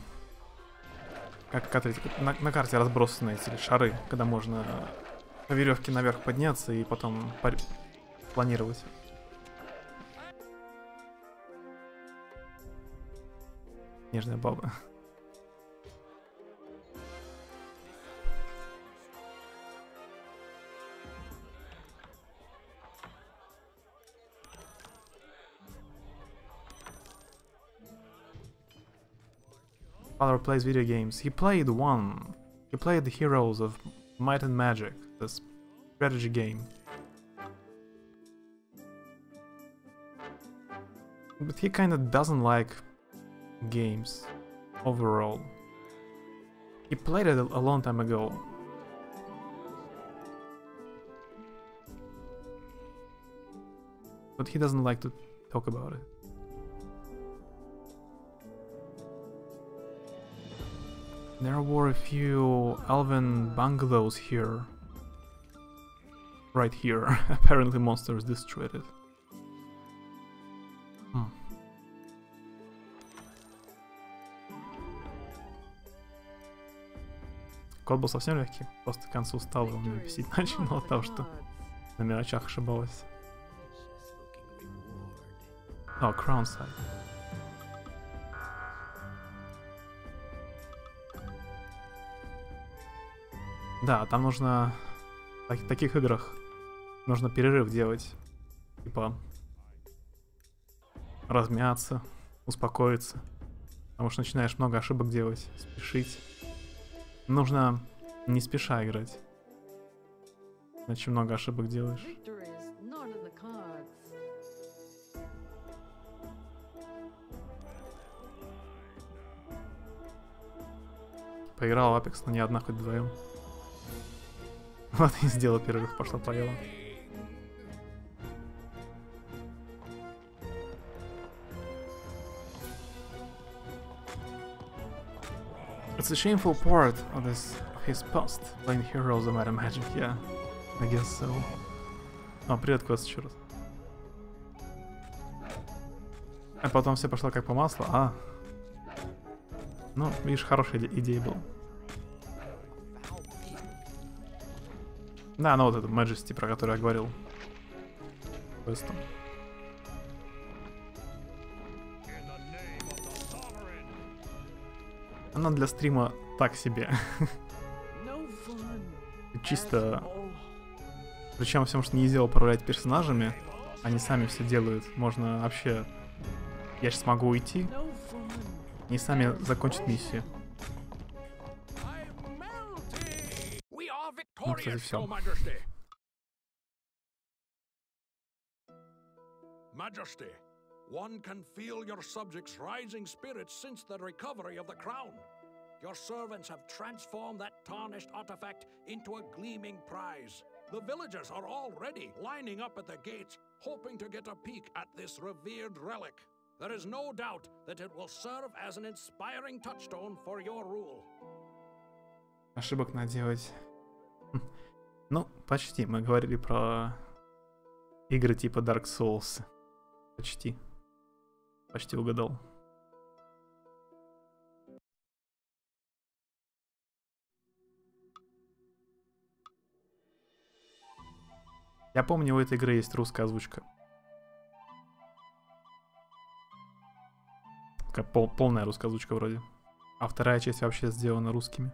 [SPEAKER 1] как на карте разбросаны эти шары, когда можно по веревке наверх подняться и потом планировать. Нежная баба. Father plays video games. He played one. He played the Heroes of Might and Magic, the strategy game. But he kinda doesn't like games overall. He played it a long time ago. But he doesn't like to talk about it. There were a few elven bungalows here. Right here. Apparently monsters destroyed it. Код был совсем легкий. Просто к концу стал он меня бесить начал от того, что на мелочах ошибалась. О, Crown Side. Да, там нужно... В таких играх нужно перерыв делать. Типа... Размяться, успокоиться. Потому что начинаешь много ошибок делать, спешить. Нужно не спеша играть. Иначе много ошибок делаешь.
[SPEAKER 5] Victory is not in the cards.
[SPEAKER 1] Поиграл в Apex, но не одна, хоть вдвоем. Вот и сделал перерыв, пошла поела. It's a shameful part of his past, playing heroes of magic, yeah. I guess so. О, привет, Кост, еще раз. А потом все пошло как по маслу, Ну, видишь, хорошая идея была. Да, ну вот это Majesty, про который я говорил. Квестом. Она для стрима так себе. Чисто... Причем все, что нельзя управлять персонажами, они сами все делают. Можно вообще... Я сейчас могу уйти, и сами закончат миссию. Ну, кстати, все.
[SPEAKER 2] Majesty, one can feel your subjects' rising spirits since the recovery of the crown. Your servants have transformed that tarnished artifact into a gleaming prize. The villagers are already lining up at the gates, hoping to get a peek at this revered relic. There is no doubt that it will serve as an inspiring touchstone for your rule.
[SPEAKER 1] Ошибок наделать. Ну, почти. Мы говорили про игры типа Dark Souls. Почти. Почти угадал. Я помню, у этой игры есть русская озвучка. Такая полная русская озвучка вроде. А вторая часть вообще сделана русскими.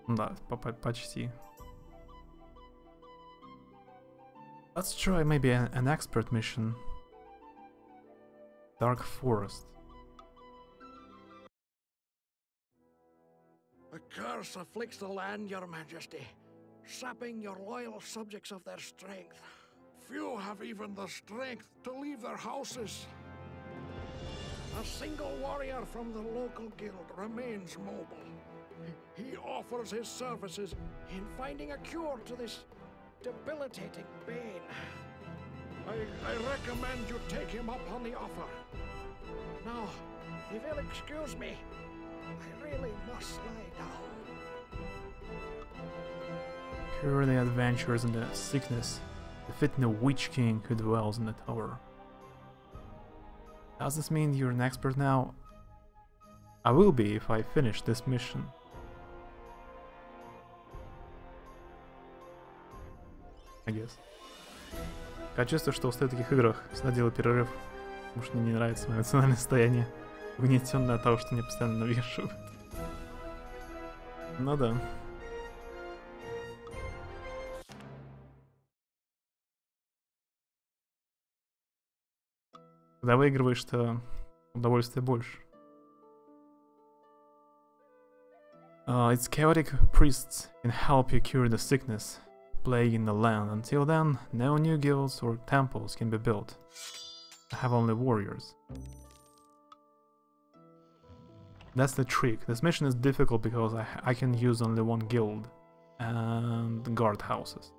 [SPEAKER 1] Да, почти. Let's try maybe an expert mission. Dark Forest.
[SPEAKER 2] A curse afflicts the land, Your Majesty, sapping your loyal subjects of their strength. Few have even the strength to leave their houses. A single warrior from the local guild remains mobile. He offers his services in finding a cure to this debilitating pain. I recommend you take him up on the offer. Now, if you'll excuse me, I really must lie down.
[SPEAKER 1] Cure the adventures and the sickness, defeating the Witch King who dwells in the tower. Does this mean you're an expert now? I will be if I finish this mission. I guess. Я чувствую, что в таких играх всегда делаю перерыв, потому что мне не нравится мое эмоциональное состояние, угнетенное от того, что мне постоянно навешивают. Ну да. Когда выигрываешь, то удовольствия больше. Its chaotic priests can help you cure the sickness plaguing the land. Until then, no new guilds or temples can be built. I have only warriors. That's the trick. This mission is difficult because I can use only one guild and guard houses.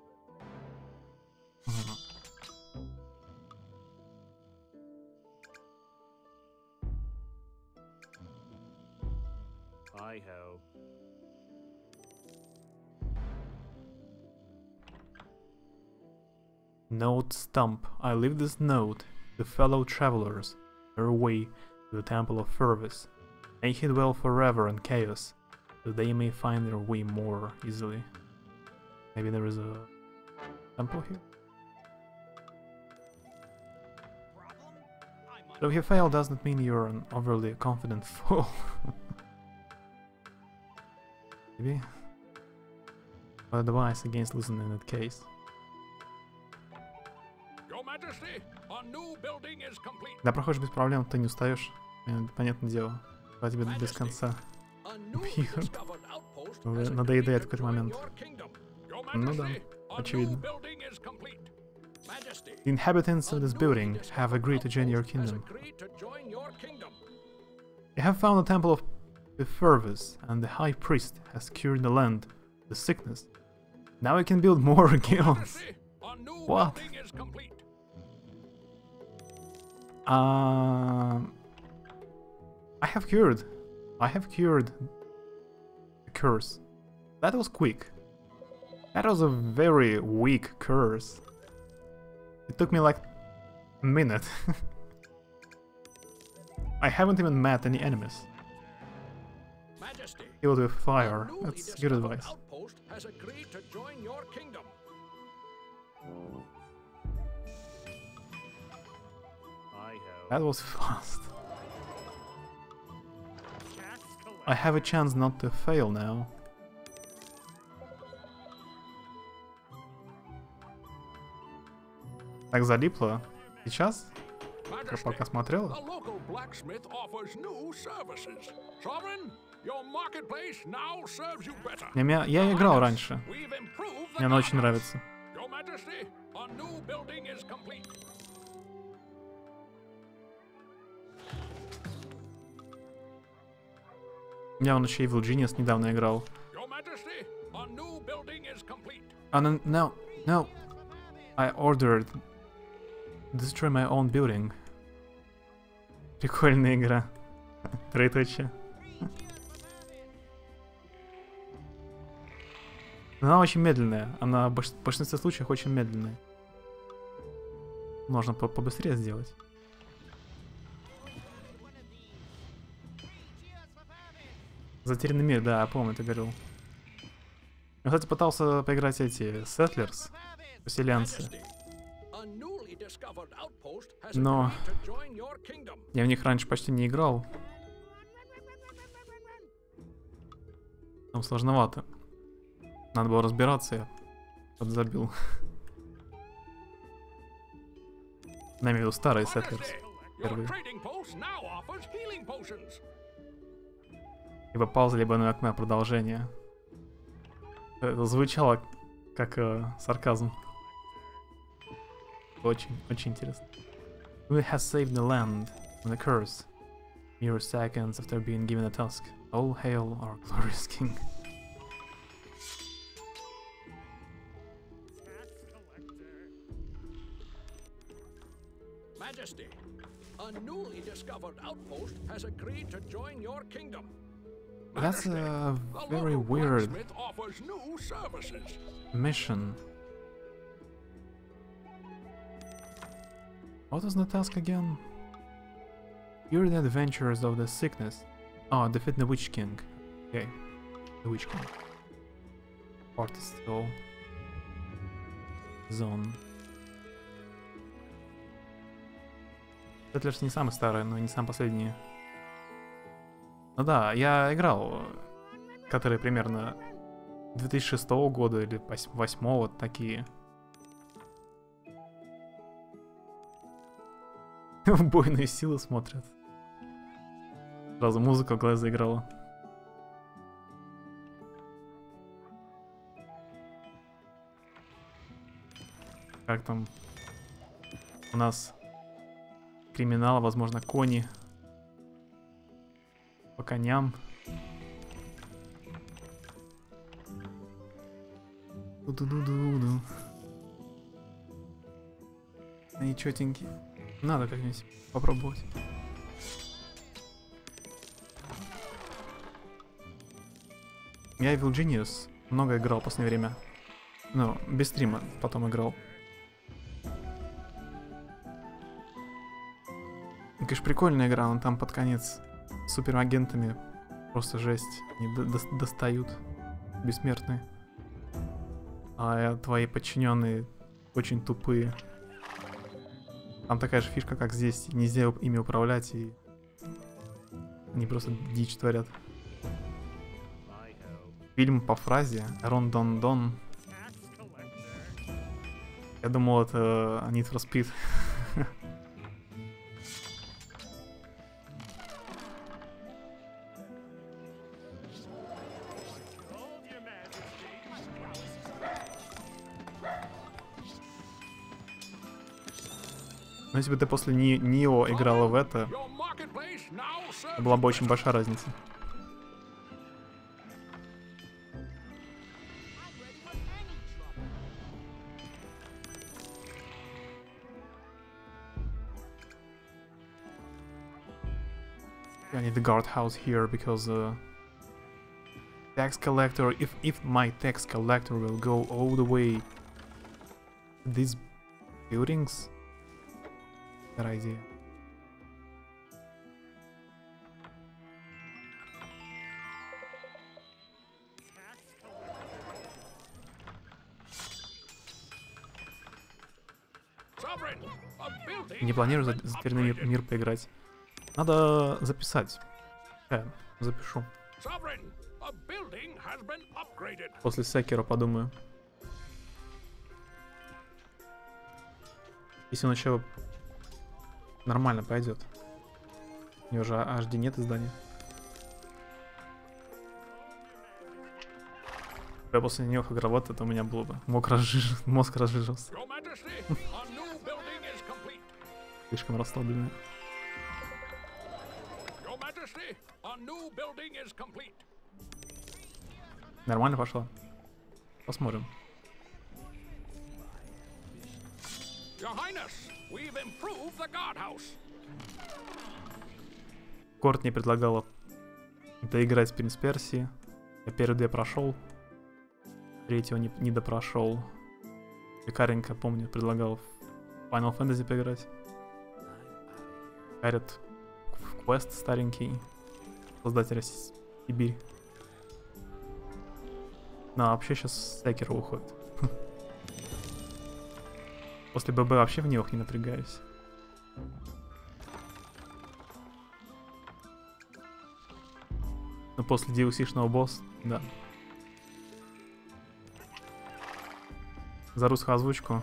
[SPEAKER 3] Hi-ho.
[SPEAKER 1] Note stump. I leave this note to fellow travelers their way to the Temple of Fervis. May he dwell forever in chaos, so they may find their way more easily. Maybe there is a temple here? So if you fail doesn't mean you're an overly confident fool. Maybe? But advice against losing in that case. Да, проходишь без проблем, ты не устаешь. Понятное дело. По тебе без конца бьют. Надоедает в какой-то момент. Ну да, очевидно. The inhabitants of this building have agreed to join your kingdom. You have found the temple of Fervis, and the high priest has cured the land, the sickness. Now we can build more guilds. What? I have cured. I have cured the curse. That was quick. That was a very weak curse. It took me like a minute. I haven't even met any enemies.
[SPEAKER 2] Majesty,
[SPEAKER 1] Killed with fire.
[SPEAKER 2] a newly
[SPEAKER 1] That's good
[SPEAKER 2] discovered
[SPEAKER 1] advice.
[SPEAKER 2] outpost has agreed to join your kingdom.
[SPEAKER 3] I have
[SPEAKER 1] That was fast.
[SPEAKER 3] tax
[SPEAKER 1] I have a chance not to fail now. Так залипло. Сейчас? Пока
[SPEAKER 2] The
[SPEAKER 1] смотрела?
[SPEAKER 2] local blacksmith offers new services. Sovereign, your marketplace now serves you better.
[SPEAKER 1] Я играл раньше.
[SPEAKER 2] We've improved the
[SPEAKER 1] Мне она очень
[SPEAKER 2] guardhouse.
[SPEAKER 1] нравится.
[SPEAKER 2] Your Majesty, a new building is complete.
[SPEAKER 1] Я он еще Evil Genius недавно играл.
[SPEAKER 2] Your Majesty, a new building is complete.
[SPEAKER 1] No. I ordered destroy my own building. Прикольная игра. Троеточие. Но она очень медленная. Она в большинстве случаев очень медленная. Можно побыстрее сделать. Затерянный мир, да, я помню, ты говорил. Я, кстати, пытался поиграть эти Settlers, поселенцы.
[SPEAKER 2] Majesty, a newly discovered outpost has
[SPEAKER 1] Но
[SPEAKER 2] agreed to join your kingdom.
[SPEAKER 1] я в них раньше почти не играл. Там сложновато. Надо было разбираться, я подзабил. Я имею в виду старые Settlers.
[SPEAKER 2] Majesty, your
[SPEAKER 1] Первые.
[SPEAKER 2] trading post now offers healing potions.
[SPEAKER 1] Либо пауза, либо на продолжение. Это звучало как сарказм. Очень интересно. We have saved the land from the curse. Mere seconds after being given a task. All hail our glorious king.
[SPEAKER 2] Majesty, a newly discovered outpost has agreed to join your kingdom.
[SPEAKER 1] That's
[SPEAKER 2] Majesty,
[SPEAKER 1] a
[SPEAKER 2] the
[SPEAKER 1] very
[SPEAKER 2] local
[SPEAKER 1] weird
[SPEAKER 2] blacksmith offers new services.
[SPEAKER 1] mission. What was the task again? You're the adventures of the sickness. Oh, defeat the Witch King. Okay, the Witch King. Artist Soul. Zone. Settlers не самый старый, но и не самый последний. Ну да, я играл, которые примерно 2006 года или 2008, вот такие. Убойные силы смотрят. Сразу музыка в глаз заиграла. Как там у нас криминал, возможно, кони. По коням. Ду-ду-ду-ду-ду. Они чётенькие. Надо как-нибудь попробовать. Я Evil Genius много играл в последнее время. Ну, без стрима потом играл. Конечно, прикольная игра, но там под конец с суперагентами просто жесть. Они достают бессмертные. А твои подчиненные очень тупые. Там такая же фишка, как здесь. Нельзя ими управлять, и они просто дичь творят. Фильм по фразе «Рон-дон-дон». Я думал, это Need for Speed. Но если бы ты после Нио играла в это,
[SPEAKER 2] Your marketplace now serves
[SPEAKER 1] была
[SPEAKER 2] you
[SPEAKER 1] бы очень
[SPEAKER 2] better.
[SPEAKER 1] большая разница. I need the guardhouse here because tax collector. If my tax collector will go all the way to these buildings, bad idea. Не планирую за затерянный мир поиграть. Надо записать. Запишу. После Секиро подумаю. Если он еще нормально пойдет. У него же HD нет издания. Я после него играл, вот это у меня было бы. Мозг разжижился. Слишком расслабленный. Нормально пошло. Посмотрим. Кортни предлагала доиграть «Принц Персии». Я первый две прошел. Третьего не допрошел. И Каренька, помню, предлагал в Final Fantasy поиграть. Карит в квест старенький. Создателя Сибирь. Ну, а вообще сейчас Секиро уходит. После ББ вообще в него не напрягаюсь. Но после DLC-шного босса, да. За русскую озвучку.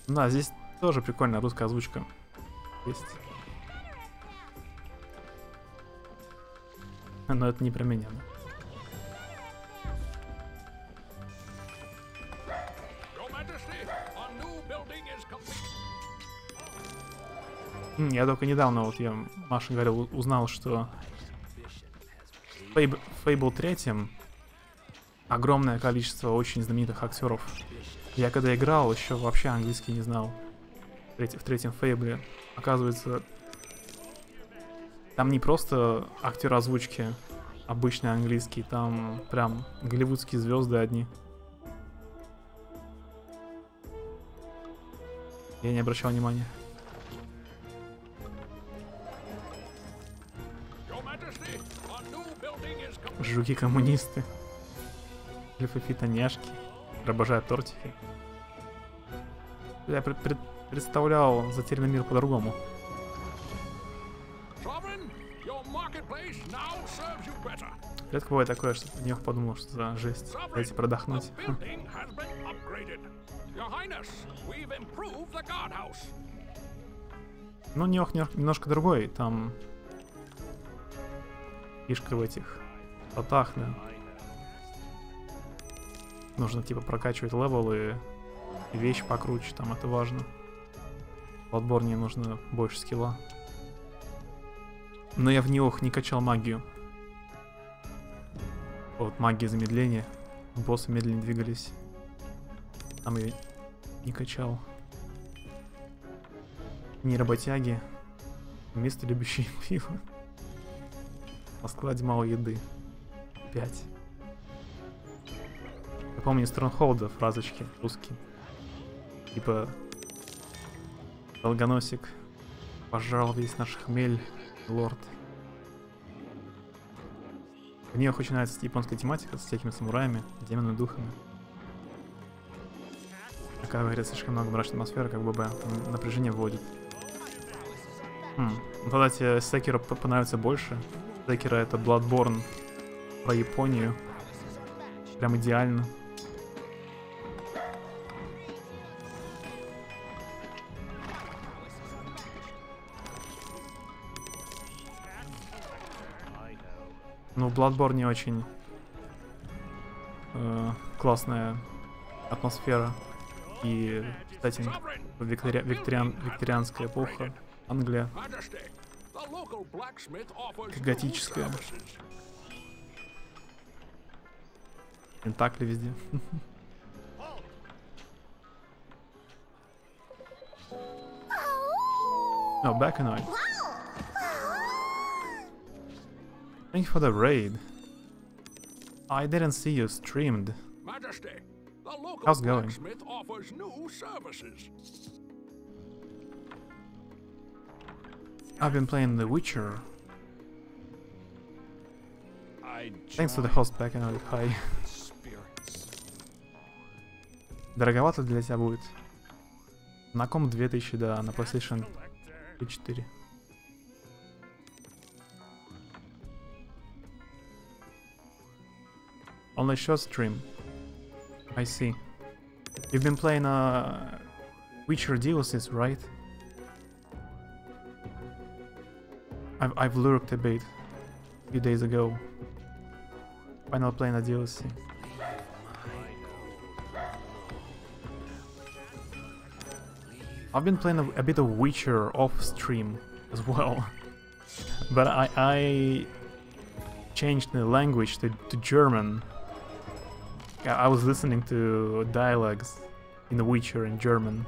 [SPEAKER 1] Да, здесь тоже прикольная русская озвучка есть. Но это не про меня, да. Я только недавно, вот я Маша говорил, узнал, что в Fable 3 огромное количество очень знаменитых актеров. Я когда играл, еще вообще английский не знал. В третьем Фейбле. Оказывается, там не просто актер озвучки обычный английский, там прям голливудские звезды одни. Я не обращал внимания. Жуки-коммунисты. Лифофитоняшки. Обожают тортики. Я представлял затерянный мир по-другому. Редко бывает такое, что в них подумал, что за жесть. Дайте продохнуть. Ну, немножко другой. Там фишка в этих статах, да. Нужно типа прокачивать левелы и вещи покруче, там это важно. В Bloodborne нужно больше скилла. Но я в них не качал магию. Вот магия замедления. Боссы медленнее двигались. Там я не качал. Не работяги. Место любящие пиво. На складе мало еды. 5. Я помню из Стронгхолда фразочки русские. Типа долгоносик пожрал весь наш хмель, лорд. Мне очень нравится японская тематика с всякими самураями, демонами, духами. Такая, говорят, слишком много мрачной атмосферы, как ББ. Напряжение вводит. Тогда тебе Секиро понравится больше. Секиро — это Bloodborne про Японию. Прям идеально. Ну, в Bloodborne очень классная атмосфера. И, кстати, викторианская эпоха, Англия. Готическая. Тентакли везде. О, Бэконой. Thank you for the raid. I didn't see you streamed.
[SPEAKER 2] Majesty, the local
[SPEAKER 1] How's it going?
[SPEAKER 2] blacksmith offers new services.
[SPEAKER 1] I've been playing The Witcher.
[SPEAKER 3] I
[SPEAKER 1] Thanks to the host back and hi.
[SPEAKER 3] spirits.
[SPEAKER 1] Дороговато для тебя будет. На ком 2000, да, на PlayStation 4. Only short stream. I see. You've been playing Witcher DLCs, right? I've lurked a bit a few days ago. Finally playing a DLC. I've been playing a bit of Witcher off stream as well. But I changed the language to German. Yeah, I was listening to dialogues in The Witcher in German.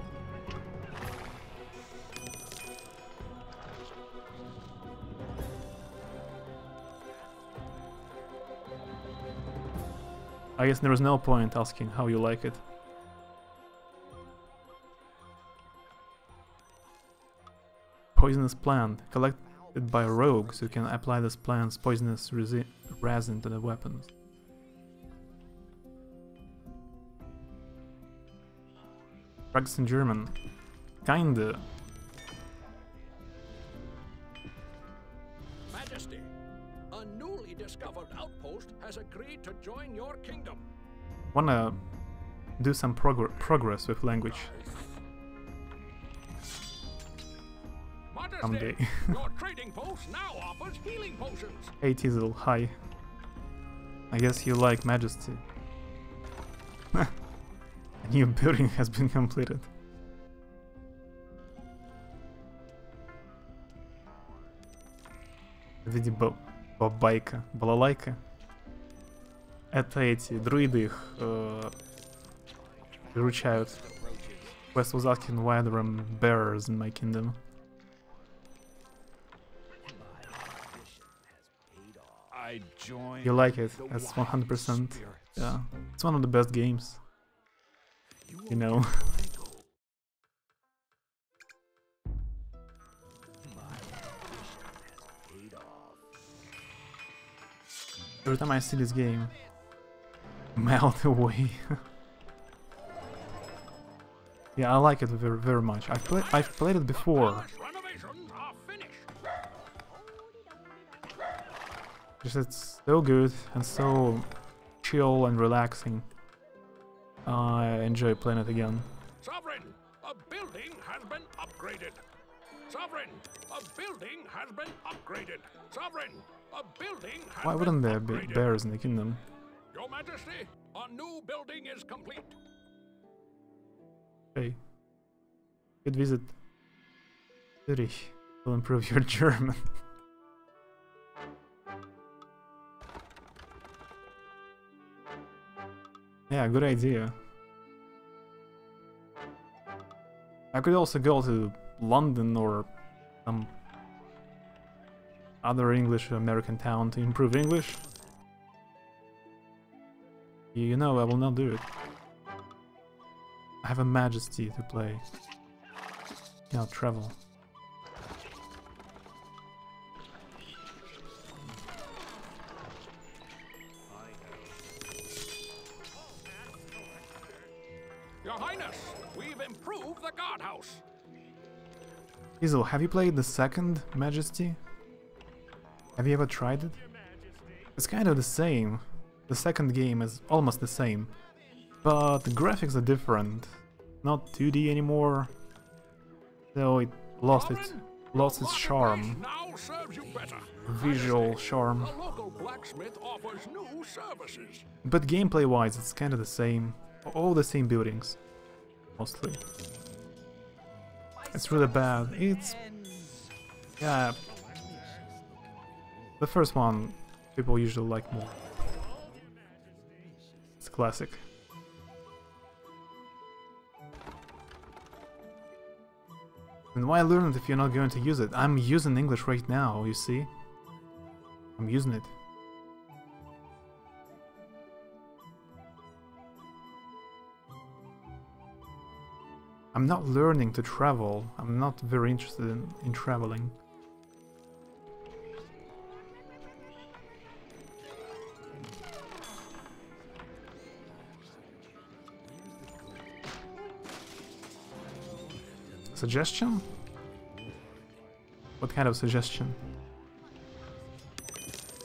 [SPEAKER 1] I guess there is no point asking how you like it. Poisonous plant. Collected by rogues who can apply this plant's poisonous resin to the weapons. Practice in German. Kinda.
[SPEAKER 2] Majesty, a newly discovered outpost has agreed to join your kingdom.
[SPEAKER 1] Wanna do some progress with language. Someday.
[SPEAKER 2] Majesty, your trading post now offers healing potions.
[SPEAKER 1] Hey Teasel, hi. I guess you like Majesty. A new building has been completed. Види бабайка, балалайка. Это эти друиды их приручают. Quest was asking why there are bears in my kingdom. You like it? That's 100%. Yeah, it's one of the best games. You know. Every time I see this game, melt away. Yeah, I like it very, very much. I've played it before.
[SPEAKER 2] Renovations are finished.
[SPEAKER 1] Just it's so good and so chill and relaxing. I enjoy playing it again.
[SPEAKER 2] Sovereign, a building has been upgraded. Sovereign, a building has been upgraded. Sovereign, a building has
[SPEAKER 1] Why
[SPEAKER 2] been
[SPEAKER 1] wouldn't there be
[SPEAKER 2] upgraded.
[SPEAKER 1] bears in the kingdom?
[SPEAKER 2] Your Majesty, a new building is complete.
[SPEAKER 1] Hey, good visit. Zurich will improve your German. Yeah, good idea. I could also go to London or some other English American town to improve English. You know, I will not do it. I have a Majesty to play. Cannot travel.
[SPEAKER 2] Your Highness, we've improved the guardhouse.
[SPEAKER 1] Hazel, have you played the second Majesty? Have you ever tried it? It's kind of the same. The second game is almost the same. But the graphics are different. Not 2D anymore. So it lost its charm.
[SPEAKER 2] Now serves you better.
[SPEAKER 1] Visual charm.
[SPEAKER 2] The local blacksmith offers new services.
[SPEAKER 1] But gameplay wise it's kind of the same. All the same buildings. Mostly. It's really bad. It's... yeah. The first one people usually like more. It's classic. And why learn it if you're not going to use it? I'm using English right now, you see? I'm using it. I'm not learning to travel. I'm not very interested in traveling. Suggestion? What kind of suggestion?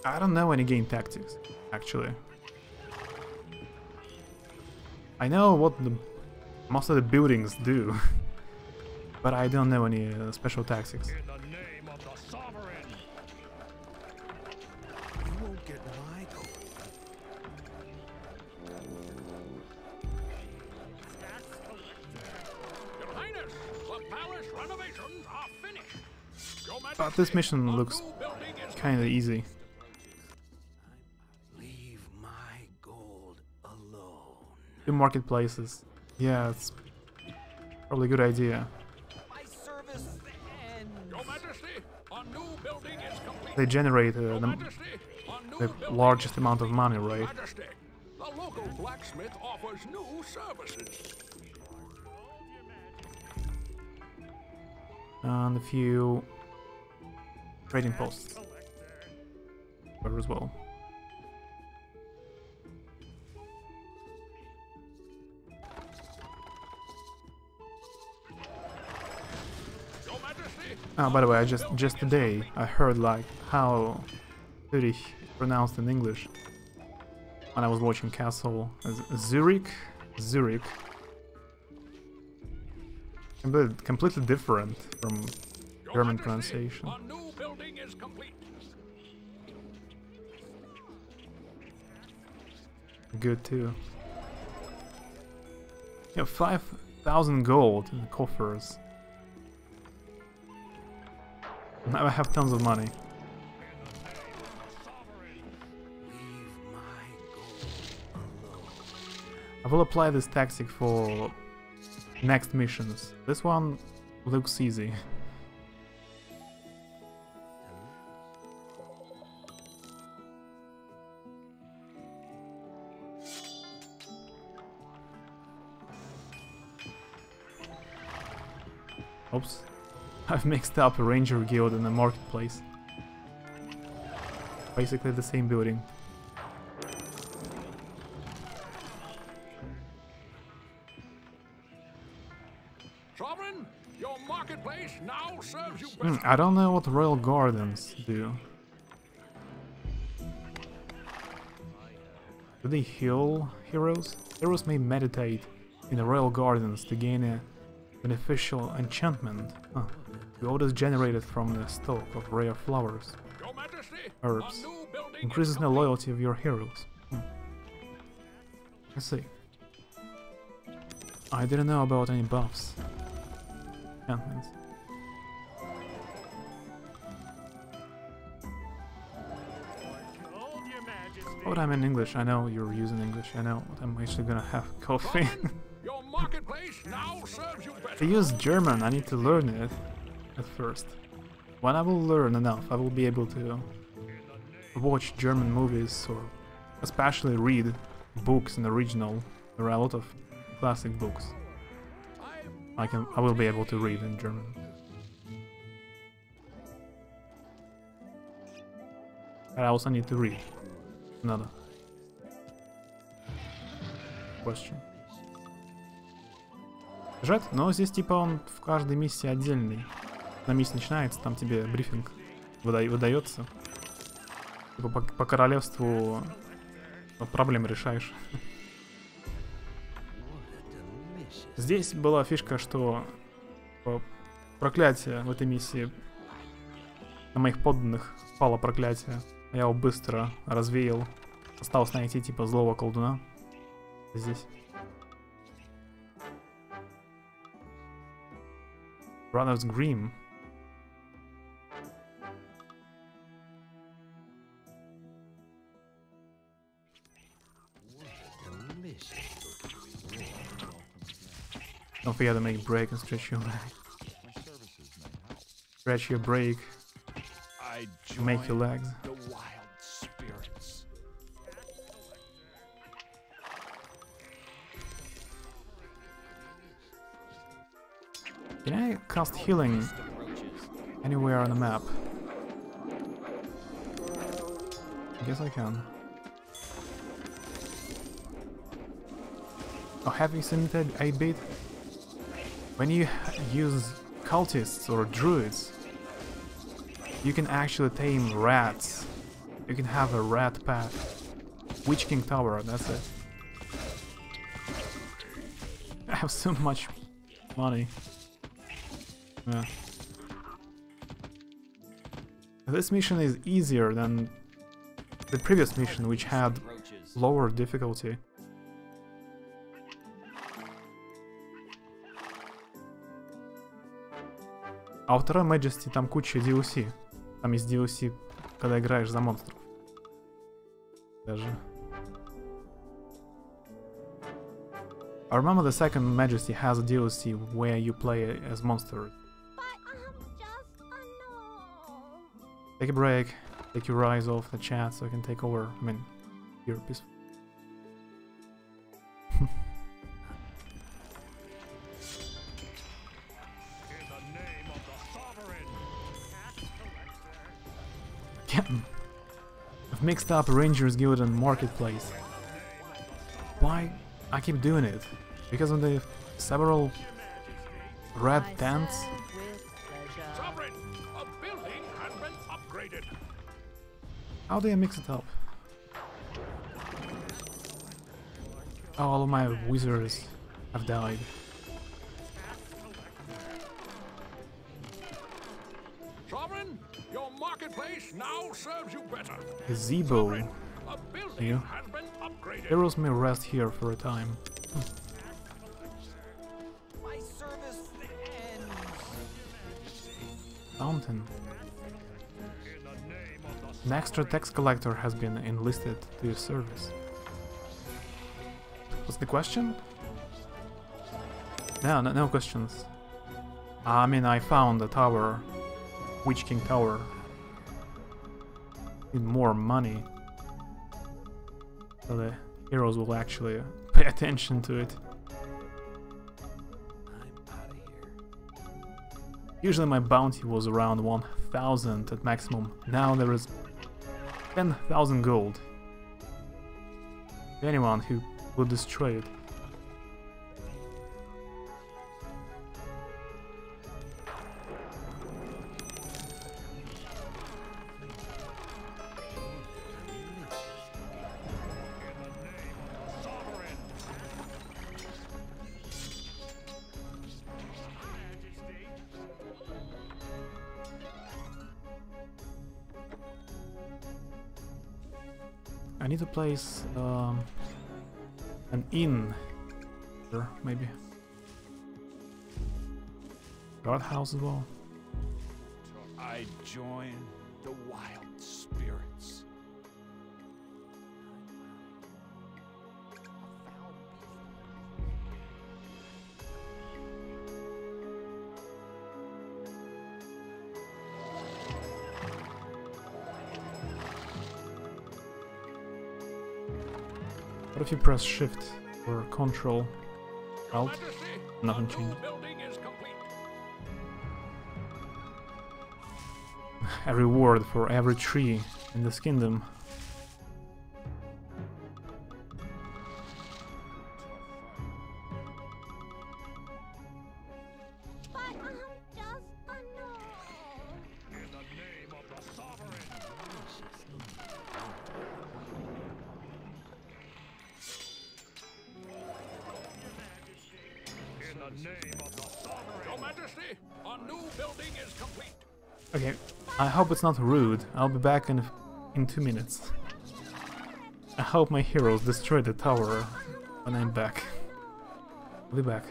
[SPEAKER 1] I don't know any game tactics, actually. I know what most of the buildings do, but I don't know any special tactics.
[SPEAKER 3] In the name of the sovereign.
[SPEAKER 6] You won't get my gold.
[SPEAKER 2] Your Highness, the palace renovations are finished. Your
[SPEAKER 1] But
[SPEAKER 2] Majesty,
[SPEAKER 1] this mission
[SPEAKER 2] a
[SPEAKER 1] looks
[SPEAKER 2] new building is
[SPEAKER 1] kinda easy.
[SPEAKER 6] Leave my gold alone.
[SPEAKER 1] Two marketplaces. Yeah, it's probably a good idea.
[SPEAKER 6] My service ends.
[SPEAKER 2] Your Majesty, a new building is complete.
[SPEAKER 1] They generate
[SPEAKER 2] Your
[SPEAKER 1] the
[SPEAKER 2] Majesty, a new building
[SPEAKER 1] largest
[SPEAKER 2] is
[SPEAKER 1] amount of
[SPEAKER 2] complete.
[SPEAKER 1] money, right?
[SPEAKER 2] Majesty, the local blacksmith offers new services.
[SPEAKER 1] And a few trading posts there as well.
[SPEAKER 2] Your Majesty,
[SPEAKER 1] Oh, by the way, I just today I heard like how Zurich is pronounced in English when I was watching Castle. Zurich. Completely different from
[SPEAKER 2] Your
[SPEAKER 1] German
[SPEAKER 2] Majesty,
[SPEAKER 1] pronunciation.
[SPEAKER 2] a new building is complete.
[SPEAKER 1] Good too. Yeah, 5,000 gold in the coffers. Now I have tons of money.
[SPEAKER 6] Leave my gold alone.
[SPEAKER 1] I will apply this tactic for next missions. This one looks easy. Oops. I've mixed up a ranger guild and a marketplace. Basically the same building.
[SPEAKER 2] Sovereign, your marketplace now serves you better.
[SPEAKER 1] I don't know what royal gardens do. Do they heal heroes? Heroes may meditate in the royal gardens to gain a beneficial enchantment. Gold is generated from the stalk of rare flowers.
[SPEAKER 2] Your Majesty,
[SPEAKER 1] Herbs.
[SPEAKER 2] a new building
[SPEAKER 1] Increases
[SPEAKER 2] is
[SPEAKER 1] the
[SPEAKER 2] complete.
[SPEAKER 1] loyalty of your heroes. Let's see. I didn't know about any buffs. Enchantments.
[SPEAKER 3] Gold, Your Majesty.
[SPEAKER 1] But I'm in English. I know you're using English. I know. I'm actually gonna have coffee.
[SPEAKER 2] Sovereign, your marketplace now serves you
[SPEAKER 1] I
[SPEAKER 2] better.
[SPEAKER 1] use German. I need to learn it at first. When I will learn enough, I will be able to watch German movies or especially read books in the original. There are a lot of classic books. I will be able to read in German. But I also need to read. Another question. Сюжет? Но здесь типа он в каждой миссии отдельный. На миссия начинается, там тебе брифинг выдается. Типа по королевству проблемы решаешь. Здесь была фишка, что проклятие в этой миссии на моих подданных пало проклятие. Я его быстро развеял. Осталось найти типа злого колдуна. Здесь. Brother's Grim. Don't forget to make break and stretch your leg. Stretch your break.
[SPEAKER 3] I
[SPEAKER 1] Make your legs.
[SPEAKER 3] the wild spirits.
[SPEAKER 1] Can I cast healing anywhere on the map? I guess I can. Oh, have you seen that 8-bit? When you use cultists or druids, you can actually tame rats. You can have a rat pet. Witch King Tower, that's it. I have so much money. Yeah. This mission is easier than the previous mission, which had lower difficulty. А у второй Majesty там куча DLC. Там есть DLC, когда играешь за монстров. Даже. I remember the second Majesty has a DLC where you play as monsters. Take a break, take your eyes off the chat so I can take over. I mean, you're peaceful. I've mixed up Rangers Guild and Marketplace. Why I keep doing it? Because of the several red tents?
[SPEAKER 2] Sovereign, a building has been upgraded.
[SPEAKER 1] How do I mix it up? Oh, all of my wizards have died.
[SPEAKER 2] Sovereign, your marketplace now serves you better.
[SPEAKER 1] Gazebo.
[SPEAKER 2] A building has been upgraded.
[SPEAKER 1] Heroes may rest here for a time.
[SPEAKER 6] My service ends.
[SPEAKER 1] Fountain. An extra tax collector has been enlisted to your service. What's the question? No questions. I mean, I found the tower. Witch King Tower. Need more money. So the heroes will actually pay attention to it.
[SPEAKER 6] I'm out of here.
[SPEAKER 1] Usually my bounty was around 1000 at maximum. Now there is 10,000 gold. Anyone who will destroy it. I need to place an inn here, maybe. Guardhouse as well.
[SPEAKER 3] I join the wild spirits.
[SPEAKER 1] What if you press Shift or Control Alt? Nothing changed. A reward for every tree in this kingdom.
[SPEAKER 2] Your Majesty, a new building is complete.
[SPEAKER 1] Okay, I hope it's not rude. I'll be back in 2 minutes. I hope my heroes destroy the tower when I'm back. I'll be back.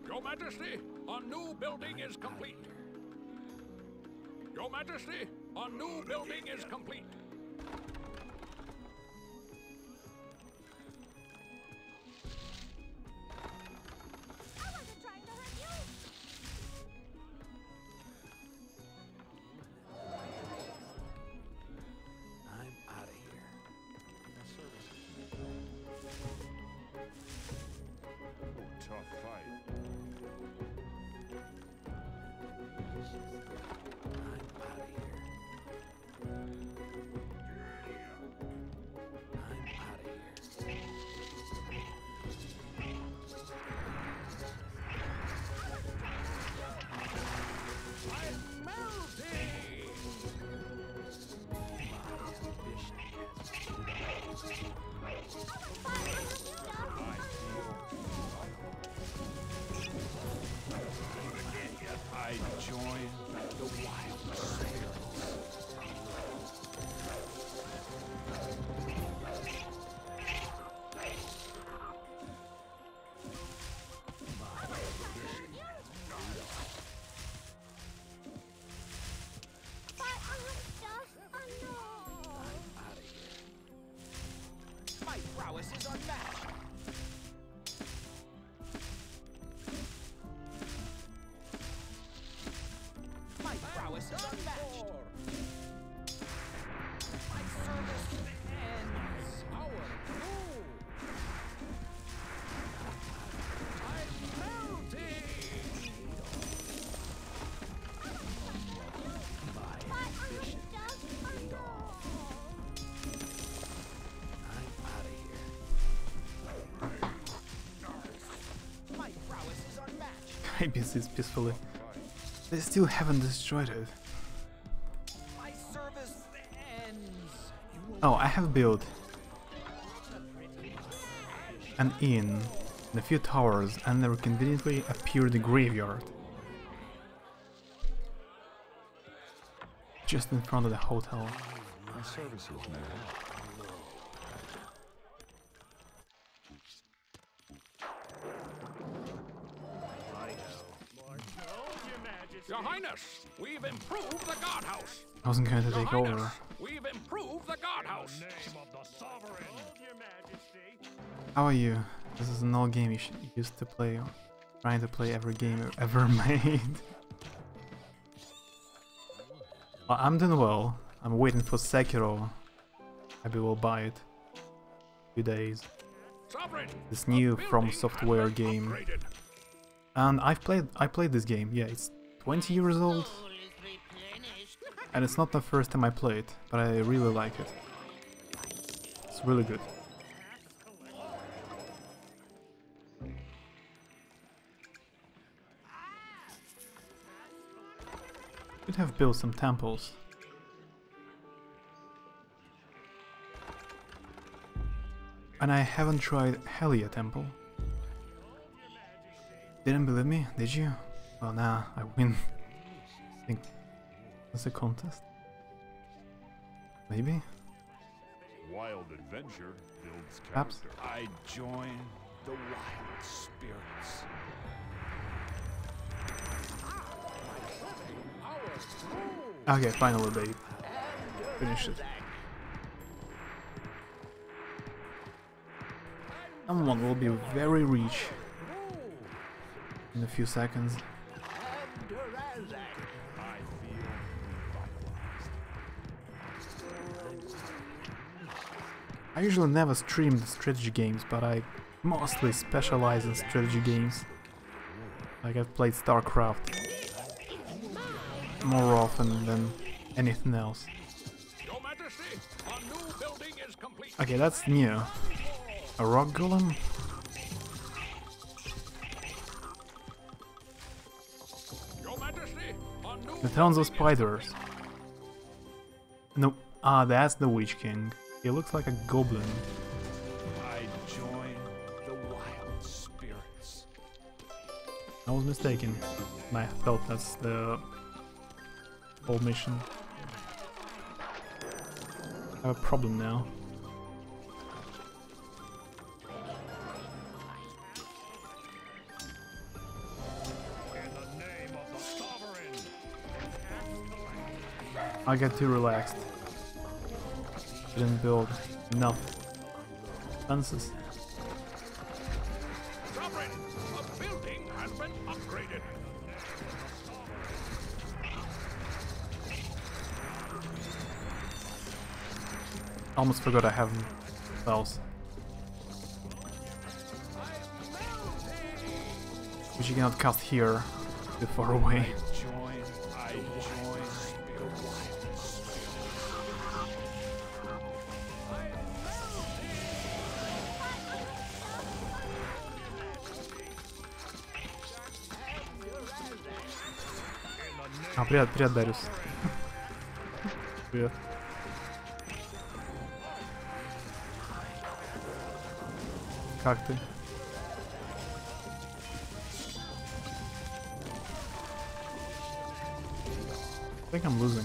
[SPEAKER 2] Your Majesty, a new building is complete. Your Majesty, a new building is complete.
[SPEAKER 1] ABCs peacefully. They still haven't destroyed it.
[SPEAKER 6] My service ends.
[SPEAKER 1] Oh, I have built an inn and a few towers, and there conveniently appeared a graveyard just in front of the hotel.
[SPEAKER 3] My services, Nero.
[SPEAKER 2] Your Highness, we've improved the guardhouse.
[SPEAKER 1] I wasn't going to
[SPEAKER 2] Your
[SPEAKER 1] take
[SPEAKER 2] Highness,
[SPEAKER 1] over.
[SPEAKER 2] we've improved the guardhouse.
[SPEAKER 3] Name of the sovereign. Your Majesty.
[SPEAKER 1] How are you? This is an old game you used to play. Trying to play every game ever made. Well, I'm doing well. I'm waiting for Sekiro. Maybe we'll buy it. Few days.
[SPEAKER 2] Sovereign,
[SPEAKER 1] This new
[SPEAKER 2] the
[SPEAKER 1] From
[SPEAKER 2] building
[SPEAKER 1] Software
[SPEAKER 2] has been
[SPEAKER 1] game.
[SPEAKER 2] upgraded.
[SPEAKER 1] And I played this game. Yeah, it's 20 years old. And it's not the first time I play it, but I really like it. It's really good. Could have built some temples. And I haven't tried Helia Temple. Didn't believe me, did you? Well, nah, I win. I think it's a contest. Maybe?
[SPEAKER 3] Wild adventure builds
[SPEAKER 1] Perhaps.
[SPEAKER 3] character. I join the wild spirits.
[SPEAKER 1] Okay, finally they finished it. Someone will be very rich in a few seconds.
[SPEAKER 3] I feel revitalized.
[SPEAKER 1] I usually never stream the strategy games, but I mostly specialize in strategy games. Like I've played StarCraft more often than anything else.
[SPEAKER 2] Your Majesty, our new building is complete.
[SPEAKER 1] Okay, that's new. A rock golem?
[SPEAKER 2] Your Majesty, our new
[SPEAKER 1] The tons of
[SPEAKER 2] building is
[SPEAKER 1] spiders. No, that's the Witch King. He looks like a goblin.
[SPEAKER 3] I join the wild spirits.
[SPEAKER 1] I was mistaken. I thought that's the whole mission. I have a problem now.
[SPEAKER 3] In the name of the sovereign.
[SPEAKER 1] I got too relaxed. Didn't build enough fences.
[SPEAKER 2] Sovereign, a building has been upgraded.
[SPEAKER 1] Almost forgot I have spells. Which you cannot cast here, too far away.
[SPEAKER 3] I join the wild spirits.
[SPEAKER 1] А, привет, привет, Дариус. Привет. Как ты? I think I'm losing.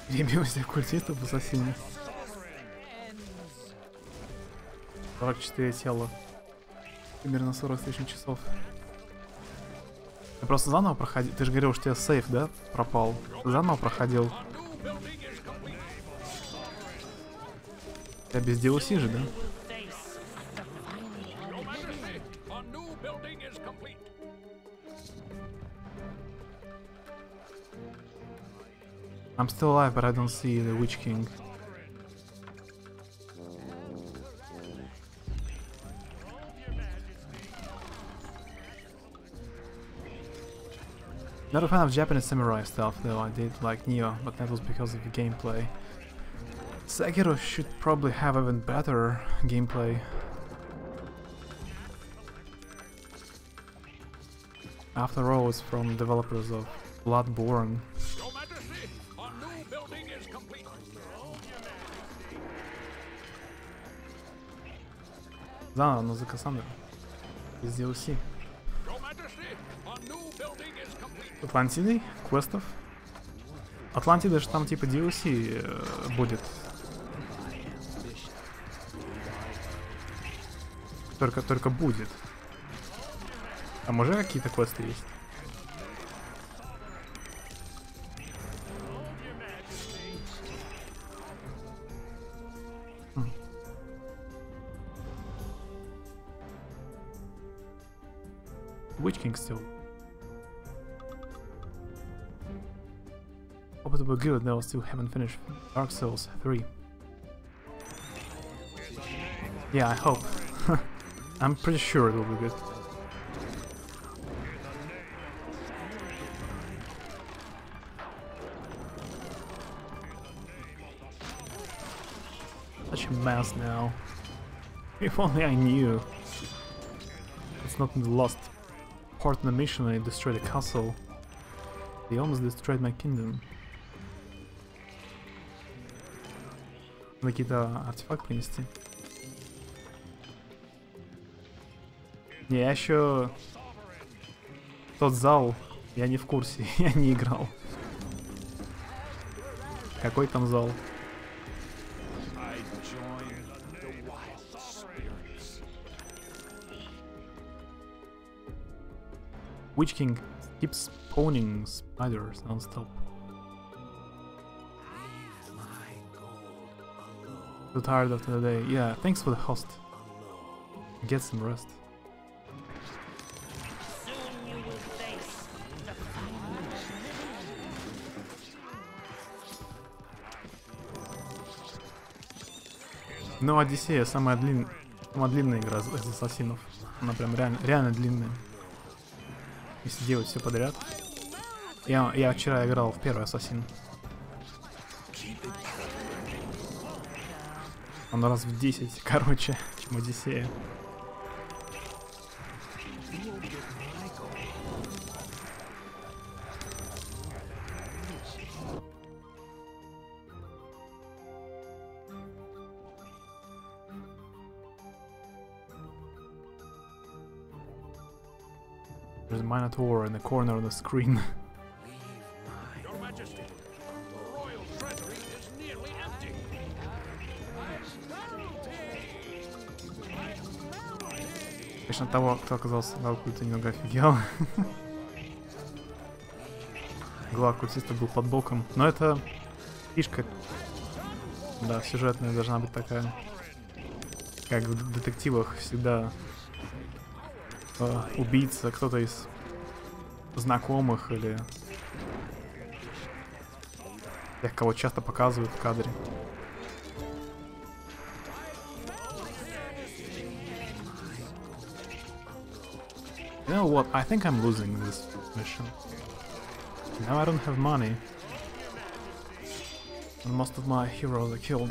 [SPEAKER 1] Перебил всех культистов в ассасине. 44 тела. Примерно 40 с лишним часов. Ты просто заново проходил. Ты же говорил, что у тебя сейф, да? Пропал. Ты заново проходил. Я без DLC же, да? I'm still alive, but I don't see the Witch King. Not a fan of Japanese samurai stuff, though. I did like Nero, but that was because of the gameplay. Sekiro should probably have even better gameplay. After all, it's from developers of Bloodborne.
[SPEAKER 2] Your Majesty, our new building is complete.
[SPEAKER 1] Да, но за Кассандру. Из DLC.
[SPEAKER 2] Your Majesty, our new building is complete.
[SPEAKER 1] Атлантидой? Квестов? Атлантида же там типа DLC будет. Только будет. А может какие-то квесты есть? Witch King still. Hope it will be good, though I still haven't finished Dark Souls 3. Yeah, I hope. I'm pretty sure it will be good. Such a mess now. If only I knew. It's not in the last part of the mission I destroyed a castle. They almost destroyed my kingdom. Какие-то артефакт принести. Не, я еще... Тот зал, я не в курсе, я не играл. Какой там зал? Witch King keeps spawning spiders non-stop. Too tired after the day. Yeah, thanks for the host. Get some rest.
[SPEAKER 7] Soon you will face the final.
[SPEAKER 1] Ну, Одиссея самая длинная игра из ассасинов. Она прям реально длинная. Если делать все подряд. Я вчера играл в первый ассасин. Он раз в 10 короче, чем Одиссея. There's a Minotaur in the corner of the screen.
[SPEAKER 2] Your Majesty, the royal treasury is nearly empty.
[SPEAKER 1] Конечно, того, кто оказался на оккульте, немного офигел. Глава оккультиста был под боком. Но это фишка. Да, сюжетная должна быть такая. Как в детективах всегда убийца кто-то из знакомых или тех, кого часто показывают в кадре. You know what? I think I'm losing this mission. Now I don't have money. And most of my heroes are killed.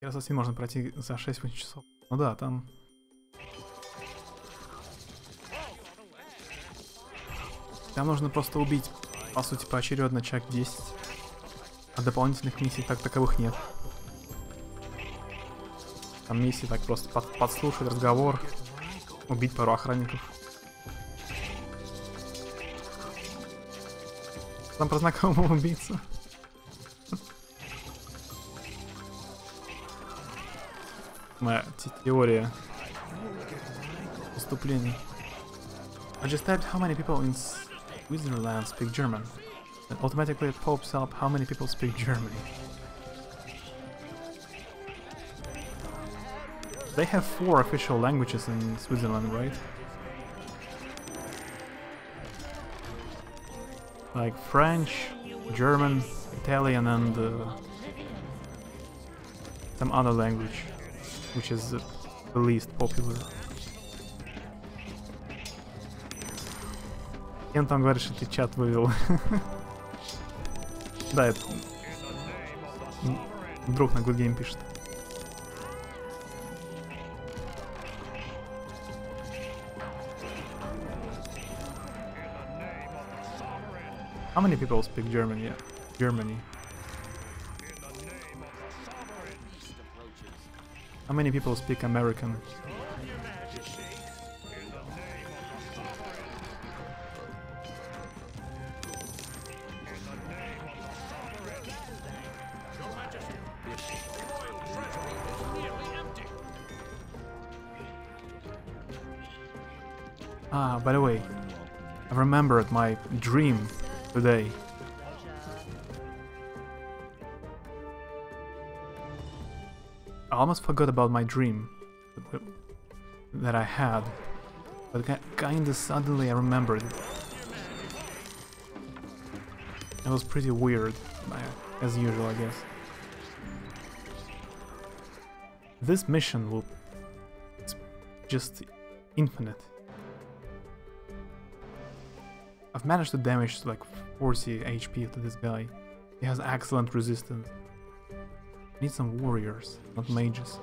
[SPEAKER 1] Ассасин можно пройти за 6 часов. Ну да, там... Там нужно просто убить, по сути, поочередно человек 10. А дополнительных миссий таковых нет. Там миссии так просто подслушать разговор, убить пару охранников. Там про знакомого убийцу. Моя теория поступлений. I just typed how many people in Switzerland speak German. Automatically it pops up how many people speak German. They have 4 official languages in Switzerland, right? Like French, German, Italian, and some other language, which is the least popular. Кен там говорит, что ты чат вывел. Да, это друг на Good Game пишет. How many people speak German? Yeah, Germany. How many people speak American? Ah, by the way, I remembered my dream today. I almost forgot about my dream that I had, but kinda suddenly I remembered it. It was pretty weird, as usual, I guess. This mission will... it's just infinite. I've managed to damage like 40 HP to this guy. He has excellent resistance. I need some warriors, not mages.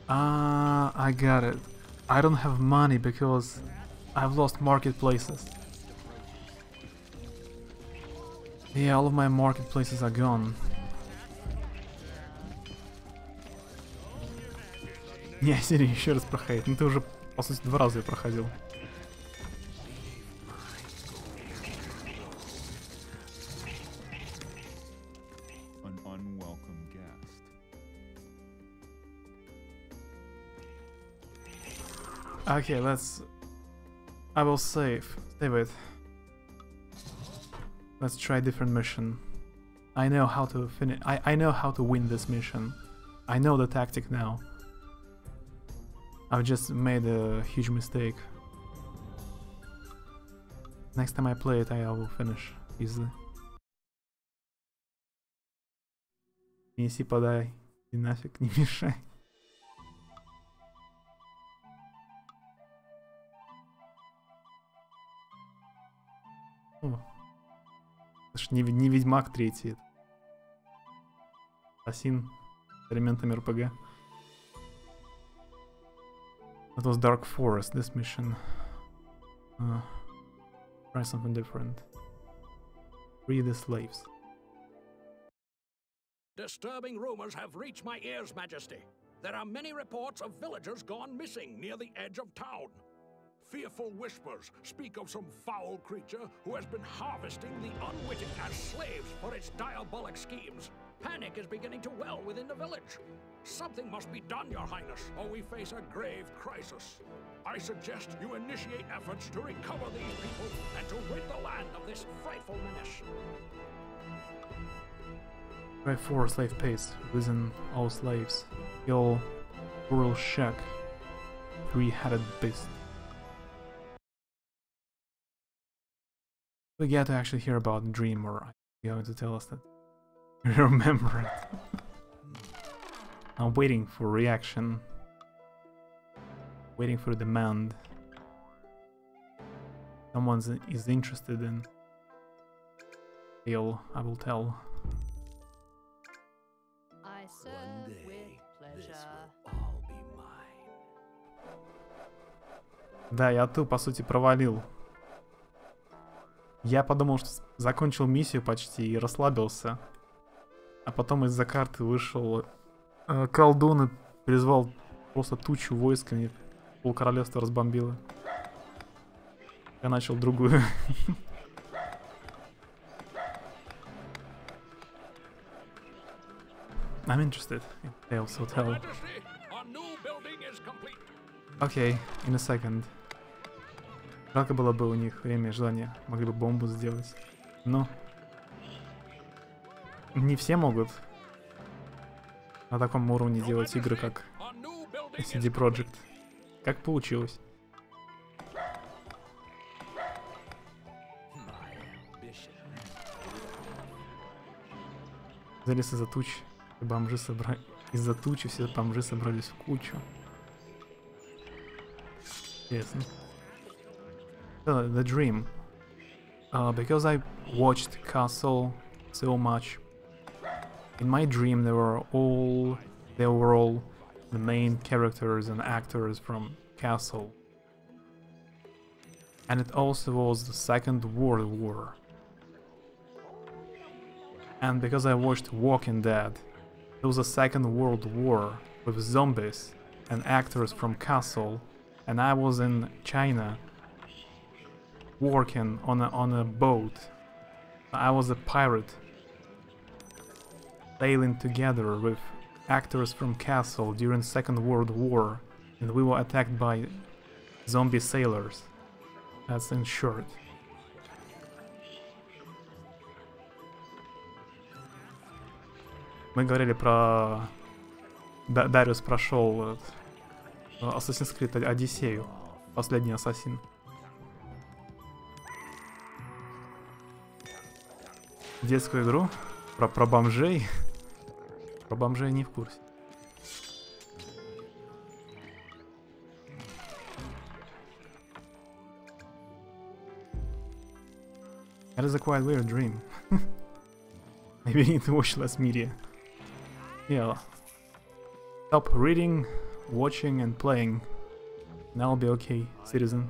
[SPEAKER 1] I got it. I don't have money because I've lost marketplaces. Yeah, all of my marketplaces are gone. Не, Сири, еще раз проходить. Ну ты уже, по сути, 2 раза я проходил. Okay, let's... I will save it. Let's try different mission. I know how to finish. I know how to win this mission. I know the tactic now. I've just made a huge mistake. Next time I play it, I will finish easily. Неси, подай. И нафиг не мешай. Это ж не Ведьмак 3. Ассасин с элементами РПГ. That was Dark Forest, this mission. Try something different. Free the slaves.
[SPEAKER 2] Disturbing rumors have reached my ears, Majesty. There are many reports of villagers gone missing near the edge of town. Fearful whispers speak of some foul creature who has been harvesting the unwitting as slaves for its diabolic schemes. Panic is beginning to well within the village. Something must be done, Your Highness, or we face a grave crisis. I suggest you initiate efforts to recover these people and to rid the land of this frightful menace.
[SPEAKER 1] Try 4 slave pace. Listen, all slaves. Kill Rural Shack. 3-headed beast. We get to actually hear about the dream, or are you going to tell us that you remember it? I'm waiting for reaction. Waiting for demand. Someone is interested in. I will tell.
[SPEAKER 5] I serve with pleasure.
[SPEAKER 1] Да, я ту, по сути, провалил. Я подумал, что закончил миссию почти и расслабился. А потом из-за карты вышел колдун и призвал просто тучу войсками. Полкоролевства разбомбило. Я начал другую I'm interested in Tales
[SPEAKER 2] Your
[SPEAKER 1] Hotel.
[SPEAKER 2] Majesty, our new building is complete.
[SPEAKER 1] Okay, in a second. Жалко было бы у них время и желание. Могли бы бомбу сделать. Но... Не все могут на таком уровне делать игры, как
[SPEAKER 2] Our new building is
[SPEAKER 1] CD Projekt. Как получилось? Залез из-за туч, бомжи собрали... Из-за тучи все бомжи собрались в кучу. Интересно. The dream. Because I watched Castle so much. In my dream they were all the main characters and actors from Castle. And it also was the Second World War. And because I watched Walking Dead, it was a Second World War with zombies and actors from Castle, and I was in China working on a boat. I was a pirate sailing together with actors from Castle during Second World War, and we were attacked by zombie sailors. That's in short. Мы говорили про... Дариус прошел Assassin's Creed Одиссею. Последний ассасин. Детскую игру? Про бомжей? Про бомжей не в курсе. That is a quite weird dream. Maybe I need to watch less media. Yeah. Stop reading, watching and playing. And I'll be okay, citizen.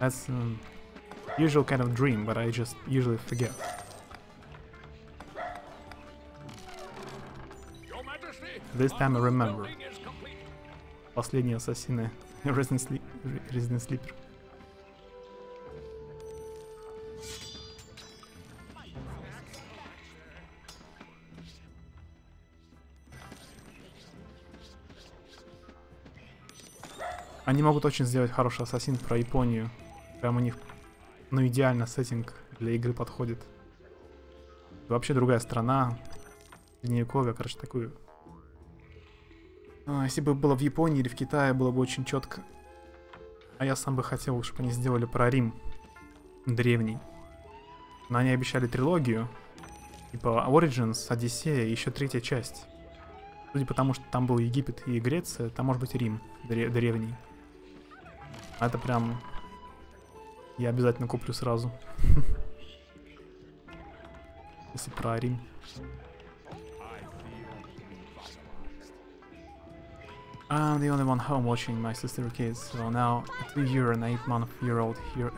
[SPEAKER 1] That's usual kind of dream, but I just usually forget.
[SPEAKER 2] Your Majesty,
[SPEAKER 1] This time I
[SPEAKER 2] our new
[SPEAKER 1] remember.
[SPEAKER 2] building is complete.
[SPEAKER 1] Последние ассасины. Resident Sleeper. Они могут очень сделать хороший ассасин про Японию. Прям у них, ну, идеально сеттинг для игры подходит. И вообще другая страна. Средневековье, короче, такую. Если бы было в Японии или в Китае, было бы очень четко. А я сам бы хотел, чтобы они сделали про Рим древний. Но они обещали трилогию. Типа Origins, Одиссея и еще третья часть. Судя по тому, что там был Египет и Греция, там может быть Рим древний. А это прям... Я обязательно куплю сразу. Если про Рим. I'm the only one home watching my sister kids, so now a 2-year and 8-month-old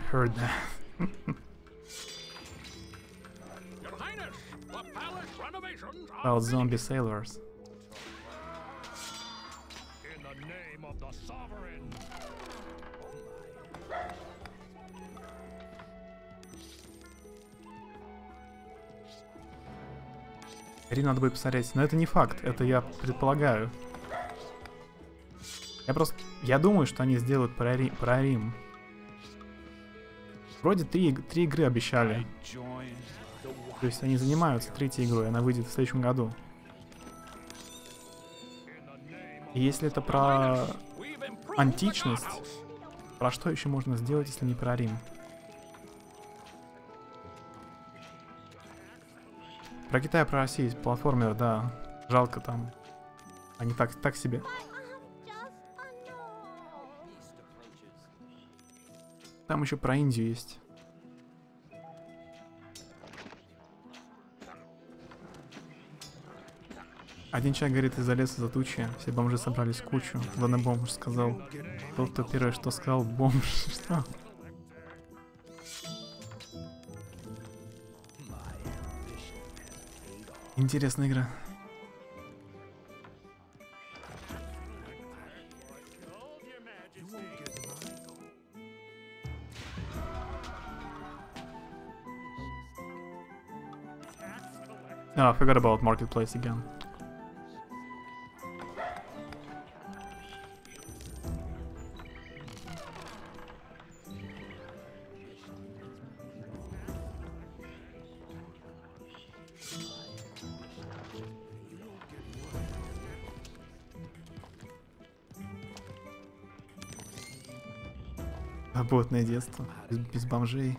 [SPEAKER 1] heard that.
[SPEAKER 2] Your Highness, the palace renovations are
[SPEAKER 1] About zombie sailors.
[SPEAKER 3] In the name of the sovereign.
[SPEAKER 1] Рим надо будет посмотреть, но это не факт, это я предполагаю. Я думаю, что они сделают про Рим. Вроде три игры обещали. То есть они занимаются третьей игрой, она выйдет в следующем году. И если это про античность, про что еще можно сделать, если не про Рим? Про Китай, про Россию есть платформер, да. Жалко там. Они так себе. Там еще про Индию есть. Один человек говорит, из-за леса за тучи, все бомжи собрались в кучу. Ладно, бомж сказал. Тот, кто первое, что сказал, бомж. Что? Интересная игра. Oh, I forgot about marketplace again. Работное детство, без бомжей.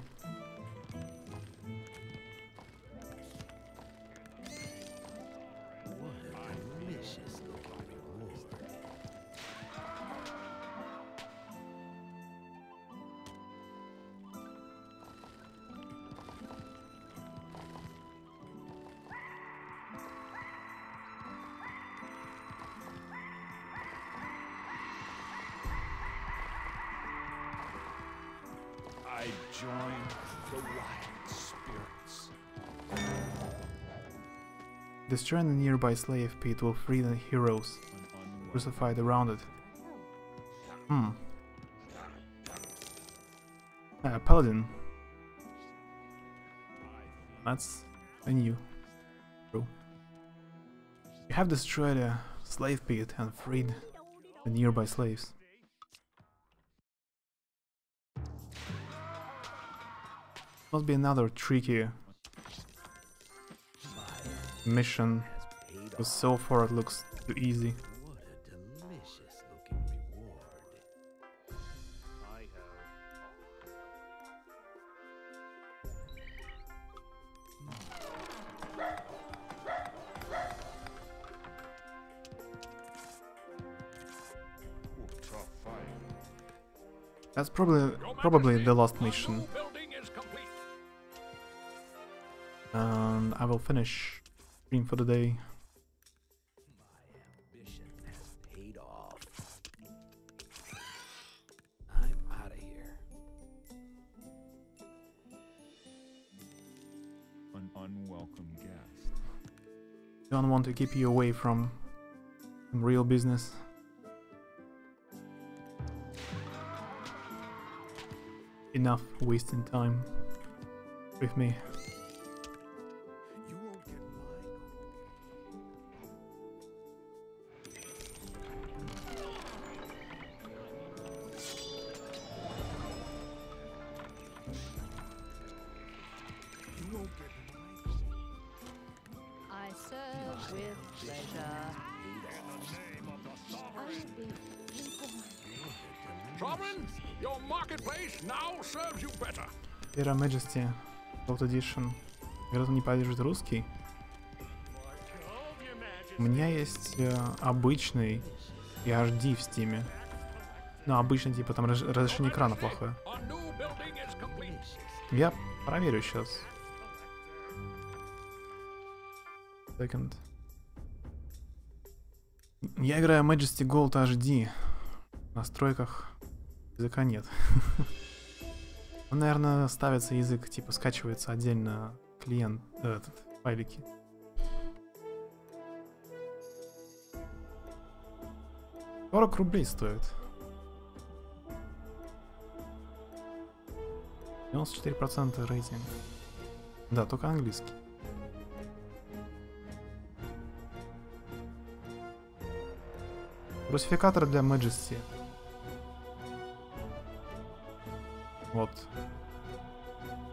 [SPEAKER 3] I join the wild spirits.
[SPEAKER 1] Destroying the nearby slave pit will free the heroes crucified around it. Paladin. That's a new. True. You have destroyed a slave pit and freed the nearby slaves. Must be another tricky mission, because so far it looks too easy.
[SPEAKER 9] What a delicious looking reward.
[SPEAKER 3] I tough fight.
[SPEAKER 1] That's probably the last mission. And I will finish stream for the day.
[SPEAKER 9] My ambition has paid off. I'm out of here.
[SPEAKER 3] An unwelcome guest.
[SPEAKER 1] Don't want to keep you away from real business. Enough wasting time with me.
[SPEAKER 9] You won't get mine. You won't get mine.
[SPEAKER 5] I serve with pleasure. I will be reborn.
[SPEAKER 2] Sovereign, your marketplace now serves you better.
[SPEAKER 1] Первая Majesty Gold Edition. Вероятно, не поддержит русский. У меня есть обычный и HD в стиме. Ну, обычный, типа, там разрешение экрана плохое. Я проверю сейчас. Second. Я играю Majesty Gold HD. В настройках языка нет. Он, наверное, ставится язык, типа, скачивается отдельно клиент, файлики. $40 стоит. 94% рейтинг. Да, только английский. Русификатор для Majesty. Вот.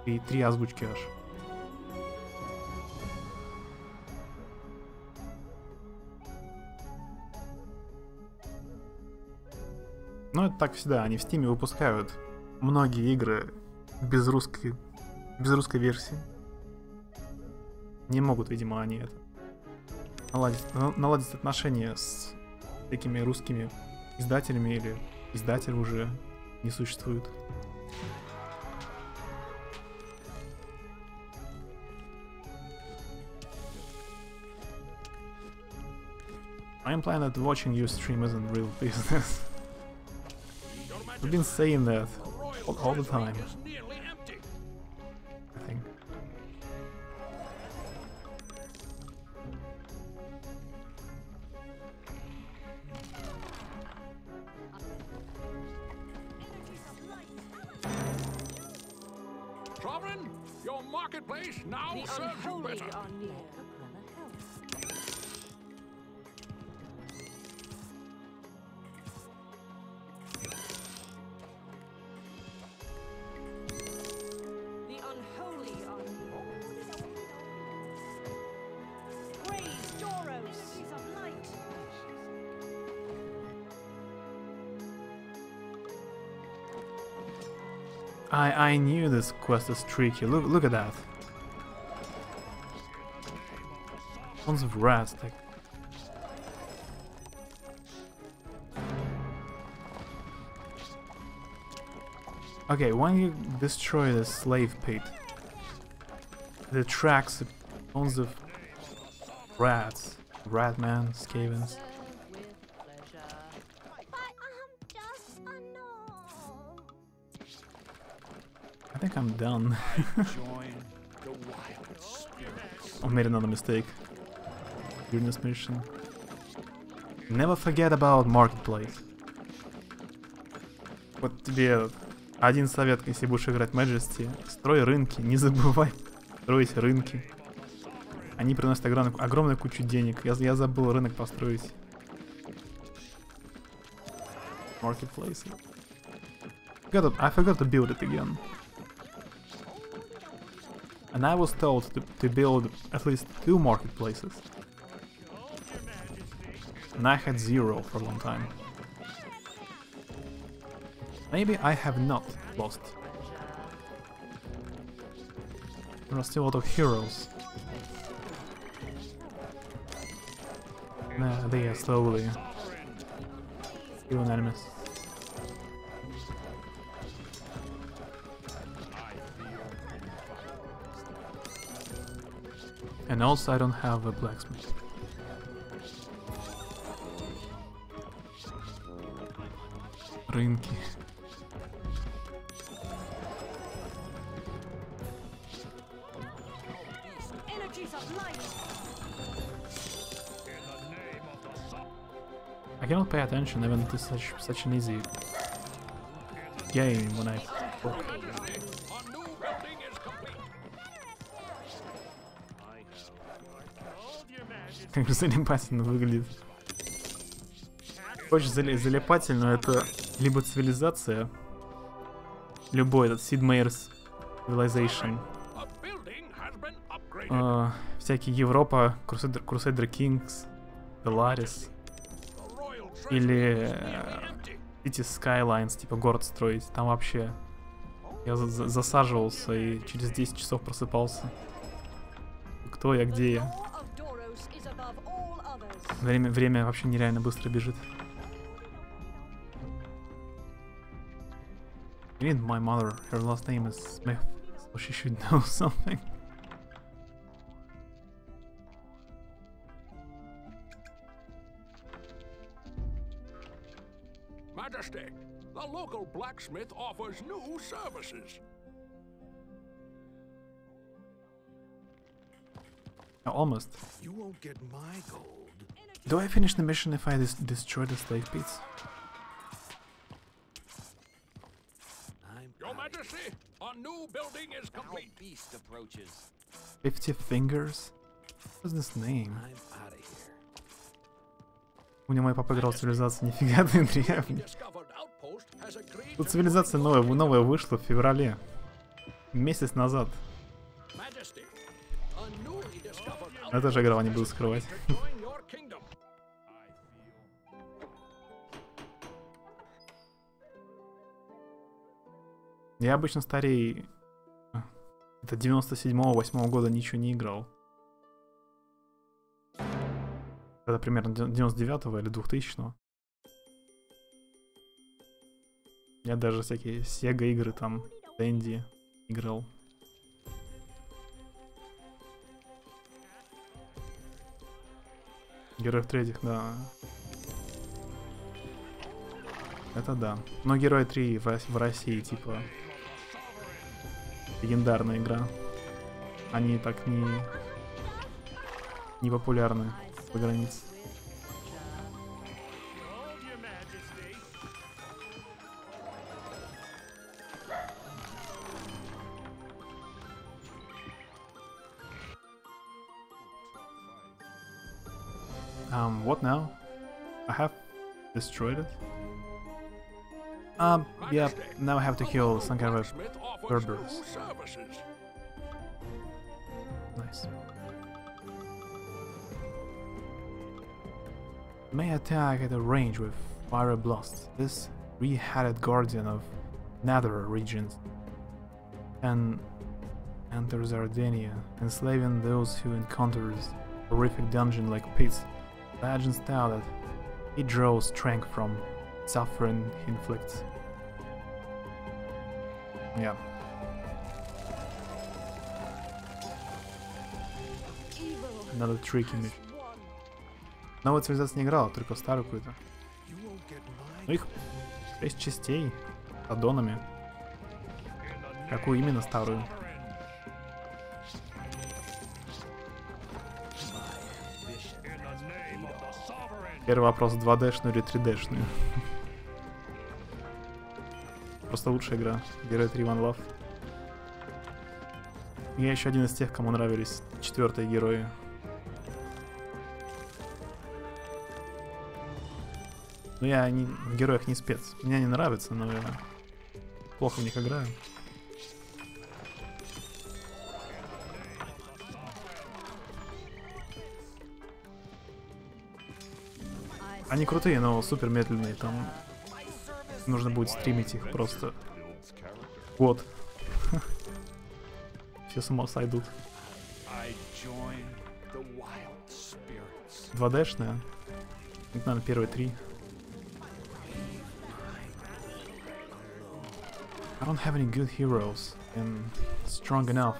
[SPEAKER 1] И 3 озвучки аж. Ну, это так всегда. Они в Steam выпускают многие игры без русской версии. Не могут, видимо, они это наладить отношения с такими русскими издателями, или издатель уже не существует. I'm implying that watching your stream isn't real business. We've been saying that all the time, I think.
[SPEAKER 2] Sovereign, your marketplace now
[SPEAKER 5] The
[SPEAKER 2] serves you
[SPEAKER 5] unholy
[SPEAKER 2] better.
[SPEAKER 5] are near.
[SPEAKER 1] I knew this quest is tricky. Look at that. Tons of rats. Like. Okay, when you destroy the slave pit, it attracts tons of rats, ratman, scavens. I think I'm done. I made another mistake during this mission. Never forget about marketplace. Вот тебе один совет, если будешь играть Majesty: строй рынки, не забывай строить рынки. Они приносят огромную кучу денег. Я забыл рынок построить. Marketplace. I forgot to build it again. And I was told to build at least 2 marketplaces. And I had 0 for a long time. Maybe I have not lost. There are still a lot of heroes. Nah, they are slowly killing enemies. And also I don't have a blacksmith. Рынки. I cannot pay attention even to such an easy game when I talk. Как же залипательно выглядит. Очень залипательно, это либо цивилизация, любой этот Sid Meier's Civilization, всякие Европа, Crusader Kings, Stellaris, или City Skylines, типа город строить. Там вообще я засаживался и через 10 часов просыпался. Кто я, где я? Время вообще нереально быстро бежит. I need my mother. Her last name is Smith, so she should know something.
[SPEAKER 2] Majesty, the local blacksmith offers new services.
[SPEAKER 1] Almost.
[SPEAKER 9] You won't get my gold.
[SPEAKER 1] Do I finish the mission if I destroy the slave pits?
[SPEAKER 2] Your Majesty, a new building is complete.
[SPEAKER 6] Beast approaches.
[SPEAKER 1] 50 fingers? What's this name?
[SPEAKER 9] I'm out of here.
[SPEAKER 1] У меня мой папа играл в цивилизацию, нифига ты древний. Тут цивилизация новая вышла в феврале. Месяц назад. Я тоже играл, не буду скрывать. Я обычно старее... Это 97-8 года ничего не играл. Это примерно 99-го или 2000-го. Я даже всякие Sega игры там, Дэнди играл. Героев третьих, да. Это да. Но Герои 3 в России, типа, легендарная игра. Они так не популярны за границей. What now? I have destroyed it. Yeah, now I have to kill some kind of Berbers. Nice. May attack at a range with Fire Blast. This three-headed guardian of Nether regions and enters Ardennia, enslaving those who encounters horrific dungeon like pits. Legends tell that he draws strength from suffering he inflicts. Yeah. Another tricky mission. Новую цивилизацию не играл, только старую какую-то. Ну их 6 частей с аддонами. Какую именно старую? Первый вопрос, 2D-шную или 3D-шную? Просто лучшая игра. Герой 3 One Love. Я еще один из тех, кому нравились 4-е герои. Но я в героях не спец. Мне они нравятся, но я плохо в них играю. Они крутые, но супер медленные. Там нужно будет стримить их просто год. Все с ума сойдут. 2D-шная. Это, наверное, первые 3. I don't have any good heroes and strong enough.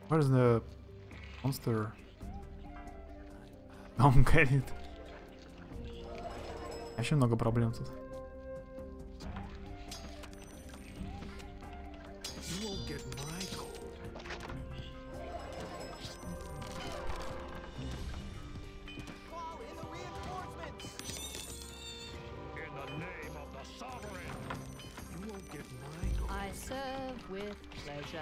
[SPEAKER 1] Where's the monster? Don't get it. Еще много проблем тут.
[SPEAKER 5] I serve with pleasure.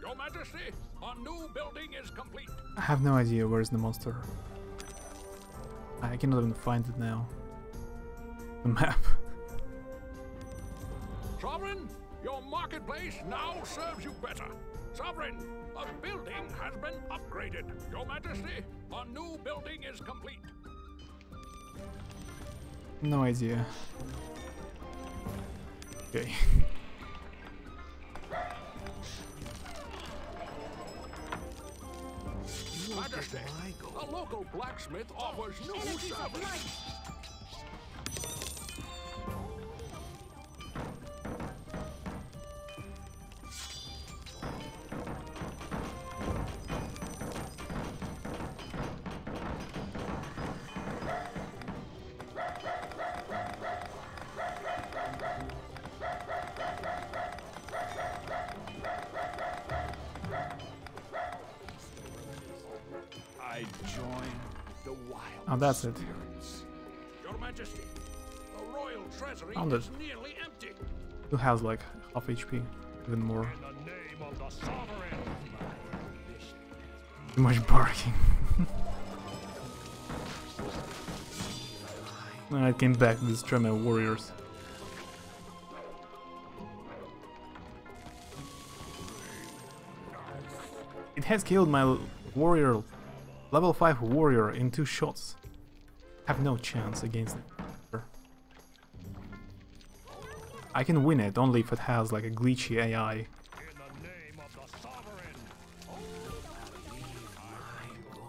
[SPEAKER 2] Your Majesty, our new building is complete.
[SPEAKER 1] I have no idea where's the monster. I cannot even find it now. The map.
[SPEAKER 2] Sovereign, your marketplace now serves you better. Sovereign, a building has been upgraded. Your Majesty, our new building is complete.
[SPEAKER 1] No idea. Okay.
[SPEAKER 2] Majesty, a local blacksmith offers new service.
[SPEAKER 1] Oh, that's it.
[SPEAKER 2] Your Majesty, the royal treasury
[SPEAKER 1] Found it.
[SPEAKER 2] is nearly empty.
[SPEAKER 1] Who has like half HP, even more. Too much barking. I came back to destroy my warriors. It has killed my warrior, level 5 warrior in 2 shots. Have no chance against her. I can win it only if it has like a glitchy AI.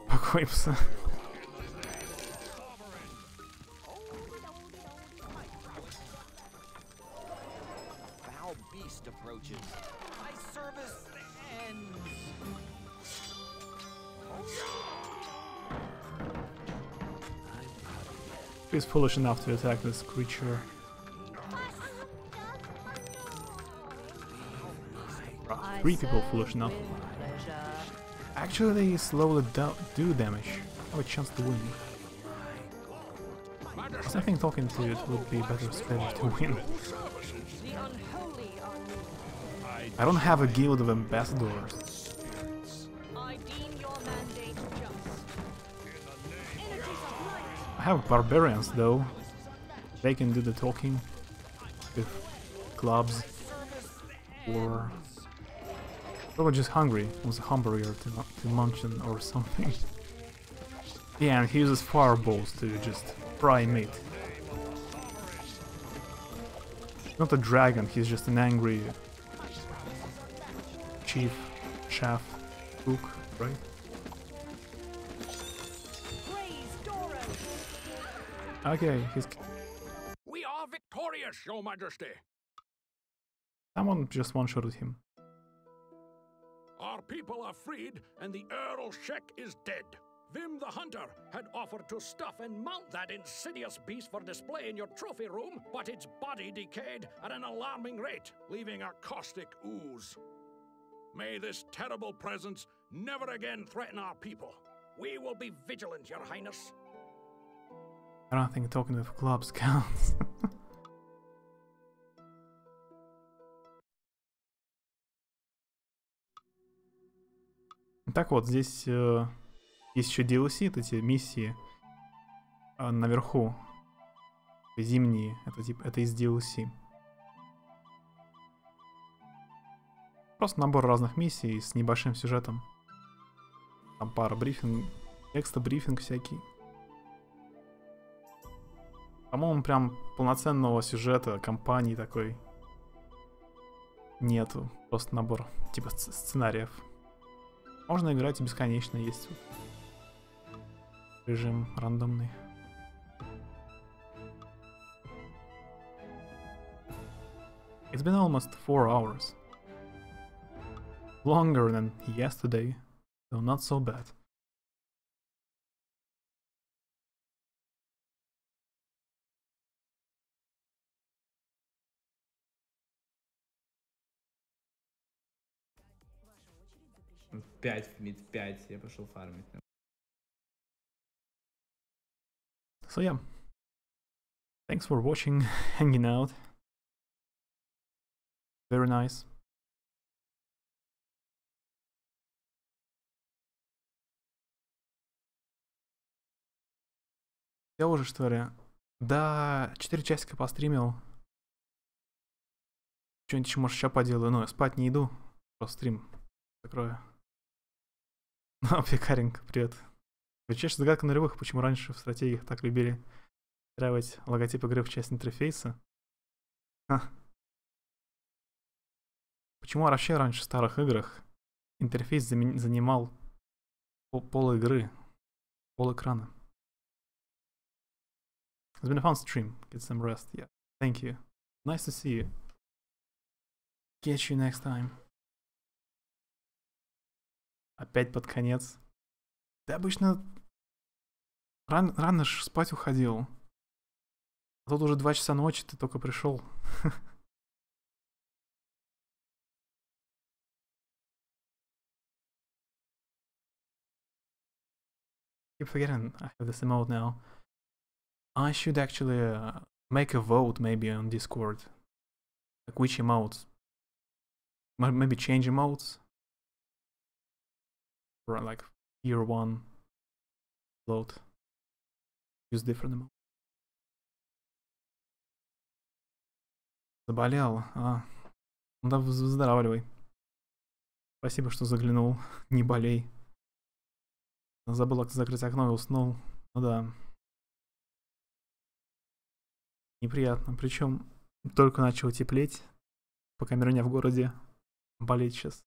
[SPEAKER 1] Apocalypse.
[SPEAKER 6] Foul beast approaches. My service ends.
[SPEAKER 1] He's foolish enough to attack this creature.
[SPEAKER 5] I
[SPEAKER 1] 3 people
[SPEAKER 5] serve
[SPEAKER 1] foolish enough.
[SPEAKER 5] with pleasure.
[SPEAKER 1] Actually, they slowly do damage. I have a chance to win. I think talking to it would be better strategy to win.
[SPEAKER 7] The unholy are near.
[SPEAKER 1] I don't have a guild of ambassadors.
[SPEAKER 7] I deem your mandate just. Energies of light.
[SPEAKER 1] I have barbarians though. They can do the talking with clubs or probably just hungry. Was a hamburger to munch on or something. Yeah, and he uses fireballs to just fry meat. Not a dragon, he's just an angry chef, cook, right? Okay, he's...
[SPEAKER 2] We are victorious, Your Majesty.
[SPEAKER 1] Someone just one-shotted him.
[SPEAKER 2] Our people are freed, and the Earl Shek is dead. Vim the Hunter had offered to stuff and mount that insidious beast for display in your trophy room, but its body decayed at an alarming rate, leaving a caustic ooze. May this terrible presence never again threaten our people. We will be vigilant, Your Highness.
[SPEAKER 1] I don't think talking with clubs counts. Так вот, здесь есть еще DLC, эти миссии наверху, зимние, это из DLC. Просто набор разных миссий с небольшим сюжетом. Там пара брифинг, экстра-брифинг всякий. По-моему, прям полноценного сюжета, кампании такой нету. Просто набор типа сценариев. Можно играть и бесконечно, есть режим рандомный. It's been almost 4 hours. Longer than yesterday, so not so bad.
[SPEAKER 10] Мид 5, я пошел фармить.
[SPEAKER 1] So yeah, thanks for watching, hanging out. Very nice. Я уже, что ли? Да, 4 часика постримил. Что-нибудь еще, может, еще поделаю. Но спать не иду. Просто стрим закрою. Пекаренко, привет. Величайшая загадка нулевых, почему раньше в стратегиях так любили встраивать логотип игры в часть интерфейса. Почему вообще раньше в старых играх интерфейс занимал пол игры, пол экрана? It's been a fun stream. Get some rest. Yeah. Thank you. Nice to see you. Catch you next time. Опять под конец. Ты обычно рано ж спать уходил. А тут уже 2 часа ночи, ты только пришел. Keep forgetting I have this emote now. I should actually make a vote maybe on Discord. Like which emotes? Maybe change emotes? Or like year 1 vote. Use different emotes. Заболел? Да выздоравливай. Спасибо, что заглянул. Не болей. Забыл закрыть окно и уснул. Ну да. Неприятно. Причем только начало теплеть, пока меня в городе болеть сейчас.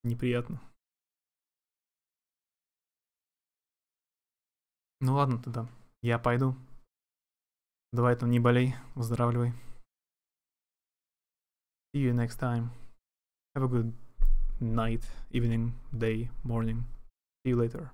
[SPEAKER 1] Неприятно. Ну ладно тогда. Я пойду. Давай там не болей. Выздоравливай. See you next time. Have a good night, evening, day, morning. See you later.